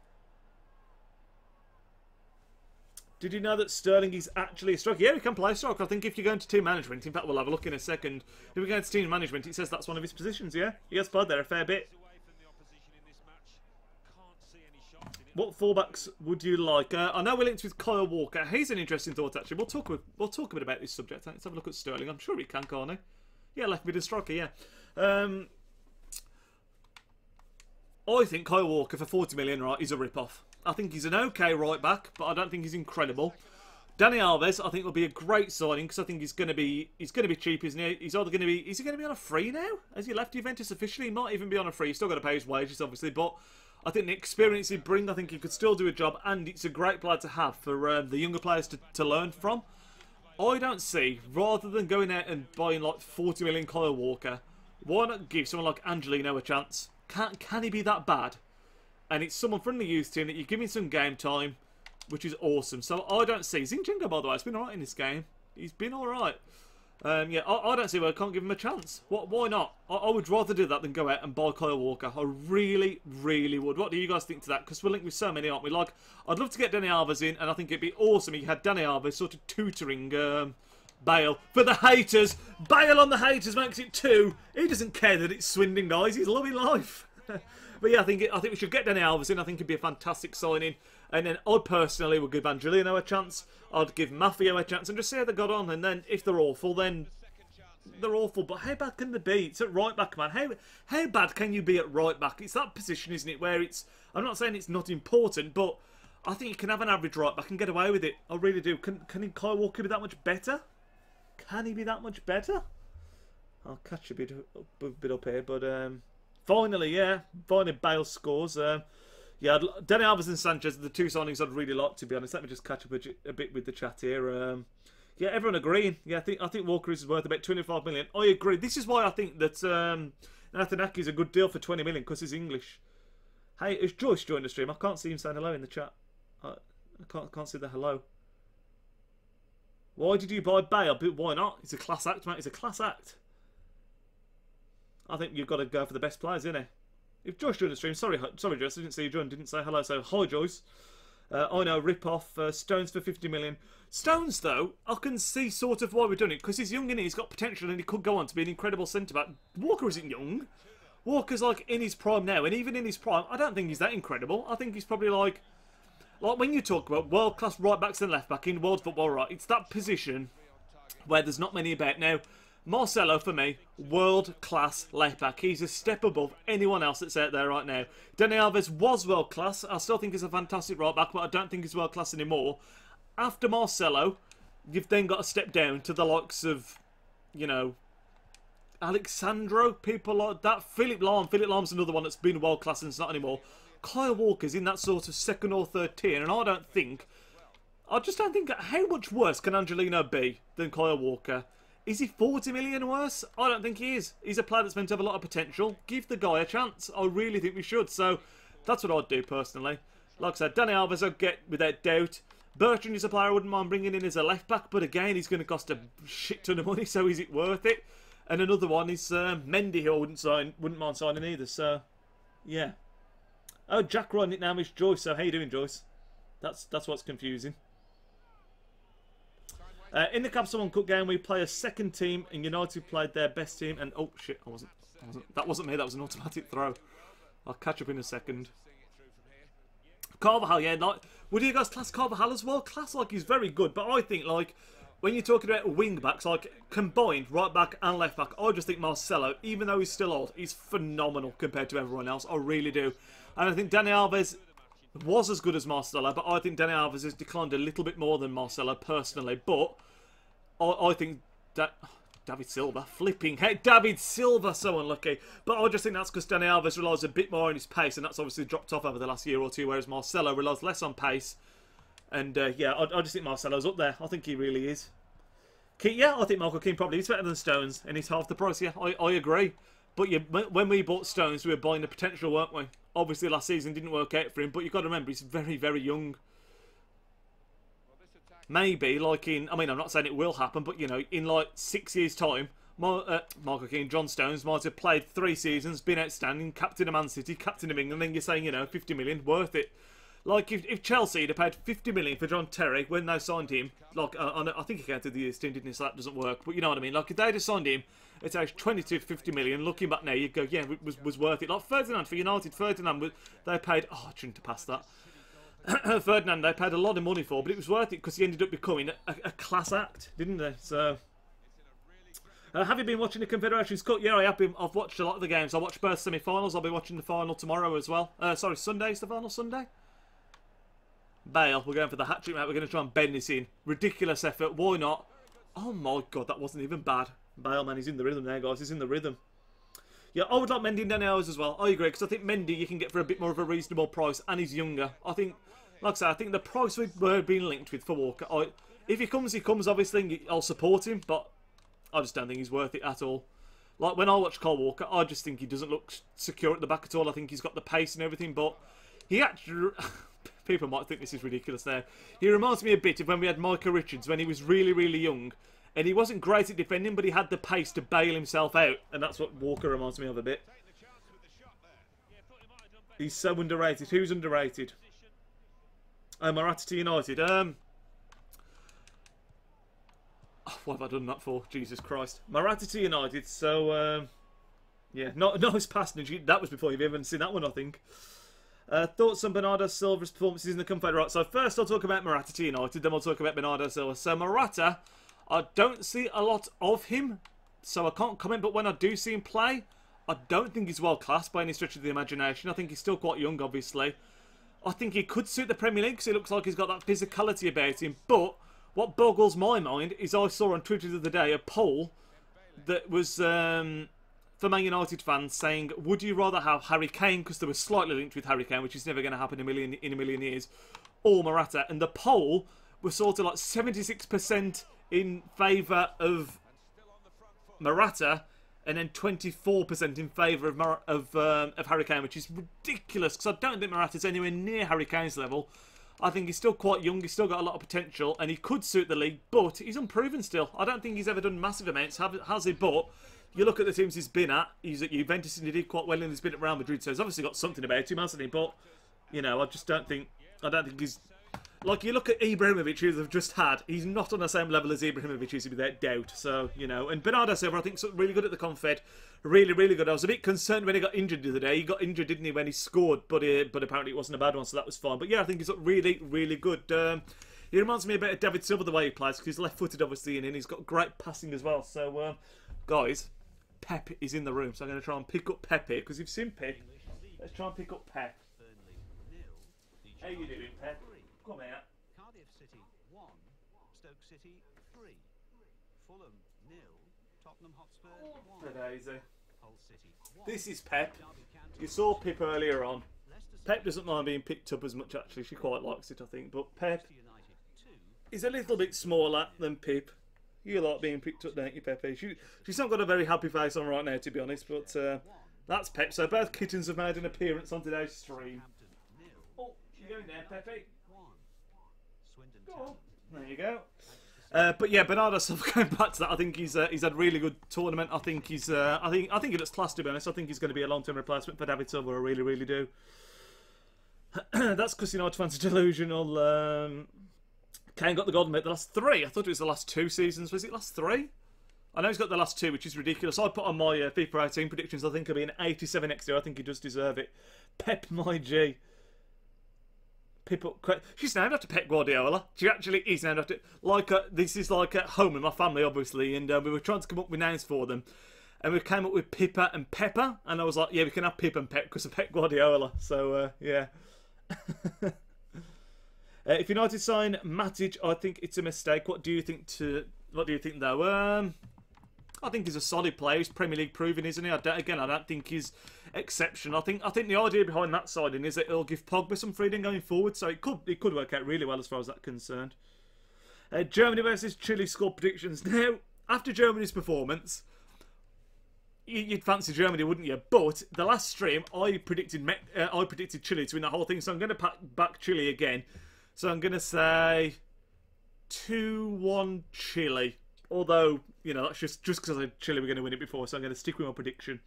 Speaker 1: Did you know that Sterling is actually a striker? Yeah, he can play striker. I think if you're going to team management, in fact, we'll have a look in a second. If we're going to team management, it says that's one of his positions, yeah? He has played there a fair bit. What fullbacks would you like? I know we're linked with Kyle Walker. He's an interesting thought, actually. We'll talk a bit about this subject. Let's have a look at Sterling. I'm sure he can, can't he? Yeah, left mid and striker, yeah. I think Kyle Walker for 40 million, right, is a rip-off. I think he's an okay right back, but I don't think he's incredible. Dani Alves, I think, will be a great signing because I think he's going to be cheap, isn't he? He's either going to be, is he going to be on a free now? Has he left Juventus officially? He might even be on a free. He's still got to pay his wages, obviously, but I think the experience he'd bring, I think he could still do a job, and it's a great player to have for the younger players to learn from. I don't see, rather than going out and buying like 40 million Kyle Walker, why not give someone like Angelino a chance? Can he be that bad? And it's someone from the youth team that you give him some game time, which is awesome. So I don't see Zinchenko, by the way, has been alright in this game. He's been alright. Yeah, I don't see why I can't give him a chance. Why not? I would rather do that than go out and buy Kyle Walker. I really, really would. What do you guys think to that? Because we're linked with so many, aren't we? Like, I'd love to get Dani Alves in, and I think it'd be awesome if you had Dani Alves sort of tutoring Bale. For the haters, Bale on the haters makes it 2. He doesn't care that it's Swindon, guys. He's loving life. But yeah, I think we should get Dani Alves in. I think it'd be a fantastic signing. And then I personally would give Angelino a chance. I'd give Maffeo a chance and just see how they got on. And then if they're awful, then they're awful. But how bad can they be? It's at right back, man. How bad can you be at right back? It's that position, isn't it, where it's... I'm not saying it's not important, but I think he can have an average right back and get away with it. I really do. Can Kyle Walker be that much better? Can he be that much better? I'll catch a bit up here, but finally, yeah, finally Bale scores. Yeah, Dani Alves and Sanchez are the two signings I'd really like, to be honest. Let me just catch up a bit with the chat here. Yeah, everyone agreeing. Yeah, I think Walker is worth about 25 million. I agree. This is why I think that Nathan Ake is a good deal for 20 million, because he's English. Hey, is Joyce joined the stream? I can't see him saying hello in the chat. I can't see the hello. Why did you buy Bale? But why not? It's a class act, mate. It's a class act. I think you've got to go for the best players, innit? If Joyce joined the stream, sorry Joyce, I didn't see you join, didn't say hello, so hi Joyce. I know, rip off Stones for 50 million. Stones, though, I can see sort of why we're doing it, because he's young and he's got potential and he could go on to be an incredible centre-back. Walker isn't young. Walker's like in his prime now, and even in his prime, I don't think he's that incredible. I think he's probably like when you talk about world-class right-backs and left-back in world football, right, it's that position where there's not many about. Now, Marcelo, for me, world-class left-back. He's a step above anyone else that's out there right now. Dani Alves was world-class. I still think he's a fantastic right-back, but I don't think he's world-class anymore. After Marcelo, you've then got to step down to the likes of, you know, Alexandro, people like that. Philip Lahm's another one that's been world-class and it's not anymore. Kyle Walker's in that sort of second or third tier, and I just don't think, how much worse can Angelino be than Kyle Walker? Is he 40 million worse? I don't think he is. He's a player that's meant to have a lot of potential. Give the guy a chance. I really think we should. So that's what I'd do personally. Like I said, Dani Alves I'd get without doubt. Bertrand is a player I wouldn't mind bringing in as a left back, but again, he's going to cost a shit ton of money, so is it worth it? And another one is Mendy, who I wouldn't mind signing either. So yeah. Oh, Jack Ryan nickname is Joyce. So how you doing, Joyce? That's what's confusing. In the Capital One Cup game, we play a second team, and United played their best team. And oh shit, that wasn't me. That was an automatic throw. I'll catch up in a second. Carvajal, yeah, like, would you guys class Carvajal as well? Class, like, he's very good, but I think, like, when you're talking about wing backs, like combined right back and left back, I just think Marcelo, even though he's still old, he's phenomenal compared to everyone else. I really do. And I think Dani Alves was as good as Marcelo, but I think Dani Alves has declined a little bit more than Marcelo personally. But I think that David Silva, flipping heck, David Silva, so unlucky. But I just think that's because Dani Alves relies a bit more on his pace, and that's obviously dropped off over the last year or two, whereas Marcelo relies less on pace. And yeah, I just think Marcelo's up there. I think he really is. Yeah, I think Michael Keane probably is better than Stones, and he's half the price. Yeah, I agree. But when we bought Stones, we were buying the potential, weren't we? Obviously, last season didn't work out for him, but you've got to remember, he's very, very young. Maybe, like in, I mean, I'm not saying it will happen, but, you know, in like 6 years' time, Michael Keane, John Stones might have played 3 seasons, been outstanding, captain of Man City, captain of England, and then you're saying, you know, 50 million, worth it. Like, if Chelsea had paid 50 million for John Terry when they signed him, like, I think he counted the years team, didn't he, so that doesn't work, but you know what I mean? Like, if they'd have signed him at age 22 to 50 million, looking back now, you'd go, yeah, it was worth it. Like, Ferdinand for United, they paid, oh, I shouldn't have passed that. Ferdinand, they paid a lot of money for, but it was worth it because he ended up becoming a class act, didn't they? So, have you been watching the Confederations Cup? Yeah, I have been. I've watched a lot of the games. I watched both semi-finals. I'll be watching the final tomorrow as well. Sorry, Sunday is the final Sunday. Bale, we're going for the hat-trick, mate. We're going to try and bend this in. Ridiculous effort. Why not? Oh my God, that wasn't even bad. Bale, man, he's in the rhythm there, guys. He's in the rhythm. Yeah, I would like Mendy and Dani Alves as well. I agree, because I think Mendy you can get for a bit more of a reasonable price, and he's younger. I think, like I say, I think the price we're being linked with for Walker, if he comes, obviously. I'll support him, but I just don't think he's worth it at all. Like, when I watch Kyle Walker, I just think he doesn't look secure at the back at all. I think he's got the pace and everything, but he actually... People might think this is ridiculous now. He reminds me a bit of when we had Micah Richards when he was really, really young. And he wasn't great at defending, but he had the pace to bail himself out. And that's what Walker reminds me of a bit. He's so underrated. Who's underrated? Oh, Morata to United. What have I done that for? Jesus Christ. Morata to United. So, yeah. Nice pass. That was before you've even seen that one, I think. Thoughts on Bernardo Silva's performances in the Confederate. So first I'll talk about Morata to United, then we'll talk about Bernardo Silva. So Morata, I don't see a lot of him, so I can't comment, but when I do see him play, I don't think he's world class by any stretch of the imagination. I think he's still quite young, obviously. I think he could suit the Premier League because he looks like he's got that physicality about him. But what boggles my mind is I saw on Twitter the other day a poll that was for Man United fans saying, would you rather have Harry Kane, because they were slightly linked with Harry Kane, which is never going to happen in a million years, or Morata? And the poll was sort of like 76% in favour of Morata, and then 24% in favour of Harry Kane, which is ridiculous because I don't think Morata's anywhere near Harry Kane's level. I think he's still quite young, he's still got a lot of potential, and he could suit the league, but he's unproven still. I don't think he's ever done massive amounts, has he? But you look at the teams he's been at, he's at Juventus and he did quite well, and he's been at Real Madrid, so he's obviously got something about him, hasn't he? But, you know, I don't think he's... Like, you look at Ibrahimovic, who they've just had, he's not on the same level as Ibrahimovic is, without doubt. So, you know, and Bernardo Silva, I think, is really good at the Confed. Really, really good. I was a bit concerned when he got injured the other day. He got injured, didn't he, when he scored, but apparently it wasn't a bad one, so that was fine. But yeah, I think he's really, really good. He reminds me a bit of David Silva, the way he plays, because he's left-footed, obviously, and he's got great passing as well. So, guys, Pep is in the room, so I'm going to try and pick up Pepe, because you've seen Pep. Let's try and pick up Pep. How you doing, Pep? Come out.
Speaker 2: Cardiff City 1, Stoke City 3, Fulham 0, Tottenham Hotspur 1,
Speaker 1: Daisy.
Speaker 2: Hull City 1.
Speaker 1: This is Pep. You saw Pip earlier on. Pep doesn't mind being picked up as much, actually. She quite likes it, I think. But Pep is a little bit smaller than Pip. You like being picked up, don't you, Pepe? She's not got a very happy face on right now, to be honest. But that's Pep. So both kittens have made an appearance on today's stream. Oh, you going there, Pepe? Go on. There you go. But yeah, Bernardo Silva, going back to that, I think he's had a really good tournament. I think he's I think he looks class, to be honest. I think he's going to be a long-term replacement for David Silva. I really, really do. That's because United fans are delusional. Kane got the golden boot the last 3. I thought it was the last 2 seasons. Was it last 3? I know he's got the last 2, which is ridiculous. I put on my FIFA 18 predictions. I think he'll be an 87 next year. I think he does deserve it. Pep, my G. People, she's named after Pep Guardiola. She actually is named after. This is like at home with my family, obviously, and we were trying to come up with names for them, and we came up with Pippa and Pepper, and I was like, yeah, we can have Pip and Pep because of Pep Guardiola. So yeah. If United sign Matic, I think it's a mistake. What do you think? What do you think though? I think he's a solid player. He's Premier League proven, isn't he? I don't think he's exceptional. I think the idea behind that signing is that it'll give Pogba some freedom going forward. So it could work out really well as far as that's concerned. Germany versus Chile score predictions. Now, after Germany's performance, you'd fancy Germany, wouldn't you? But the last stream, I predicted Chile to win the whole thing. So I'm going to back Chile again. So I'm going to say 2-1 Chile. Although, you know, that's just because I said Chile were going to win it before, so I'm going to stick with my prediction.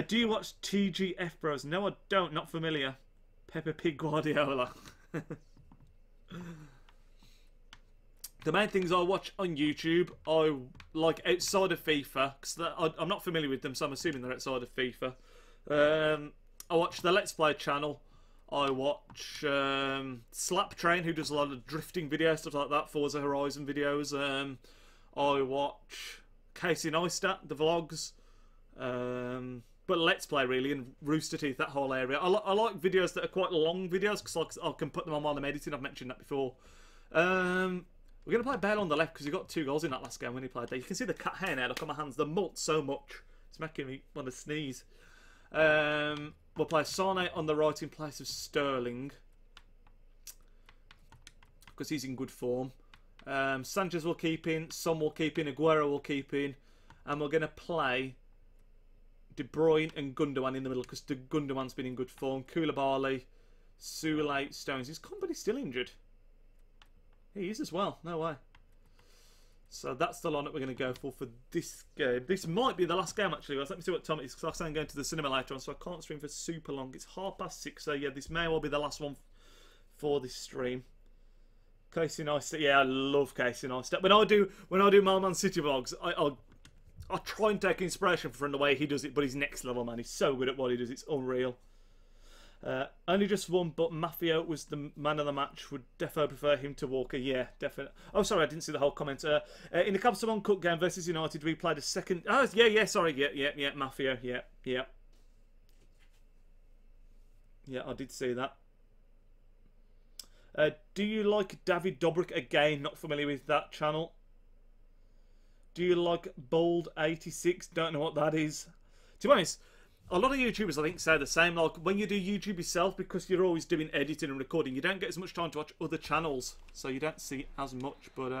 Speaker 1: Do you watch TGF Bros? No, I don't. Not familiar. Peppa Pig Guardiola. The main things I watch on YouTube, I like outside of FIFA, because I'm not familiar with them, so I'm assuming they're outside of FIFA. I watch the Let's Play channel. I watch Slap Train, who does a lot of drifting videos, stuff like that, Forza Horizon videos. I watch Casey Neistat, the vlogs. But Let's Play, really, and Rooster Teeth, that whole area. I like videos that are quite long videos, because I can put them on while I'm editing. I've mentioned that before. We're going to play Bale on the left, because he got 2 goals in that last game when he played there. You can see the cat hair now, look on my hands. They're molt so much. It's making me want to sneeze. We'll play Sane on the right in place of Sterling, because he's in good form. Sanchez will keep in, Son will keep in, Aguero will keep in, and we're going to play De Bruyne and Gundogan in the middle, because Gundogan's been in good form. Koulibaly, Soulé, Stones. Is Company still injured? He is as well. No way. So that's the lineup we're going to go for this game. This might be the last game, actually. Let me see what time it is, because I'm going to the cinema later on, so I can't stream for super long. It's 6:30, so yeah, this may well be the last one for this stream. Casey Neistat, yeah, I love Casey Neistat. When I do my Man City vlogs, I try and take inspiration from the way he does it, but he's next level, man. He's so good at what he does, it's unreal. Only just won, but Mafia was the man of the match. Would defo prefer him to Walker? Yeah, definitely. Oh, sorry, I didn't see the whole comment. In the Capital One Cup game versus United, we played a second. Oh, yeah, sorry, yeah, Mafia, yeah. Yeah, I did see that. Do you like David Dobrik? Again, not familiar with that channel. Do you like Bold86? Don't know what that is. To be honest, a lot of YouTubers, I think, say the same. Like, when you do YouTube yourself, because you're always doing editing and recording, you don't get as much time to watch other channels, so you don't see as much. But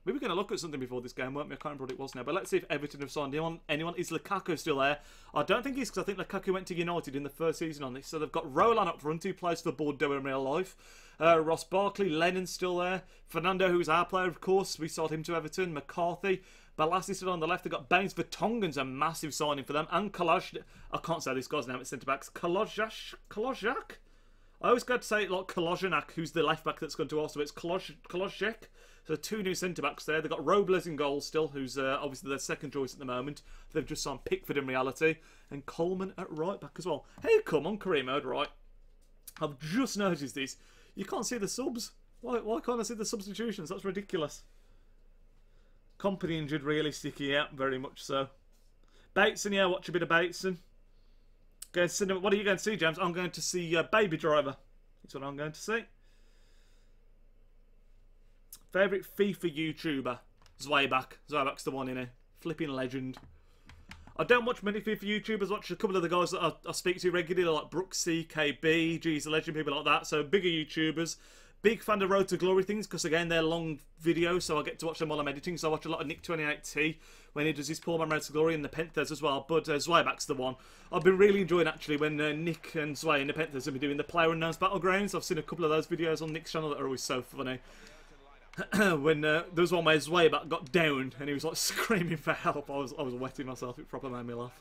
Speaker 1: we were going to look at something before this game, weren't we? I can't remember what it was now. But let's see if Everton have signed anyone. Is Lukaku still there? I don't think he is, because I think Lukaku went to United in the first season on this. So they've got Roland up front, who plays for Bordeaux in real life. Ross Barkley, Lennon's still there. Fernando, who's our player, of course. We sold him to Everton. McCarthy. Balassi still on the left. They've got Baines. Vertonghen's a massive signing for them. And Kolaj. I can't say this guy's name at centre-backs. Kolajak? I always got to say it like Kolojanak, who's the left-back that's going to Arsenal. It's Kolajek. So 2 new centre-backs there. They've got Robles in goal still, who's obviously their second choice at the moment. They've just signed Pickford in reality. And Coleman at right-back as well. Hey, come on, career mode, right. I've just noticed this. You can't see the subs. Why can't I see the substitutions? That's ridiculous. Company injured, really sticky out, very much so. Bateson, yeah, watch a bit of Bateson. What are you going to see, James? I'm going to see Baby Driver. That's what I'm going to see. Favourite FIFA YouTuber? Zweiback. Zweiback's the one in here. Flipping legend. I don't watch many FIFA YouTubers. Watch a couple of the guys that I speak to regularly, like Brooks CKB, G's a Legend, people like that. So bigger YouTubers. Big fan of Road to Glory things, because again, they're long videos, so I get to watch them while I'm editing. So I watch a lot of Nick28T when he does his Poor Man Road to Glory and the Panthers as well. But Zweiback's the one. I've been really enjoying, actually, when Nick and Zwei and the Panthers have been doing the Player Unknown's Battlegrounds. I've seen a couple of those videos on Nick's channel that are always so funny. When there was one where Zweiback got downed and he was like screaming for help, I was wetting myself. It proper made me laugh.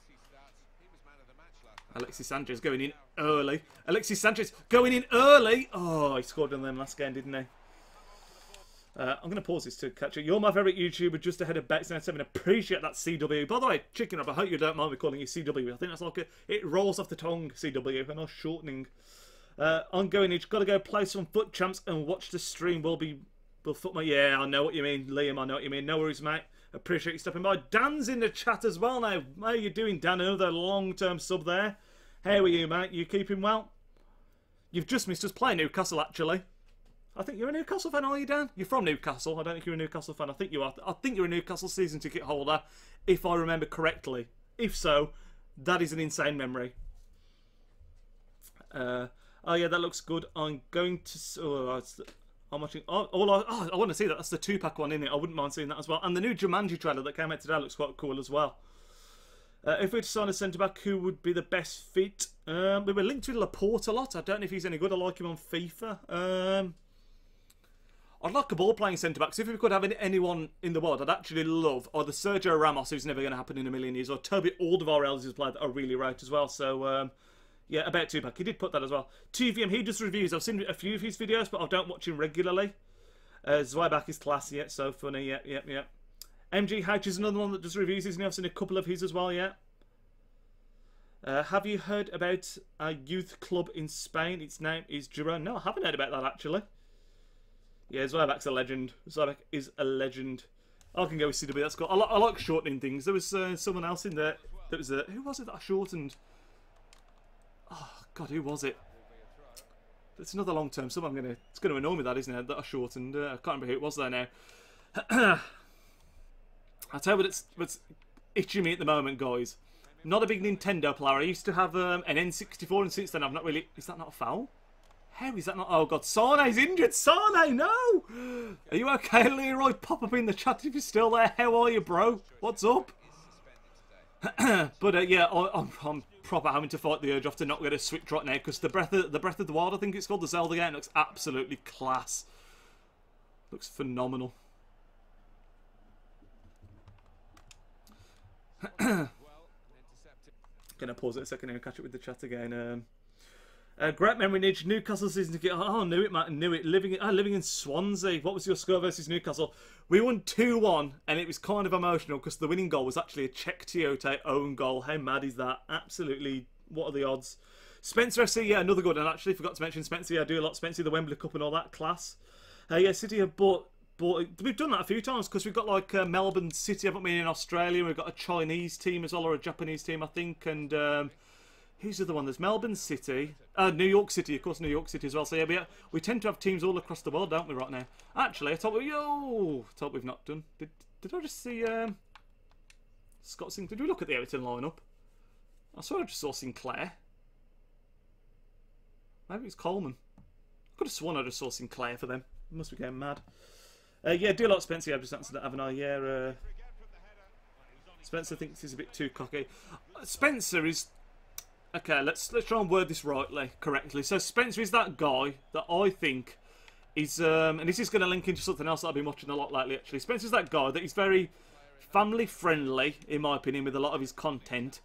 Speaker 1: Alexis Sanchez going in early. Alexis Sanchez going in early. Oh, he scored on them last game, didn't he? I'm going to pause this to catch it. You're my favourite YouTuber, just ahead of Bex97. Appreciate that, CW. By the way, Chicken Up, I hope you don't mind me calling you CW. I think that's like it rolls off the tongue, CW, and not shortening. I'm going in. Got to go play some foot champs and watch the stream. We'll foot my... Yeah, I know what you mean, Liam. I know what you mean. No worries, mate. Appreciate you stopping by. Dan's in the chat as well now. How you doing, Dan? Another long-term sub there. How are you, mate? You keeping well? You've just missed us play Newcastle, actually. I think you're a Newcastle fan, are you, Dan? You're from Newcastle. I don't think you're a Newcastle fan. I think you are. I think you're a Newcastle season ticket holder, if I remember correctly. If so, that is an insane memory. Oh, yeah, that looks good. I'm going to... Oh, I'm watching. I want to see that. That's the 2-pack one, isn't it? I wouldn't mind seeing that as well. And the new Jumanji trailer that came out today looks quite cool as well. If we were to sign a centre back, who would be the best fit? We were linked with Laporte a lot. I don't know if he's any good. I like him on FIFA. I'd like a ball playing centre back. So if we could have anyone in the world, I'd actually love either Sergio Ramos, who's never going to happen in a million years, or Toby Alderweireld, who's played that I really rate as well. So. Yeah, about 2-pack. He did put that as well. TVM, he does reviews. I've seen a few of his videos, but I don't watch him regularly. Zweiback is classy, yeah, so funny, yeah. MGH is another one that does reviews, isn't he? I've seen a couple of his as well, yeah. Have you heard about a youth club in Spain? Its name is Girona. No, I haven't heard about that, actually. Yeah, Zweiback's a legend. Zweiback is a legend. I can go with CW, that's cool. I like shortening things. There was someone else in there that was... who was it that I shortened? Oh, God, who was it? It's another long-term sub. It's going to annoy me, that, isn't it? That I shortened. I can't remember who it was there now. I'll tell you what's itching me at the moment, guys. Not a big Nintendo player. I used to have an N64, and since then I've not really... Is that not a foul? How is that not... Oh, God. Sane's injured. Sane, no! Are you okay, Leroy? Pop up in the chat if you're still there. How are you, bro? What's up? But, yeah, I'm proper having to fight the urge off to not get a Switch right now, because the Breath of the Wild, I think it's called, the Zelda game, looks absolutely class. Looks phenomenal. Gonna pause it a second and catch up with the chat again. Great memory, Nidge. Newcastle season ticket. Oh, knew it, Matt. Knew it. Living in Swansea. What was your score versus Newcastle? We won 2-1, and it was kind of emotional because the winning goal was actually a Czech Tiote own goal. How mad is that? Absolutely. What are the odds? Spencer FC, yeah, another good one. Actually, forgot to mention Spencer. Yeah, I do a lot. Spencer, the Wembley Cup and all that. Class. Yeah, City have bought. We've done that a few times because we've got like Melbourne City, haven't we, in Australia. We've got a Chinese team as well, or a Japanese team, I think, and Who's the other one? There's Melbourne City. New York City, of course, New York City as well. So yeah, we tend to have teams all across the world, don't we, right now? Actually, I thought we've not done. Did I just see Scott Sinclair? Did we look at the Everton lineup? I swear I just saw Sinclair. Maybe it's Coleman. I could have sworn I just saw Sinclair for them. I must be getting mad. Yeah, do like Spencer. I've just answered that, haven't I? Yeah. Spencer thinks he's a bit too cocky. Spencer is... Okay, let's try and word this correctly. So Spencer is that guy that I think is... and this is going to link into something else that I've been watching a lot lately, actually. Spencer's that guy that is very family-friendly, in my opinion, with a lot of his content.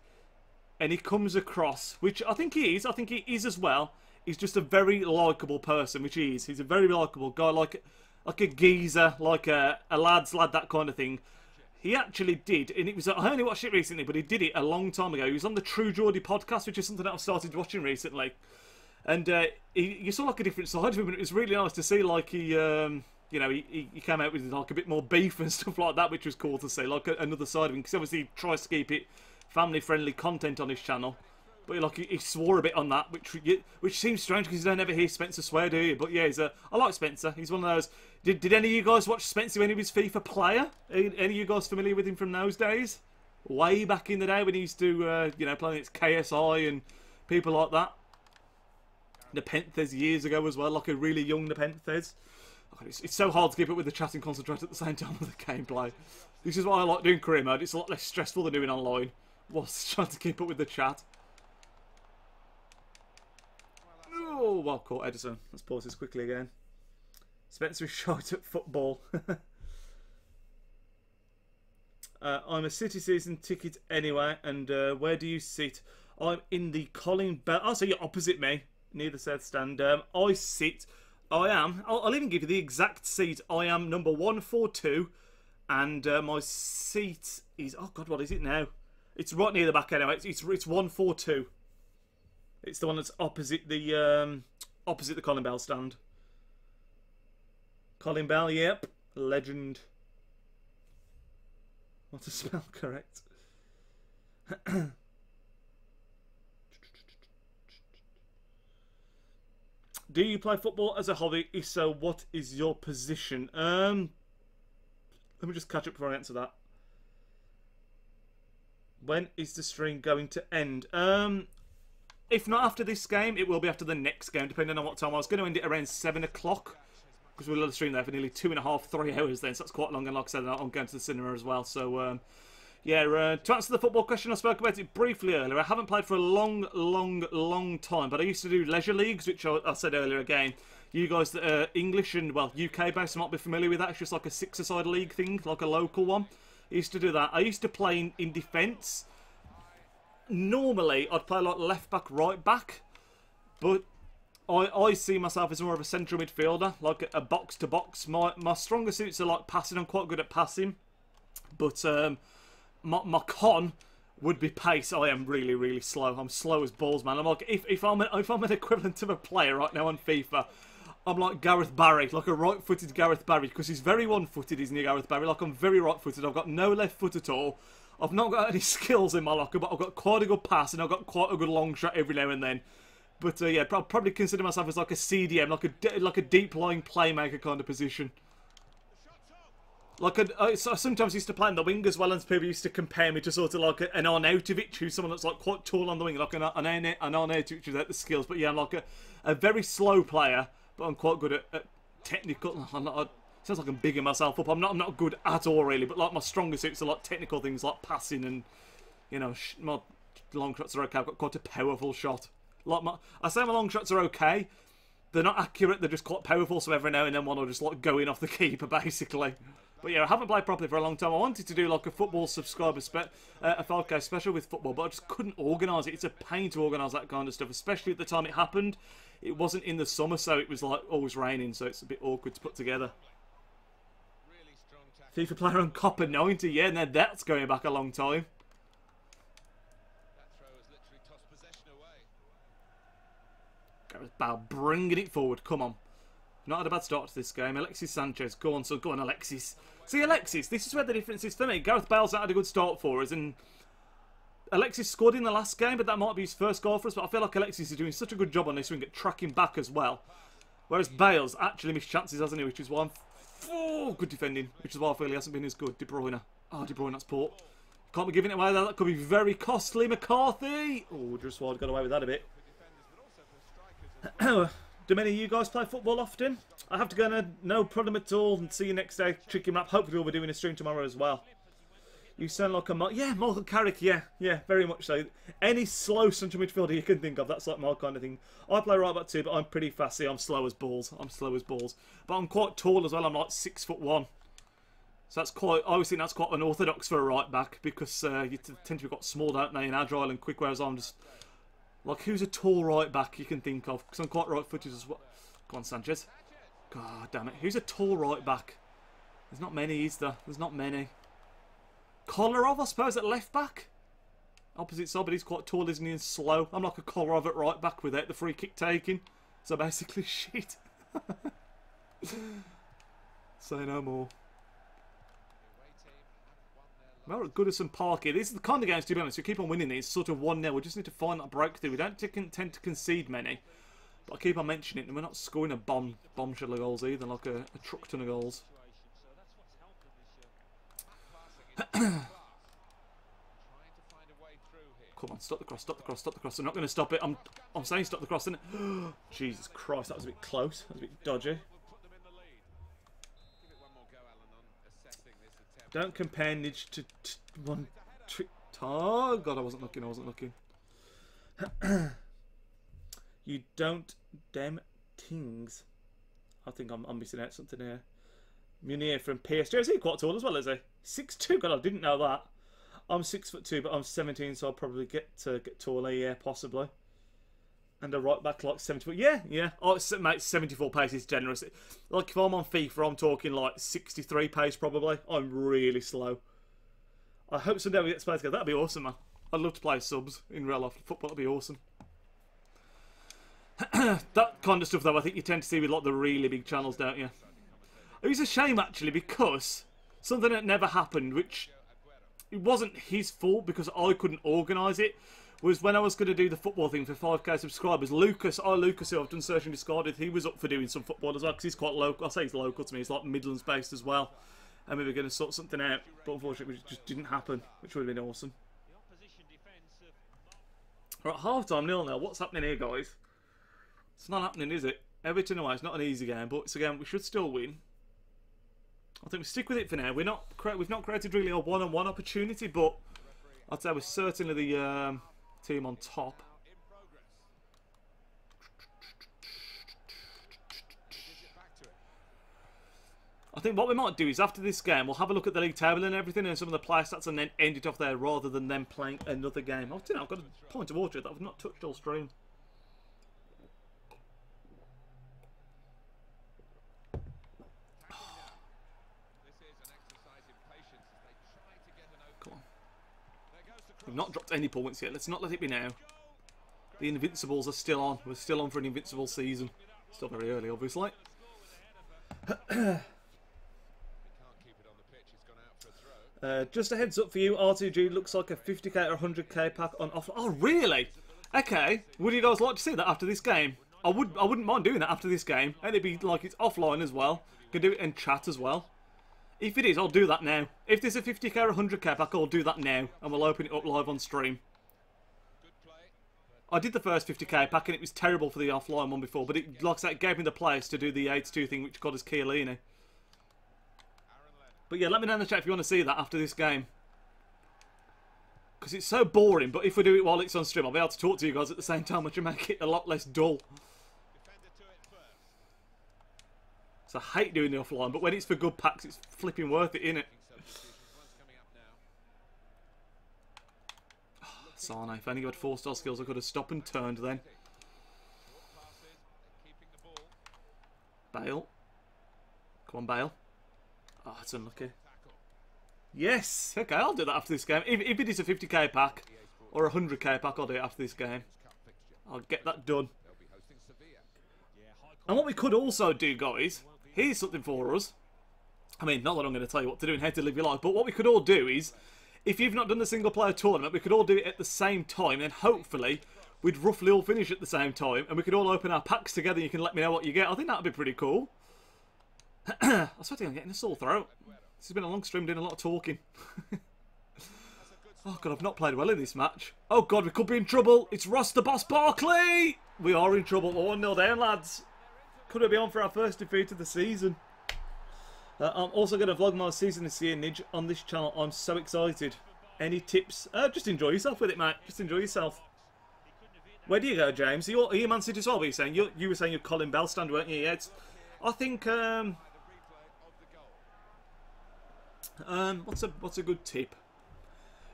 Speaker 1: And he comes across, which I think he is as well. He's just a very likeable person, which he is. He's a very likeable guy, like a geezer, like a lad's lad, that kind of thing. He actually did, and it was, I only watched it recently, but he did it a long time ago. He was on the True Geordie podcast, which is something that I've started watching recently. And you saw like a different side of him, and it was really nice to see, like, he came out with like a bit more beef and stuff like that, which was cool to see, like another side of him, because obviously he tries to keep it family-friendly content on his channel. But like he swore a bit on that, which seems strange because you don't ever hear Spencer swear, do you? But yeah, I like Spencer. He's one of those. Did any of you guys watch Spencer when he was FIFA player? Any of you guys familiar with him from those days? Way back in the day when he used to, play against KSI and people like that. Nepenthes years ago as well, like a really young Nepenthes. It's so hard to keep up with the chat and concentrate at the same time with the gameplay. This is why I like doing career mode. It's a lot less stressful than doing online, whilst trying to keep up with the chat. Oh, well caught, Edison. Let's pause this quickly again. Spencer is shot at football. I'm a City season ticket anyway, and where do you sit? I'm in the Colin Bell. Oh, so you're opposite me. Neither said stand. I'll even give you the exact seat. I am number 142, and my seat is... Oh, God, what is it now? It's right near the back anyway. It's 142. It's the one that's opposite the Colin Bell stand. Colin Bell, yep. Legend. What to spell correct? Do you play football as a hobby? If so, what is your position? Let me just catch up before I answer that. When is the stream going to end? If not after this game, it will be after the next game, depending on what time. I was going to end it around 7 o'clock, because we'll stream there for nearly 2.5, 3 hours then, so that's quite long, and like I said, I'm going to the cinema as well, so, to answer the football question, I spoke about it briefly earlier. I haven't played for a long time, but I used to do leisure leagues, which I said earlier again. You guys that are English and, well, UK-based might be familiar with that. It's just like a six-a-side league thing, like a local one. I used to do that. I used to play in defence. Normally, I'd play like left back, right back, but I see myself as more of a central midfielder, like a box to box. My stronger suits are like passing. I'm quite good at passing, but my con would be pace. I am really slow. I'm slow as balls, man. I'm like if I'm an equivalent of a player right now on FIFA, I'm like Gareth Barry, like a right-footed Gareth Barry, because he's very one-footed, isn't he, Gareth Barry? Like I'm very right-footed. I've got no left foot at all. I've not got any skills in my locker, but I've got quite a good pass and I've got quite a good long shot every now and then. But yeah, I'd probably consider myself as like a CDM, like a deep-lying playmaker kind of position. Like I sometimes used to play in the wing as well, and people used to compare me to sort of like an Arnautovic, who's someone that's like quite tall on the wing, like an Arnautovic without the skills. But yeah, I'm like a very slow player, but I'm quite good at technical. Sounds like I'm bigging myself up. I'm not good at all, really. But like my stronger suits are like technical things, like passing and, you know, my long shots are okay. I've got quite a powerful shot. Like I say my long shots are okay. They're not accurate. They're just quite powerful. So every now and then one will just like go in off the keeper, basically. But yeah, I haven't played properly for a long time. I wanted to do like a football subscriber a 5K special with football, but I just couldn't organise it. It's a pain to organise that kind of stuff, especially at the time it happened. It wasn't in the summer, so it was like always raining, so it's a bit awkward to put together. FIFA player on Copper 90, yeah, now that's going back a long time.
Speaker 3: That throw has literally tossed possession away.
Speaker 1: Gareth Bale bringing it forward, come on. Not had a bad start to this game. Alexis Sanchez, go on, son, go on, Alexis. See, Alexis, this is where the difference is for me. Gareth Bale's not had a good start for us, and Alexis scored in the last game, but that might be his first goal for us. But I feel like Alexis is doing such a good job on this wing at tracking back as well. Whereas Bale's actually missed chances, hasn't he? Which is why I'm... Oh, good defending. Which is why I feel he hasn't been as good. De Bruyne. Oh, De Bruyne, that's poor. Can't be giving it away there. That could be very costly. McCarthy. Oh, just got away with that a bit. Do many of you guys play football often? I have to go now. No problem at all. And see you next day. Tricky map. Hopefully we'll be doing a stream tomorrow as well. You sound like a... Yeah, Michael Carrick. Yeah, very much so. Any slow central midfielder you can think of. That's like my kind of thing. I play right back too, but I'm pretty fussy. I'm slow as balls. But I'm quite tall as well. I'm like 6'1". So that's quite... I always think that's quite unorthodox for a right back. Because you tend to be quite small, don't they? And agile and quick. Whereas I'm just... Like, who's a tall right back you can think of? Because I'm quite right-footed as well. Go on, Sanchez. God damn it. Who's a tall right back? There's not many, is there? There's not many. Kolarov, I suppose, at left back. Opposite side, but he's quite tall, isn't he, and slow. I'm like a Kolarov at right back without the free kick taking. So basically, shit. Say no more. Well, Goodison Park here. These are the kind of games, to be honest, we keep on winning these. Sort of 1-0. We just need to find that breakthrough. We don't tend to concede many. But I keep on mentioning it, and we're not scoring a bombshell of goals either, like a truck ton of goals. Come on, stop the cross, stop the cross, stop the cross. I'm not going to stop it. I'm saying stop the cross, isn't it? Jesus Christ, that was a bit close. That was a bit dodgy. Don't compare Nidge to one trick. Oh, God, I wasn't looking. You don't dem tings. I think I'm missing out something here. Munir from PSG. Is he quite tall as well, is he? 6'2". God, I didn't know that. I'm 6'2", but I'm 17, so I'll probably get taller. Yeah, possibly. And a right back like 74. Yeah. Oh, mate, 74 pace is generous. Like if I'm on FIFA, I'm talking like 63 pace probably. I'm really slow. I hope someday we get to play together. That'd be awesome, man. I'd love to play subs in real life football. That'd be awesome. That kind of stuff, though, I think you tend to see with like the really big channels, don't you? It was a shame actually because something that never happened, which it wasn't his fault because I couldn't organise it, was when I was going to do the football thing for 5k subscribers. Lucas, who I've done Search and Discarded, he was up for doing some football as well because he's quite local. I say he's local to me, he's like Midlands based as well. And we were going to sort something out, but unfortunately it just didn't happen, which would have been awesome. Right, half time 0-0. What's happening here, guys? It's not happening, is it? Everton away, it's not an easy game, but it's a game we should still win. I think we stick with it for now. We've not created really a one-on-one opportunity, but I'd say we're certainly the team on top. I think what we might do is after this game, we'll have a look at the league table and everything and some of the player stats and then end it off there rather than them playing another game. I think I've got a point of order that I've not touched all stream. Come on. We've not dropped any points yet. Let's not let it be now. The Invincibles are still on. We're still on for an Invincible season. Still very early, obviously. Just a heads up for you, R2G looks like a 50k or 100k pack on off. Oh, really? Okay. Would you guys like to see that after this game? I wouldn't mind doing that after this game, and it'd be like it's offline as well. Can do it in chat as well. If it is, I'll do that now. If there's a 50k or 100k pack, I'll do that now, and we'll open it up live on stream. I did the first 50k pack, and it was terrible for the offline one before, but it, like I said, it gave me the place to do the 8-2 thing, which got us Chiellini. But yeah, let me know in the chat if you want to see that after this game. Because it's so boring, but if we do it while it's on stream, I'll be able to talk to you guys at the same time, which will make it a lot less dull. So I hate doing the offline, but when it's for good packs, it's flipping worth it, innit? Oh, Sane, if only you had 4-star skills, I could have stopped and turned then. Bale. Come on, Bale. Oh, it's unlucky. Yes! Okay, I'll do that after this game. If it is a 50k pack or a 100k pack, I'll do it after this game. I'll get that done. And what we could also do, guys, here's something for us. I mean, not that I'm going to tell you what to do and how to live your life, but what we could all do is, if you've not done the single player tournament, we could all do it at the same time, and hopefully we'd roughly all finish at the same time, and we could all open our packs together. You can let me know what you get. I think that'd be pretty cool. I was sweating on getting a sore throat. This has been a long stream doing a lot of talking. Oh god, I've not played well in this match. Oh god, we could be in trouble. It's Ross the Boss Barkley. We are in trouble. We're 1-0 down, lads. Could it be on for our first defeat of the season? I'm also going to vlog my season this year, Nidge, on this channel. I'm so excited. Any tips? Just enjoy yourself with it, mate. Just enjoy yourself. Where do you go, James? Are you Man City as well? Were you saying? You were saying you're Colin Bell stand, weren't you? Yeah. I think. What's a good tip?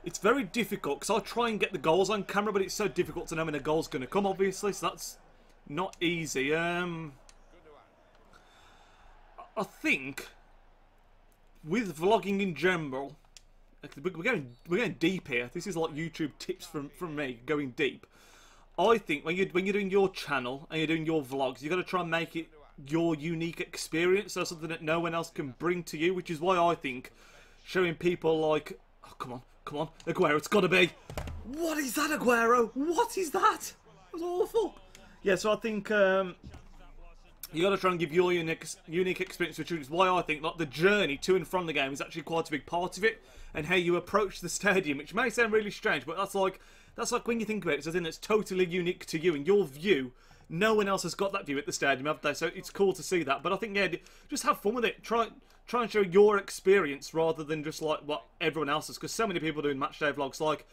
Speaker 1: It's very difficult because I try and get the goals on camera, but it's so difficult to know when a goal's going to come, obviously, so that's not easy. I think with vlogging in general, we're going deep here. This is like YouTube tips from me, going deep. I think when you're doing your channel and you're doing your vlogs, you've got to try and make it your unique experience, so something that no one else can bring to you, which is why I think showing people like, oh, come on, Aguero, it's got to be. What is that, Aguero? What is that? That was awful. Yeah, so I think you got to try and give your unique experience, which is why I think like the journey to and from the game is actually quite a big part of it, and how you approach the stadium, which may sound really strange, but that's like when you think about it, it's something that's totally unique to you and your view. No one else has got that view at the stadium, have they? So it's cool to see that. But I think, yeah, just have fun with it. Try and show your experience rather than just like what everyone else is. Because so many people doing matchday vlogs. Like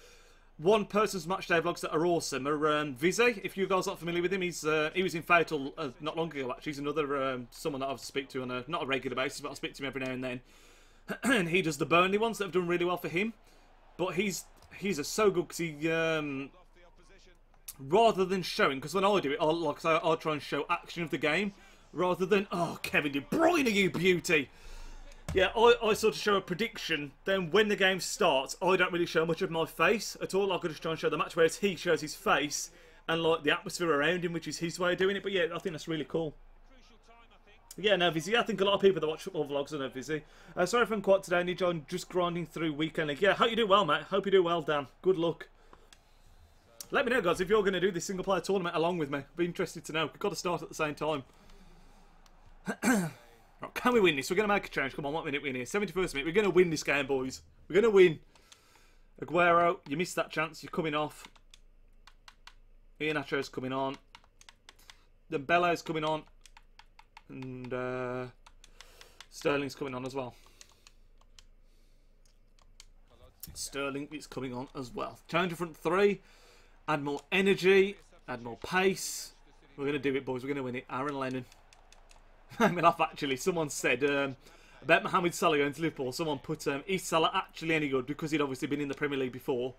Speaker 1: one person's matchday vlogs that are awesome are Vizzy. If you guys aren't familiar with him, he was in Fatal not long ago. Actually, he's another someone that I speak to on not a regular basis, but I speak to him every now and then. And he does the Burnley ones that have done really well for him. But he's so good because he rather than showing, because when I do it, I'll try and show action of the game rather than, oh, Kevin De Bruyne, you beauty. Yeah, I sort of show a prediction. Then when the game starts, I don't really show much of my face at all. I could just try and show the match, whereas he shows his face and like the atmosphere around him, which is his way of doing it. But yeah, I think that's really cool. Yeah, no, Vizzy. I think a lot of people that watch football vlogs are no Vizzy. Sorry if I'm quiet today, Nidge. I'm just grinding through weekend league. Yeah, hope you do well, mate. Hope you do well, Dan. Good luck. Let me know, guys, if you're going to do this single player tournament along with me. Be interested to know. We've got to start at the same time. Right, can we win this? We're going to make a change. Come on, what minute we're in here? 71st minute. We're going to win this game, boys. We're going to win. Aguero, you missed that chance. You're coming off. Iheanacho's coming on. Dembele's coming on. And Sterling's coming on as well. Sterling is coming on as well. Change front three. Add more energy. Add more pace. We're going to do it, boys. We're going to win it. Aaron Lennon. I mean, actually, someone said about Mohamed Salah going to Liverpool. Someone put, is Salah actually any good? Because he'd obviously been in the Premier League before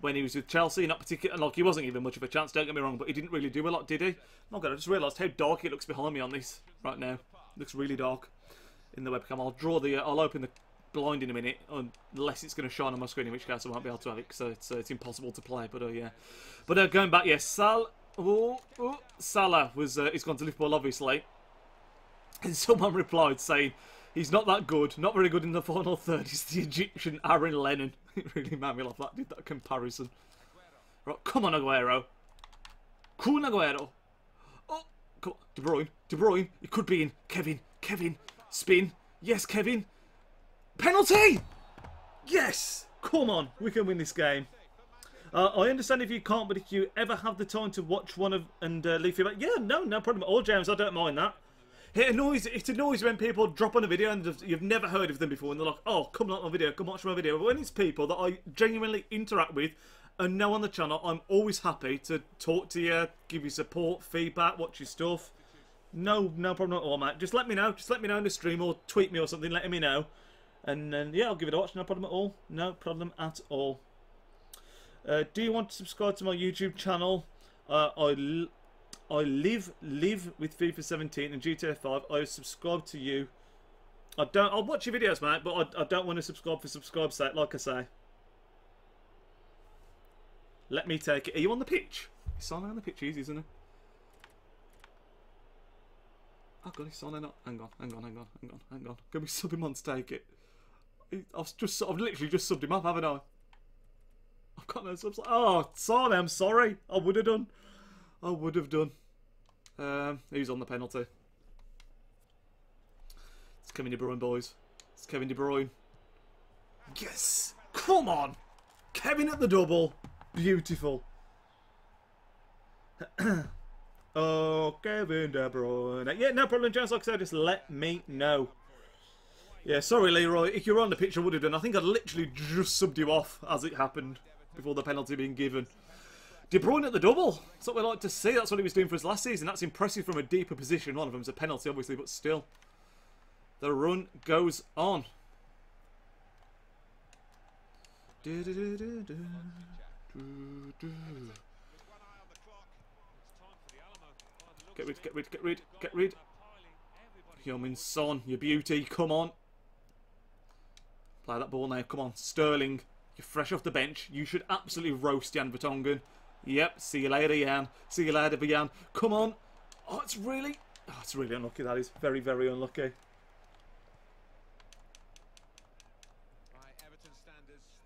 Speaker 1: when he was with Chelsea. Not particularly, like, he wasn't given much of a chance, don't get me wrong, but he didn't really do a lot, did he? Oh god, I just realised how dark it looks behind me on this right now. It looks really dark in the webcam. I'll open the blind in a minute, unless it's going to shine on my screen, in which case I won't be able to have it, so it's impossible to play. But yeah, but going back, yes, Salah was he's gone to Liverpool, obviously, and someone replied saying he's not that good, not very good in the final third. He's the Egyptian Aaron Lennon. It really made me laugh. That comparison. Right, come on, Aguero. Come on, Aguero. Oh, come on, De Bruyne. It could be in. Kevin, spin. Yes, Kevin. Penalty! Yes! Come on, we can win this game. I understand if you can't, but if you ever have the time to watch one of and leave feedback, yeah, no problem at all, James. I don't mind that. It annoys when people drop on a video and you've never heard of them before, and they're like, "Oh, come like my video, come watch my video." But when it's people that I genuinely interact with and know on the channel, I'm always happy to talk to you, give you support, feedback, watch your stuff. No problem at all, mate. Just let me know. Just let me know in the stream or tweet me or something, letting me know. And then, yeah, I'll give it a watch. No problem at all. No problem at all. Do you want to subscribe to my YouTube channel? I live with FIFA 17 and GTA 5. I subscribe to you. I'll watch your videos, mate, but I don't want to subscribe for subscribe's sake, like I say. Let me take it. Are you on the pitch? He's signing on the pitch, easy, isn't he? Oh god, he's signing up. Hang on. Can we sub him on to take it? I've literally just subbed him up, haven't I? I've got no subs. Oh, sorry, I'm sorry. I would have done. I would have done. Who's on the penalty? It's Kevin De Bruyne, boys. It's Kevin De Bruyne. Yes! Come on! Kevin at the double. Beautiful. Oh, Kevin De Bruyne. Yeah, no problem, James. Like I said, just let me know. Yeah, sorry, Leroy. If you were on the pitch, I would have done. I think I'd literally just subbed you off as it happened before the penalty being given. De Bruyne at the double. That's what we like to see. That's what he was doing for us last season. That's impressive from a deeper position. One of them's a penalty, obviously, but still. The run goes on. Get rid. Heung-min Son, your beauty. Come on. Play that ball now. Come on. Sterling, you're fresh off the bench. You should absolutely roast Jan Vertonghen. Yep. See you later, Jan. See you later, Jan. Come on. Oh, it's really unlucky. That is very, very unlucky.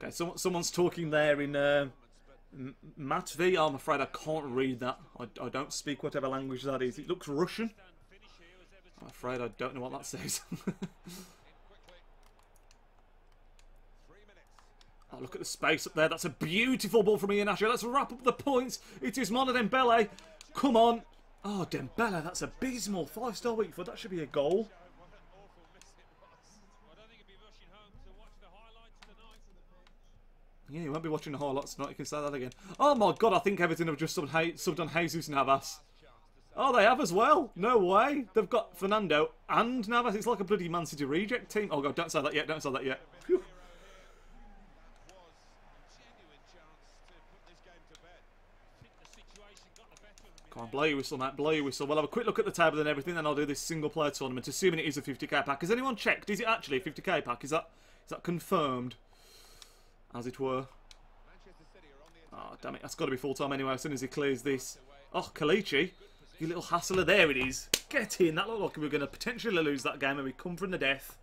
Speaker 1: Okay, someone's talking there in Matt V. I'm afraid I can't read that. I don't speak whatever language that is. It looks Russian. I'm afraid I don't know what that says. Oh, look at the space up there. That's a beautiful ball from Ian Asher. Let's wrap up the points. It is Mola Dembele. Come on. Oh, Dembele, that's abysmal. 5-star week for that should be a goal. Yeah, you won't be watching the highlights tonight. You can say that again. Oh my God, I think Everton have just subbed on Jesus Navas. Oh, they have as well. No way. They've got Fernando and Navas. It's like a bloody Man City reject team. Oh God, don't say that yet. Don't say that yet. Whew. Come on, blow your whistle, mate. Blow your whistle. We'll have a quick look at the table and everything, then I'll do this single-player tournament, assuming it is a 50k pack. Has anyone checked? Is it actually a 50k pack? Is that confirmed? As it were. Oh, damn it. That's got to be full-time anyway, as soon as he clears this. Oh, Kalichi. You little hassler. There it is. Get in. That looked like we were going to potentially lose that game and we come from the death.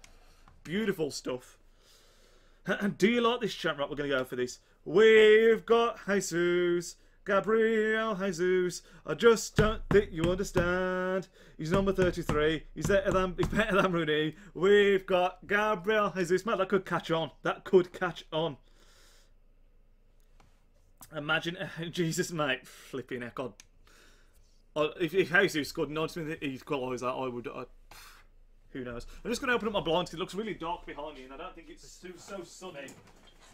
Speaker 1: Beautiful stuff. And do you like this chat? Right, we're going to go for this. We've got Jesus. Gabriel Jesus, I just don't think you understand. He's number 33. He's better than Rooney. We've got Gabriel Jesus. Man, that could catch on. That could catch on. Imagine Jesus, mate. Flipping heck. If Jesus scored 90 minutes equaliser, I would. Who knows? I'm just going to open up my blinds because it looks really dark behind me, and I don't think it's so sunny.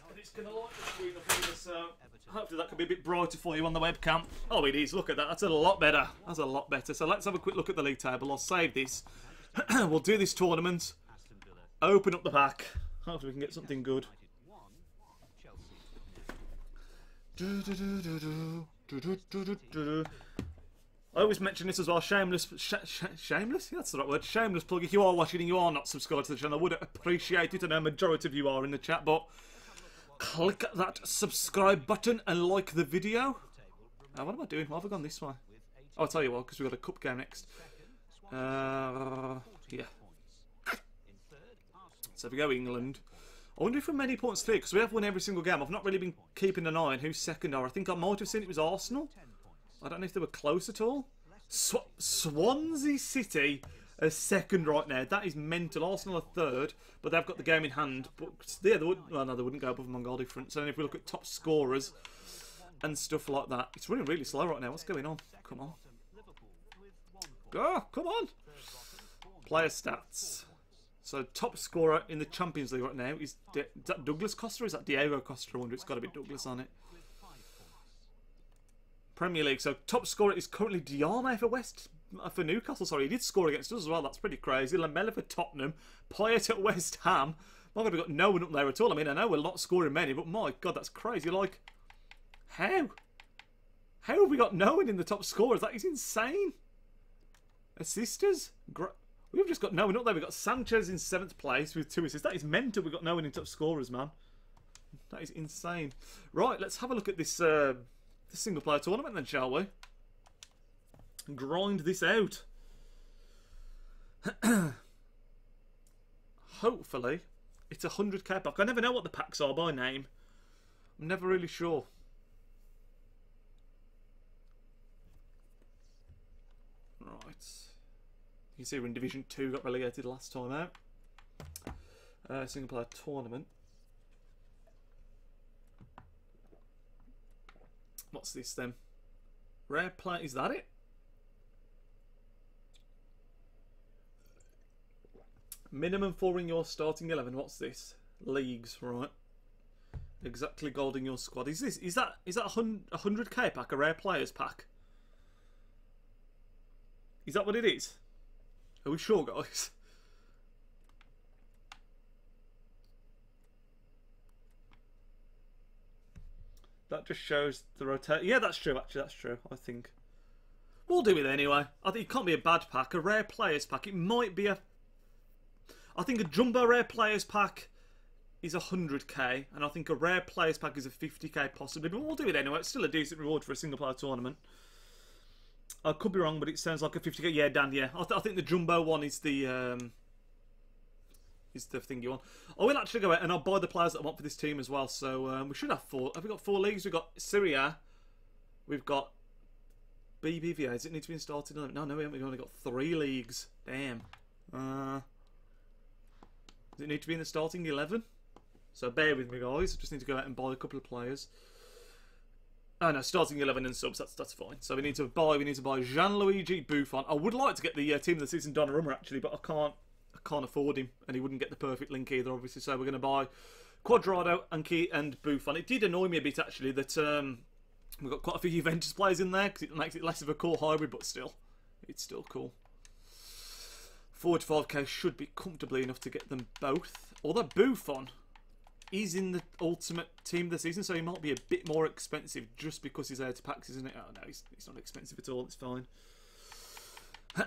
Speaker 1: And it's going to light the screen up here, so hopefully that can be a bit brighter for you on the webcam. Oh, it is. Look at that. That's a lot better. That's a lot better. So let's have a quick look at the league table. I'll save this. We'll do this tournament. Open up the pack. Hopefully we can get something good. I always mention this as well. Shameless? Yeah, that's the right word. Shameless plug. If you are watching and you are not subscribed to the channel, I would appreciate it. I know a majority of you are in the chat, but click that subscribe button and like the video. What am I doing? Why have I gone this way? Oh, I'll tell you what, because we've got a cup game next. Yeah. So if we go England. I wonder if we're many points clear, because we have won every single game. I've not really been keeping an eye on who's second are. I think I might have seen it was Arsenal. I don't know if they were close at all. Swansea City are second right now. That is mental. Arsenal are third, but they've got the game in hand. But yeah, they wouldn't go above them on goal difference. So then if we look at top scorers and stuff like that, it's running really slow right now. What's going on? Come on. Oh, come on. Player stats. So top scorer in the Champions League right now is that Douglas Costa or is that Diego Costa? I wonder. It's got to be Douglas on it. Premier League. So top scorer is currently Diarmé for Newcastle. Sorry, he did score against us as well. That's pretty crazy. Lamella for Tottenham. Payet at West Ham. My God, we've got no one up there at all. I mean, I know we're not scoring many, but my God, that's crazy. Like, how? How have we got no one in the top scorers? That is insane. Assisters? We've just got no one up there. We've got Sanchez in 7th place with 2 assists. That is mental. We've got no one in top scorers, man. That is insane. Right, let's have a look at this single player tournament then, shall we? Grind this out. Hopefully, It's a 100k pack. I never know what the packs are by name. I'm never really sure. Right. You can see we're in Division 2, got relegated last time out. Single player tournament. What's this then? Rare play, is that it? Minimum 4 in your starting 11. What's this? Leagues, right? Exactly gold in your squad. Is that a 100k pack, a rare players pack? Is that what it is? Are we sure, guys? That just shows the rotate. Yeah, that's true. Actually, that's true. I think we'll do it anyway. I think it can't be a bad pack. A rare players pack. It might be a. I think a jumbo rare players pack is 100k, and I think a rare players pack is a 50k possibly. But we'll do it anyway. It's still a decent reward for a single player tournament. I could be wrong, but it sounds like a 50k. Yeah, Dan. Yeah, I think the jumbo one is the thing you want. I will actually go out and I'll buy the players that I want for this team as well. So we should have 4. Have we got 4 leagues? We've got Syria. We've got BBVA. Does it need to be in starting? No, we haven't. We've only got 3 leagues. Damn. Does it need to be in the starting 11? So bear with me, guys. I just need to go out and buy a couple of players. Oh no, starting 11 and subs. That's fine. So we need to buy Gianluigi Buffon. I would like to get the team of the season Donnarumma actually, but I can't afford him, and he wouldn't get the perfect link either, obviously. So we're going to buy Quadrado and Buffon. It did annoy me a bit actually that we've got quite a few Juventus players in there because it makes it less of a core hybrid, but still, it's still cool. 45k should be comfortably enough to get them both. Although Buffon is in the ultimate team of the season, so he might be a bit more expensive just because he's out of packs, isn't it? Oh no, he's not expensive at all. It's fine. I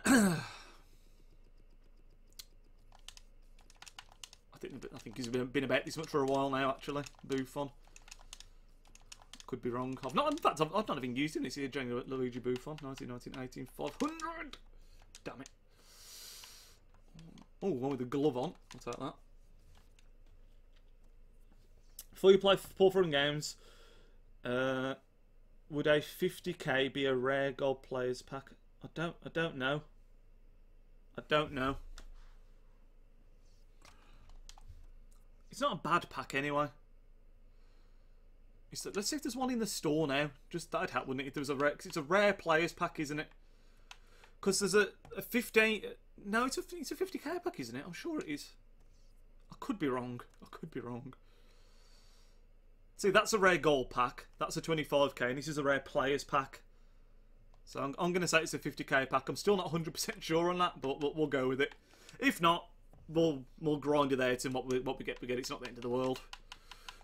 Speaker 1: think he's been about this much for a while now, actually. Buffon. Could be wrong. In fact, I've not even used him this year. Luigi Buffon, 1918, 500. Damn it. Oh, one with the glove on. I'll take that. Before you play 4 foreign games, would a 50k be a rare gold players pack? I don't know. I don't know. It's not a bad pack anyway. Let's see if there's one in the store now. Just that'd help, wouldn't it? If there was a rare, cause it's a rare players pack, isn't it? Because there's a 15. No, it's a 50k pack, isn't it? I'm sure it is. I could be wrong. I could be wrong. See, that's a rare gold pack. That's a 25k, and this is a rare players pack. So I'm going to say it's a 50k pack. I'm still not 100% sure on that, but we'll go with it. If not, we'll grind it out, and what we get, we get. It's not the end of the world.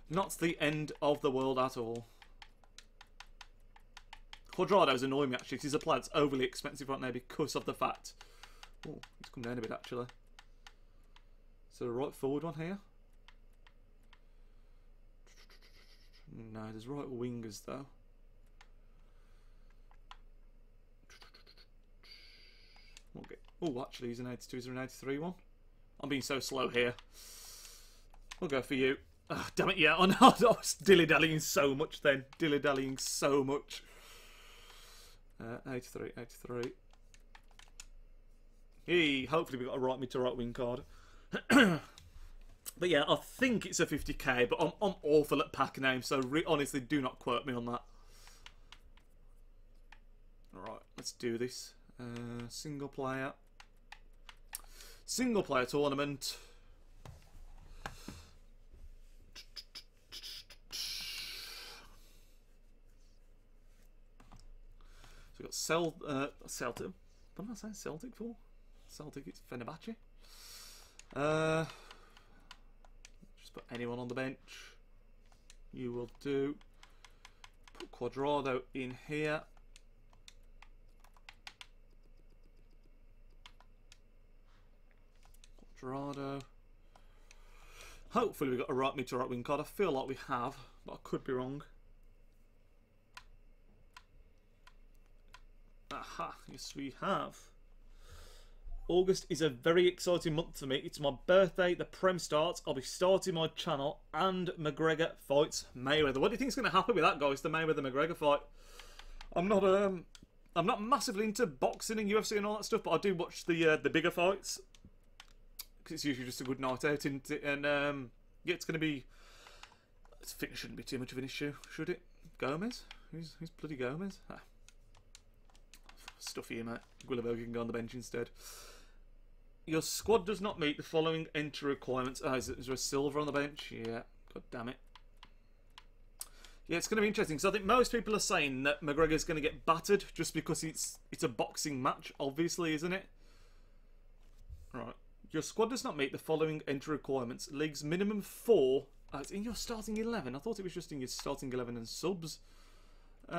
Speaker 1: Not the end of the world at all. Quadrado's annoying me actually, because he's a player that's overly expensive right now because of the fact. Oh, he's come down a bit actually. So the right forward one here. No, there's right wingers though. Okay. Oh, actually, he's an 82. Is there an 83 one? I'm being so slow here. We'll go for you. Oh, damn it, yeah. I was dilly-dallying so much then. Dilly-dallying so much. 83. Hey, hopefully we've got a right mid to right wing card. But yeah, I think it's a 50k, but I'm awful at pack names, so honestly, do not quote me on that. Alright, let's do this. Single player tournament. So we've got Celtic. What am I saying Celtic for? Celtic, it's Fenerbahce. Just put anyone on the bench. You will do. Put Quadrado in here. Quadrado. Hopefully we got a right mid to right wing card. I feel like we have, but I could be wrong. Aha, yes we have. August is a very exciting month for me. It's my birthday, the Prem starts, I'll be starting my channel, and McGregor fights Mayweather. What do you think is going to happen with that, guys? The Mayweather-McGregor fight. I'm not massively into boxing and UFC and all that stuff, but I do watch the bigger fights. Because it's usually just a good night out, and yeah, it's going to be... Fitness shouldn't be too much of an issue, should it? Gomez? Who's bloody Gomez? Ah. Stuff here, mate. Guilavogui can go on the bench instead. Your squad does not meet the following entry requirements. Oh, is there a silver on the bench? Yeah. God damn it. Yeah, it's going to be interesting, because I think most people are saying that McGregor's going to get battered just because it's a boxing match, obviously, isn't it? Right. Your squad does not meet the following entry requirements. League's minimum 4... Oh, it's in your starting 11. I thought it was just in your starting 11 and subs. We've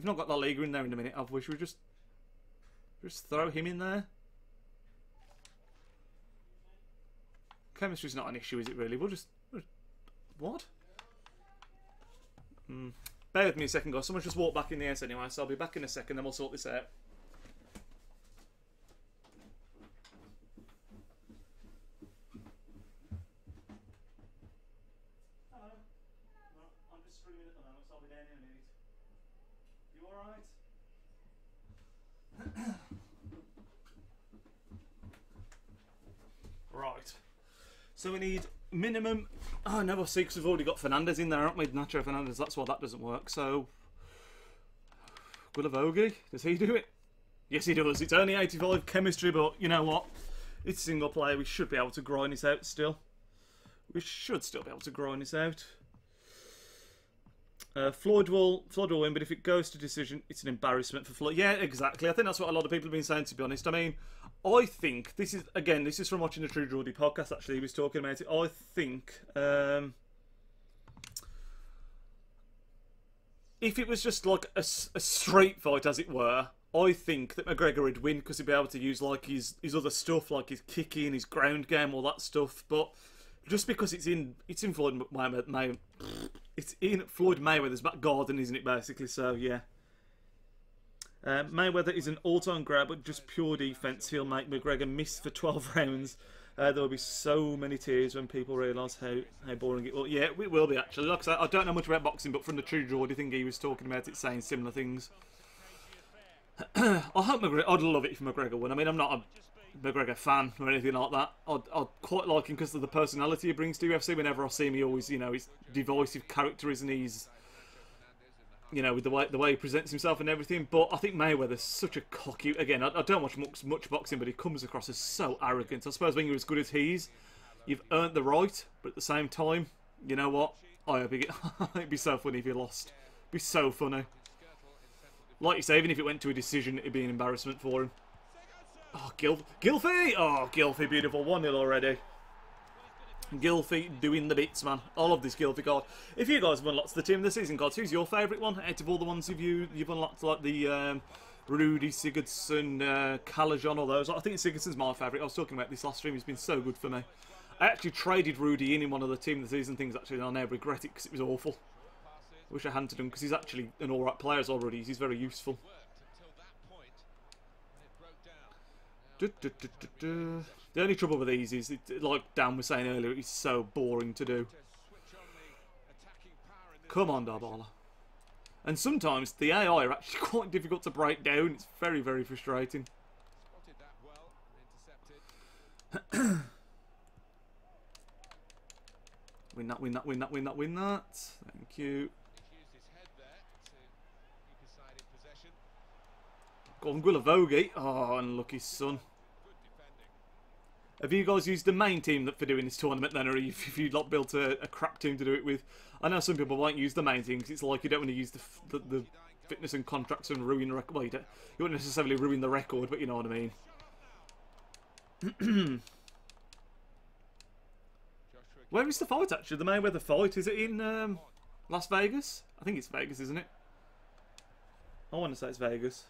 Speaker 1: not got La Liga in there in a minute, have we? Should we just throw him in there? Chemistry's not an issue, is it really? We'll just... What? Bear with me a second, guys. Someone's just walked back in the house anyway, so I'll be back in a second, then we'll sort this out. Hello. No, I'm just streaming at the moment, so I'll be down in a minute. You alright? Right. So we need minimum... Oh, no, I see, because we've already got Fernandez in there, haven't we? Nacho Fernandez, that's why that doesn't work. So... Guilavogui, does he do it? Yes, he does. It's only 85 chemistry, but you know what? It's single player. We should be able to grind this out still. We should still be able to grind this out. Floyd will win, but if it goes to decision, it's an embarrassment for Floyd. Yeah, exactly. I think that's what a lot of people have been saying, to be honest. I mean, I think, this is from watching the True Geordie podcast, actually, he was talking about it. I think, if it was just like a straight fight, as it were, I think that McGregor would win, because he'd be able to use like his other stuff, like his kicking, his ground game, all that stuff. But just because it's in Floyd Mayweather, it's in Floyd Mayweather's back garden, isn't it, basically? So, yeah. Mayweather is an all-time grab, but just pure defence. He'll make McGregor miss for 12 rounds. There will be so many tears when people realise how boring it will. Yeah, it will be, actually. Like I said, I don't know much about boxing, but from the True Geordie thing he was talking about, it's saying similar things. I hope McGregor... I'd love it if McGregor won. I mean, I'm not a McGregor fan or anything like that. I'd quite like him because of the personality he brings to UFC. Whenever I see him, he always, you know, his divisive character, isn't he? He's, you know, with the way he presents himself and everything. But I think Mayweather's such a cocky... Again, I don't watch much boxing, but he comes across as so arrogant. I suppose when you're as good as he is, you've earned the right. But at the same time, you know what? I hope it'd be so funny if he lost. It'd be so funny. Like you say, even if it went to a decision, it'd be an embarrassment for him. Oh, Gylfi! Oh, Gylfi, beautiful. 1-0 already. Gylfi doing the bits, man. I love this Gylfi card. If you guys have unlocked the team of the season cards, who's your favourite one out of all the ones you've unlocked, like the Rudy, Sigurdsson, Calajon, all those? I think Sigurdsson's my favourite. I was talking about this last stream. He's been so good for me. I actually traded Rudy in one of the team of the season things, actually, and I now regret it because it was awful. Wish I hadn't done, because he's actually an alright player as already. He's very useful. The only trouble with these is, like Dan was saying earlier, it's so boring to do. Come on, Darbala. And sometimes the AI are actually quite difficult to break down. It's very, very frustrating. Win that, win that, win that, win that, win that. Thank you. Go on, Guilavogui. Oh, unlucky son. Have you guys used the main team for doing this tournament then, or if you'd like built a crap team to do it with? I know some people won't use the main team because it's like you don't want to use the fitness and contracts and ruin the record. Well, you won't necessarily ruin the record, but you know what I mean. Where is the fight, actually? The Mayweather fight? Is it in Las Vegas? I think it's Vegas, isn't it? I want to say it's Vegas.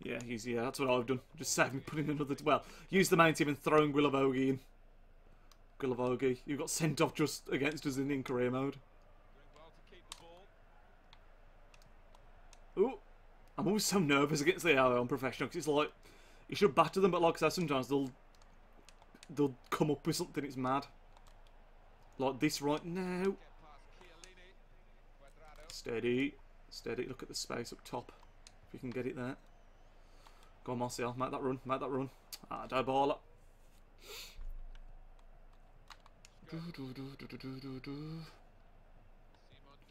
Speaker 1: Yeah, that's what I've done. Just save me putting another... Well, use the main team and throwing Guilavogui in. Gulavogi. You got sent off just against us in career mode.
Speaker 3: Doing well to keep the ball.
Speaker 1: Ooh. I'm always so nervous against the AI on professional because it's like you should batter them, but like I said, sometimes they'll come up with something. It's mad. Like this right now.
Speaker 3: Get past Chiellini. Cuadrado.
Speaker 1: Steady, steady. Look at the space up top. If you can get it there. Go on, Martial. Make that run. Make that run. Ah, die baller.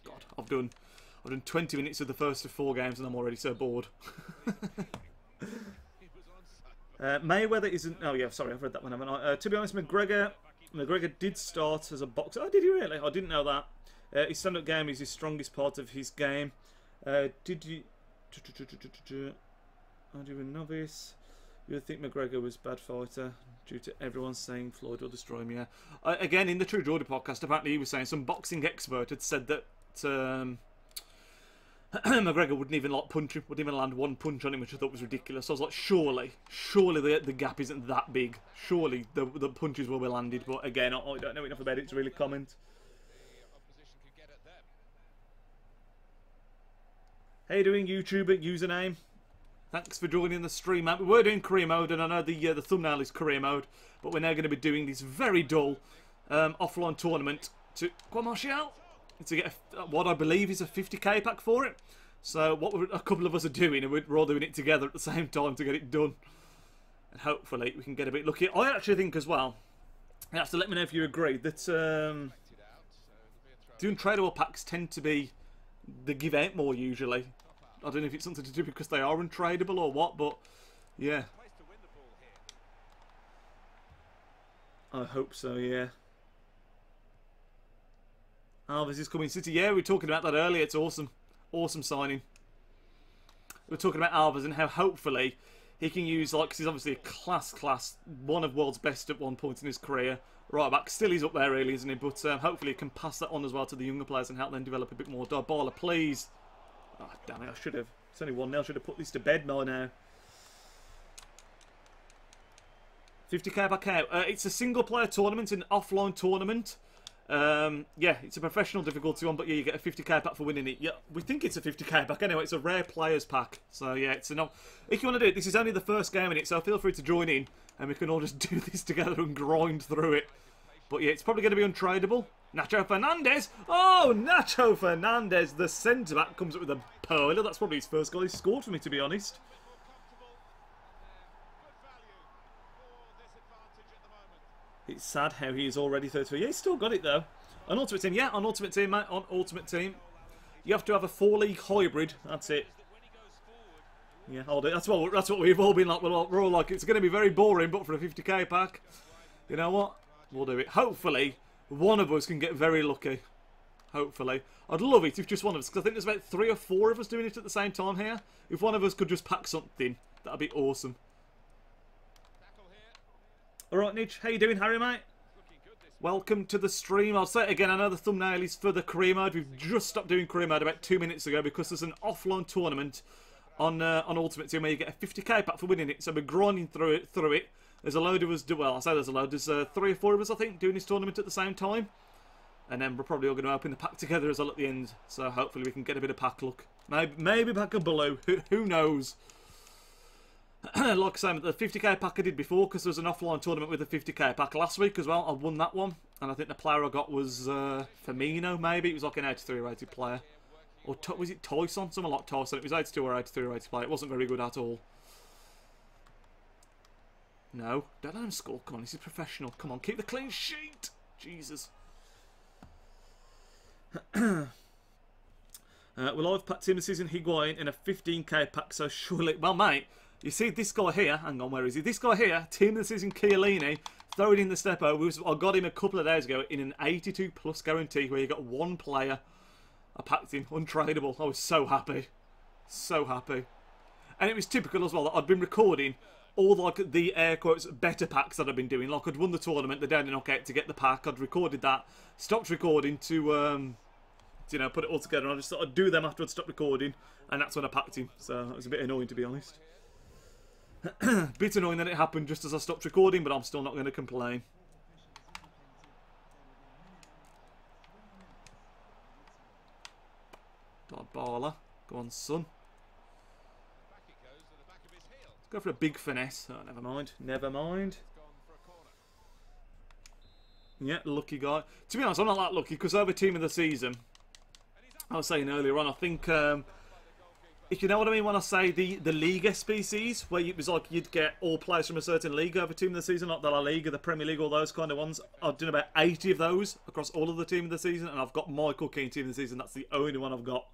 Speaker 1: God, I've done 20 minutes of the first of 4 games and I'm already so bored. Mayweather isn't. Oh yeah, sorry, I've read that one, haven't I? To be honest, McGregor did start as a boxer. Oh, did he really? I didn't know that. His stand-up game is his strongest part of his game. Did you? Are you a novice? You would think McGregor was a bad fighter due to everyone saying Floyd will destroy him. Yeah. Again, in the True Geordie podcast, apparently he was saying some boxing expert had said that McGregor wouldn't even like punch him, wouldn't even land one punch on him, which I thought was ridiculous. I was like, surely the gap isn't that big. Surely the punches will be landed. But again, I don't know enough about it to really comment.
Speaker 3: The opposition could get at them.
Speaker 1: How you doing, YouTuber username? Thanks for joining the stream, mate. We were doing career mode, and I know the thumbnail is career mode, but we're now going to be doing this very dull offline tournament to go on, Martial, to get what I believe is a 50k pack for it. So what a couple of us are doing, and we're all doing it together at the same time to get it done, and hopefully we can get a bit lucky. I actually think as well, you have to let me know if you agree that doing tradable packs tend to be they give out more usually. I don't know if it's something to do because they are untradeable or what, but yeah.
Speaker 3: Place to win the ball here.
Speaker 1: I hope so, yeah. Alves is coming City. Yeah, we were talking about that earlier. It's awesome. Awesome signing. We were talking about Alves and how hopefully he can use, like, because he's obviously a class, one of world's best at one point in his career. Right back, still he's up there really, isn't he? But hopefully he can pass that on as well to the younger players and help them develop a bit more. Dybala, please. Oh, damn it, I should have. It's only 1-0. I should have put this to bed more now. 50k back out. It's a single-player tournament, an offline tournament. Yeah, it's a professional difficulty one, but yeah, you get a 50k pack for winning it. Yeah, we think it's a 50k pack anyway. It's a rare players pack. So yeah, it's enough. If you want to do it, this is only the first game in it, so feel free to join in, and we can all just do this together and grind through it. But yeah, it's probably going to be untradeable. Nacho Fernandez! Oh, Nacho Fernandez, the centre-back, comes up with a pearler. That's probably his first goal he's scored for me, to be honest. It's sad how he is already 33. Yeah, he's still got it, though. On Ultimate Team, yeah, on Ultimate Team, mate, on Ultimate Team. You have to have a 4-league hybrid, that's it. Yeah, hold it. That's what we've all been like. We're all like, it's going to be very boring, but for a 50k pack, you know what? We'll do it. Hopefully, one of us can get very lucky. Hopefully. I'd love it if just one of us, because I think there's about 3 or 4 of us doing it at the same time here. If one of us could just pack something, that'd be awesome. Alright, Nitch, how you doing, Harry, mate? Welcome to the stream. I'll say it again, I know the thumbnail is for the career mode. We've just stopped doing career mode about 2 minutes ago because there's an offline tournament on Ultimate Team where you get a 50k pack for winning it. So we're grinding through it. There's a load of us, well, I say there's a load. There's 3 or 4 of us, I think, doing this tournament at the same time. And then we're probably all going to open the pack together as well at the end. So hopefully we can get a bit of pack luck. Maybe pack a blue. Who knows? Like I say, the 50k pack I did before, because there was an offline tournament with a 50k pack last week as well. I won that one. And I think the player I got was Firmino, maybe. It was like an 83 rated player. Or was it Tyson? Someone like Tyson. It was 82 or 83 rated player. It wasn't very good at all. No. Don't let him score. Come on, this is professional. Come on, keep the clean sheet. Jesus. Well, I've packed Timothy's and Higuain in a 15k pack, so surely... Well, mate, you see this guy here... Hang on, where is he? This guy here, Timothy's and Chiellini, throwing in the stepper. I got him a couple of days ago in an 82 plus guarantee where you got one player. I packed him, untradeable. I was so happy. So happy. And it was typical as well that I'd been recording all like the air quotes better packs that I've been doing. Like I'd won the tournament, the down and knockout to get the pack. I'd recorded that, stopped recording to you know, put it all together. And I just thought I'd do them after I'd stopped recording, and that's when I packed him. So it was a bit annoying, to be honest. Bit annoying that it happened just as I stopped recording, but I'm still not going to complain. Dybala. Go on, son.
Speaker 3: Back it goes to the back of his heel.
Speaker 1: Go for a big finesse. Oh, never mind. Never mind.
Speaker 3: It's gone for a corner.
Speaker 1: Yeah, lucky guy. To be honest, I'm not that lucky because over team of the season, I was saying earlier on, I think, if you know what I mean when I say the Liga species, where it was like you'd get all players from a certain league over team of the season, like the La Liga, the Premier League, all those kind of ones. I've done about 80 of those across all of the team of the season, and I've got Michael Keane team of the season. That's the only one I've got.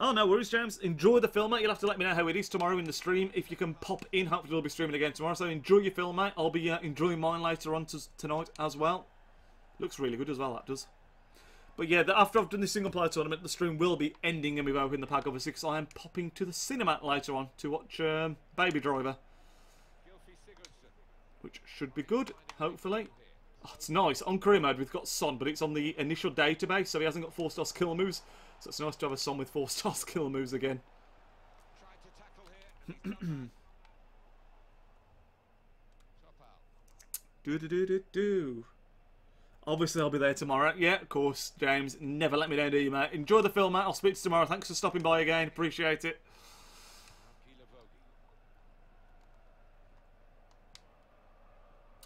Speaker 1: Oh, no worries, James. Enjoy the film, mate. You'll have to let me know how it is tomorrow in the stream. If you can pop in, hopefully we'll be streaming again tomorrow. So enjoy your film, mate. I'll be enjoying mine later on tonight as well. Looks really good as well, that does. But yeah, after I've done the single player tournament, the stream will be ending and we've opened the pack over 6. I am popping to the cinema later on to watch Baby Driver, which should be good, hopefully. Oh, it's nice. On career mode, we've got Son, but it's on the initial database, so he hasn't got 4-star skill moves. So it's nice to have a Son with 4-star skill moves again. Do. Obviously, I'll be there tomorrow. Yeah, of course, James. Never let me down, do you, mate? Enjoy the film, mate. I'll speak to you tomorrow. Thanks for stopping by again. Appreciate it.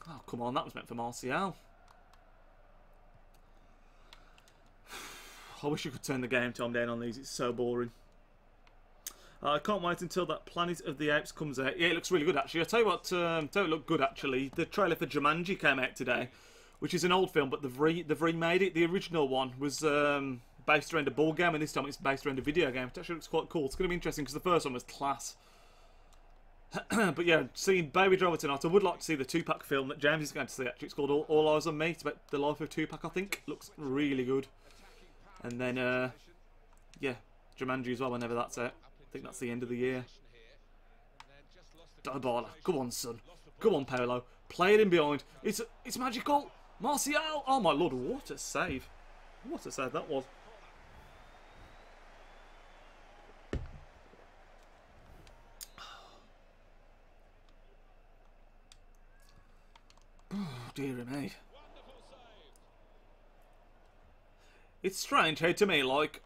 Speaker 1: Oh, come on. That was meant for Martial. I wish you could turn the game time down on these. It's so boring. I can't wait until that Planet of the Apes comes out. Yeah, it looks really good, actually. I'll tell you what, don't look good, actually. The trailer for Jumanji came out today, which is an old film, but they've remade it. The original one was based around a ball game, and this time it's based around a video game. It actually looks quite cool. It's going to be interesting because the first one was class. But yeah, seeing Baby Driver tonight, I would like to see the Tupac film that James is going to see, actually. It's called All Eyes on Me. It's about the life of Tupac, I think. Looks really good. And then, yeah, Jumanji as well, whenever that's out. I think that's the end of the year. Dybala. Come on, son. Come on, Paolo. Play it in behind. It's magical. Martial. Oh, my Lord. What a save. What a save that was. Oh, dear me. It's strange how, to me, like,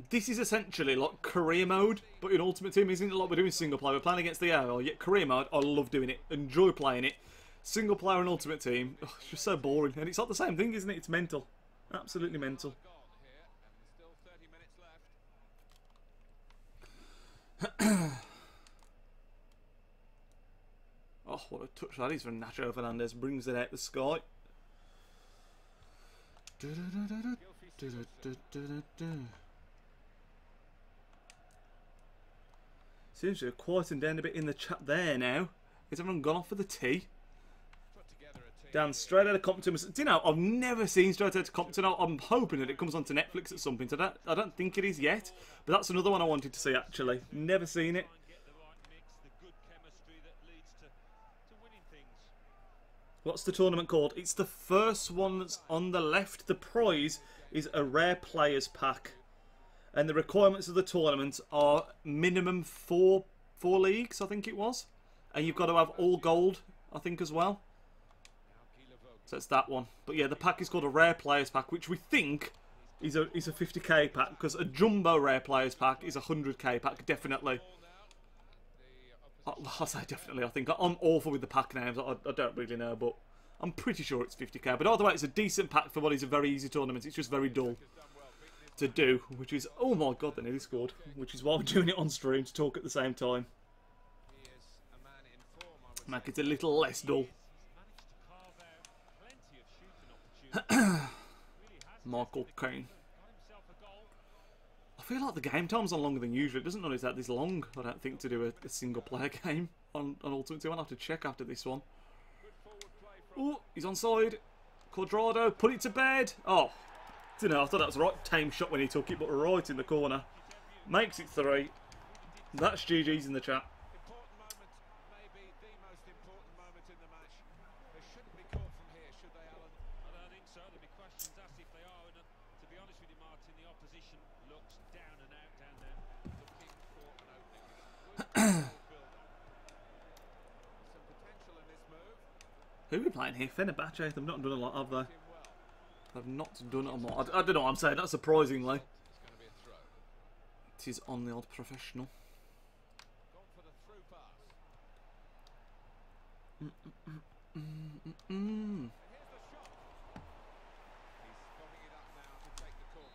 Speaker 1: this is essentially like career mode, but in Ultimate Team isn't it like we're doing single player. We're playing against the AI, yet career mode, I love doing it. Enjoy playing it. Single player and Ultimate Team, oh, it's just so boring. And it's not the same thing, isn't it? It's mental. Absolutely mental. Oh, what a touch that is from Nacho Fernandez. Brings it out the sky. Seems to have quietened down a bit in the chat there now. Has everyone gone off for the tea? Down straight out of Compton. Do you know, I've never seen Straight Out of Compton. I'm hoping that it comes onto Netflix at some point. I don't think it is yet, but that's another one I wanted to see, actually. Never seen it. What's the tournament called? It's the first one that's on the left. The prize is a rare players pack. And the requirements of the tournament are minimum four leagues, I think it was. And you've got to have all gold, I think, as well. So it's that one. But yeah, the pack is called a rare players pack, which we think is a 50k pack. Because a jumbo rare players pack is a 100k pack, definitely. I'll say definitely, I think. I'm awful with the pack names. I don't really know, but I'm pretty sure it's 50k. But either way, it's a decent pack for what is a very easy tournament. It's just very dull to do, which is, oh my god, they nearly scored, which is why we're doing it on stream to talk at the same time. Make it a little less dull. Michael Keane. I feel like the game time's on longer than usual. It doesn't notice that this long, I don't think, to do a single player game on Ultimate Team. I'll have to check after this one. Oh, he's onside. Quadrado, put it to bed. Oh, I don't know, I thought that was the right tame shot when he took it, but right in the corner. Makes it 3. That's GG's in the chat. Who are we playing here? Fenerbahce. They've not done a lot, have they? They've not done it on more. I don't know what I'm saying, that's surprisingly.
Speaker 3: It's going to be a throw.
Speaker 1: It is on the old professional.
Speaker 3: Gone for the through pass.
Speaker 1: Mm.
Speaker 3: And here's the shot. He's fogging it up now to take the corner.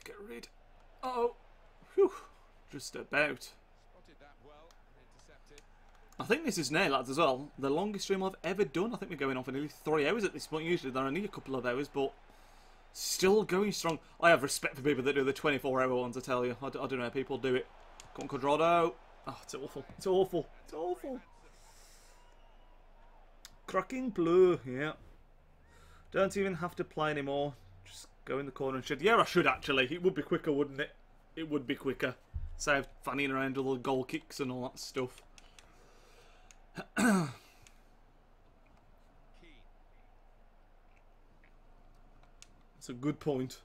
Speaker 1: Get rid. Uh-oh. Whew. Just about.
Speaker 3: Spotted that well and intercepted.
Speaker 1: I think this is now, lads, as well, the longest stream I've ever done. I think we're going on for nearly 3 hours at this point. Usually they're only a couple of hours, but still going strong. I have respect for people that do the 24-hour ones, I tell you. I don't know how people do it. Come on, Quadrado. Oh, it's awful. It's awful. It's awful. Cracking blue, yeah. Don't even have to play anymore. Just go in the corner and shoot. Yeah, I should actually. It would be quicker, wouldn't it? It would be quicker. Save fanning around all the goal kicks and all that stuff. That's a good point.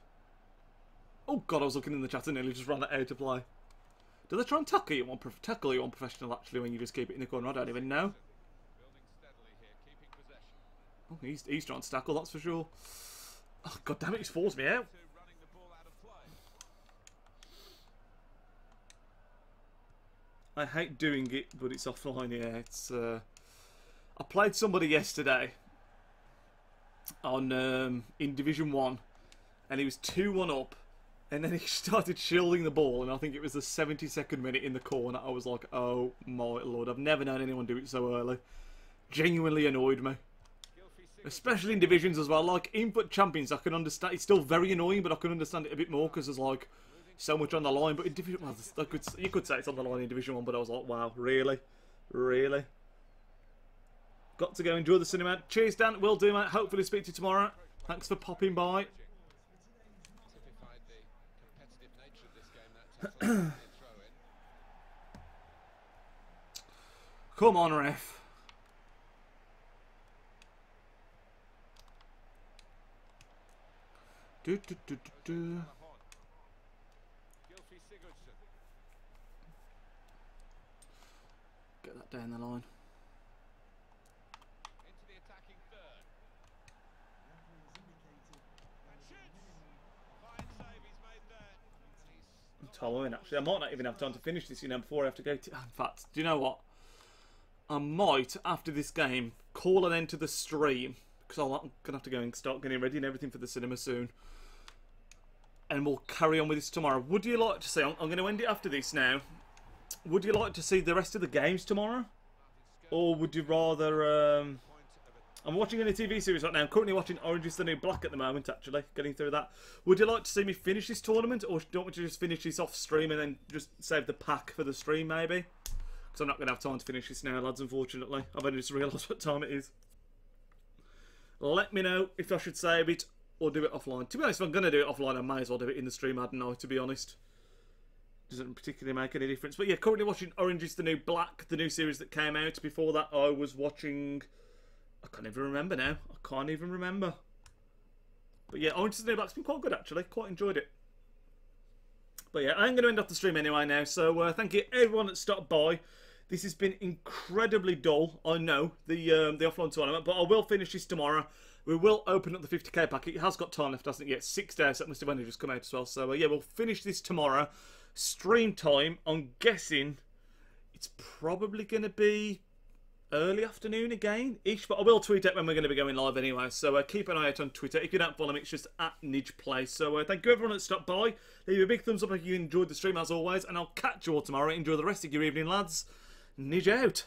Speaker 1: Oh god, I was looking in the chat and nearly just ran that out to play. Do they try and tackle you on professional actually when you just keep it in the corner? I don't even know.
Speaker 3: Building steadily here, keeping possession.
Speaker 1: Oh, he's trying to tackle, that's for sure. Oh god damn it, he's forced me out.
Speaker 3: Running the ball out of play.
Speaker 1: I hate doing it, but it's offline, yeah. It's I played somebody yesterday on in Division 1 and he was 2-1 up and then he started shielding the ball and I think it was the 72nd minute in the corner. I was like, oh my lord, I've never known anyone do it so early. Genuinely annoyed me. Especially in divisions as well. Like input champions, I can understand. It's still very annoying, but I can understand it a bit more because there's like so much on the line. But in division, well, you could say it's on the line in Division 1, but I was like, wow, really, really. Got to go enjoy the cinema. Cheers, Dan. Will do, mate. Hopefully speak to you tomorrow. Thanks for popping by.
Speaker 3: Typified the competitive nature of this game. That throw in.
Speaker 1: Come on, ref. Do. Get that down the line.
Speaker 3: Into the attacking third. And shoots. Fine save he's made there. He's
Speaker 1: Tolerant, actually. I might not even have time to finish this, before I have to go to... In fact, do you know what? I might, after this game, call an end to the stream. Because I'm going to have to go and start getting ready and everything for the cinema soon. And we'll carry on with this tomorrow. Would you like to see... I'm going to end it after this now. Would you like to see the rest of the games tomorrow? Or would you rather... I'm watching a TV series right now. I'm currently watching Orange is the New Black at the moment, actually. Getting through that. Would you like to see me finish this tournament? Or do you want me to just finish this off stream and then just save the pack for the stream, maybe? Because I'm not going to have time to finish this now, lads, unfortunately. I've only just realised what time it is. Let me know if I should save it or do it offline. To be honest, if I'm going to do it offline, I may as well do it in the stream, I don't know, to be honest. Doesn't particularly make any difference. But yeah, currently watching Orange is the New Black, the new series that came out. Before that, I was watching... I can't even remember now. I can't even remember. But yeah, Orange is the New Black's been quite good, actually. Quite enjoyed it. But yeah, I'm going to end up the stream anyway now. So thank you everyone that stopped by. This has been incredibly dull, I know, the offline tournament. But I will finish this tomorrow. We will open up the 50k pack. It has got time left, hasn't it? Yeah, 6 days. That must have only just come out as well. So yeah, we'll finish this tomorrow. Stream time, I'm guessing it's probably going to be early afternoon again-ish, but I will tweet out when we're going to be going live anyway, so keep an eye out on Twitter. If you don't follow me, it's just @NidgePlay. So thank you everyone that stopped by. Leave a big thumbs up if you enjoyed the stream as always, and I'll catch you all tomorrow. Enjoy the rest of your evening, lads. Nidge out.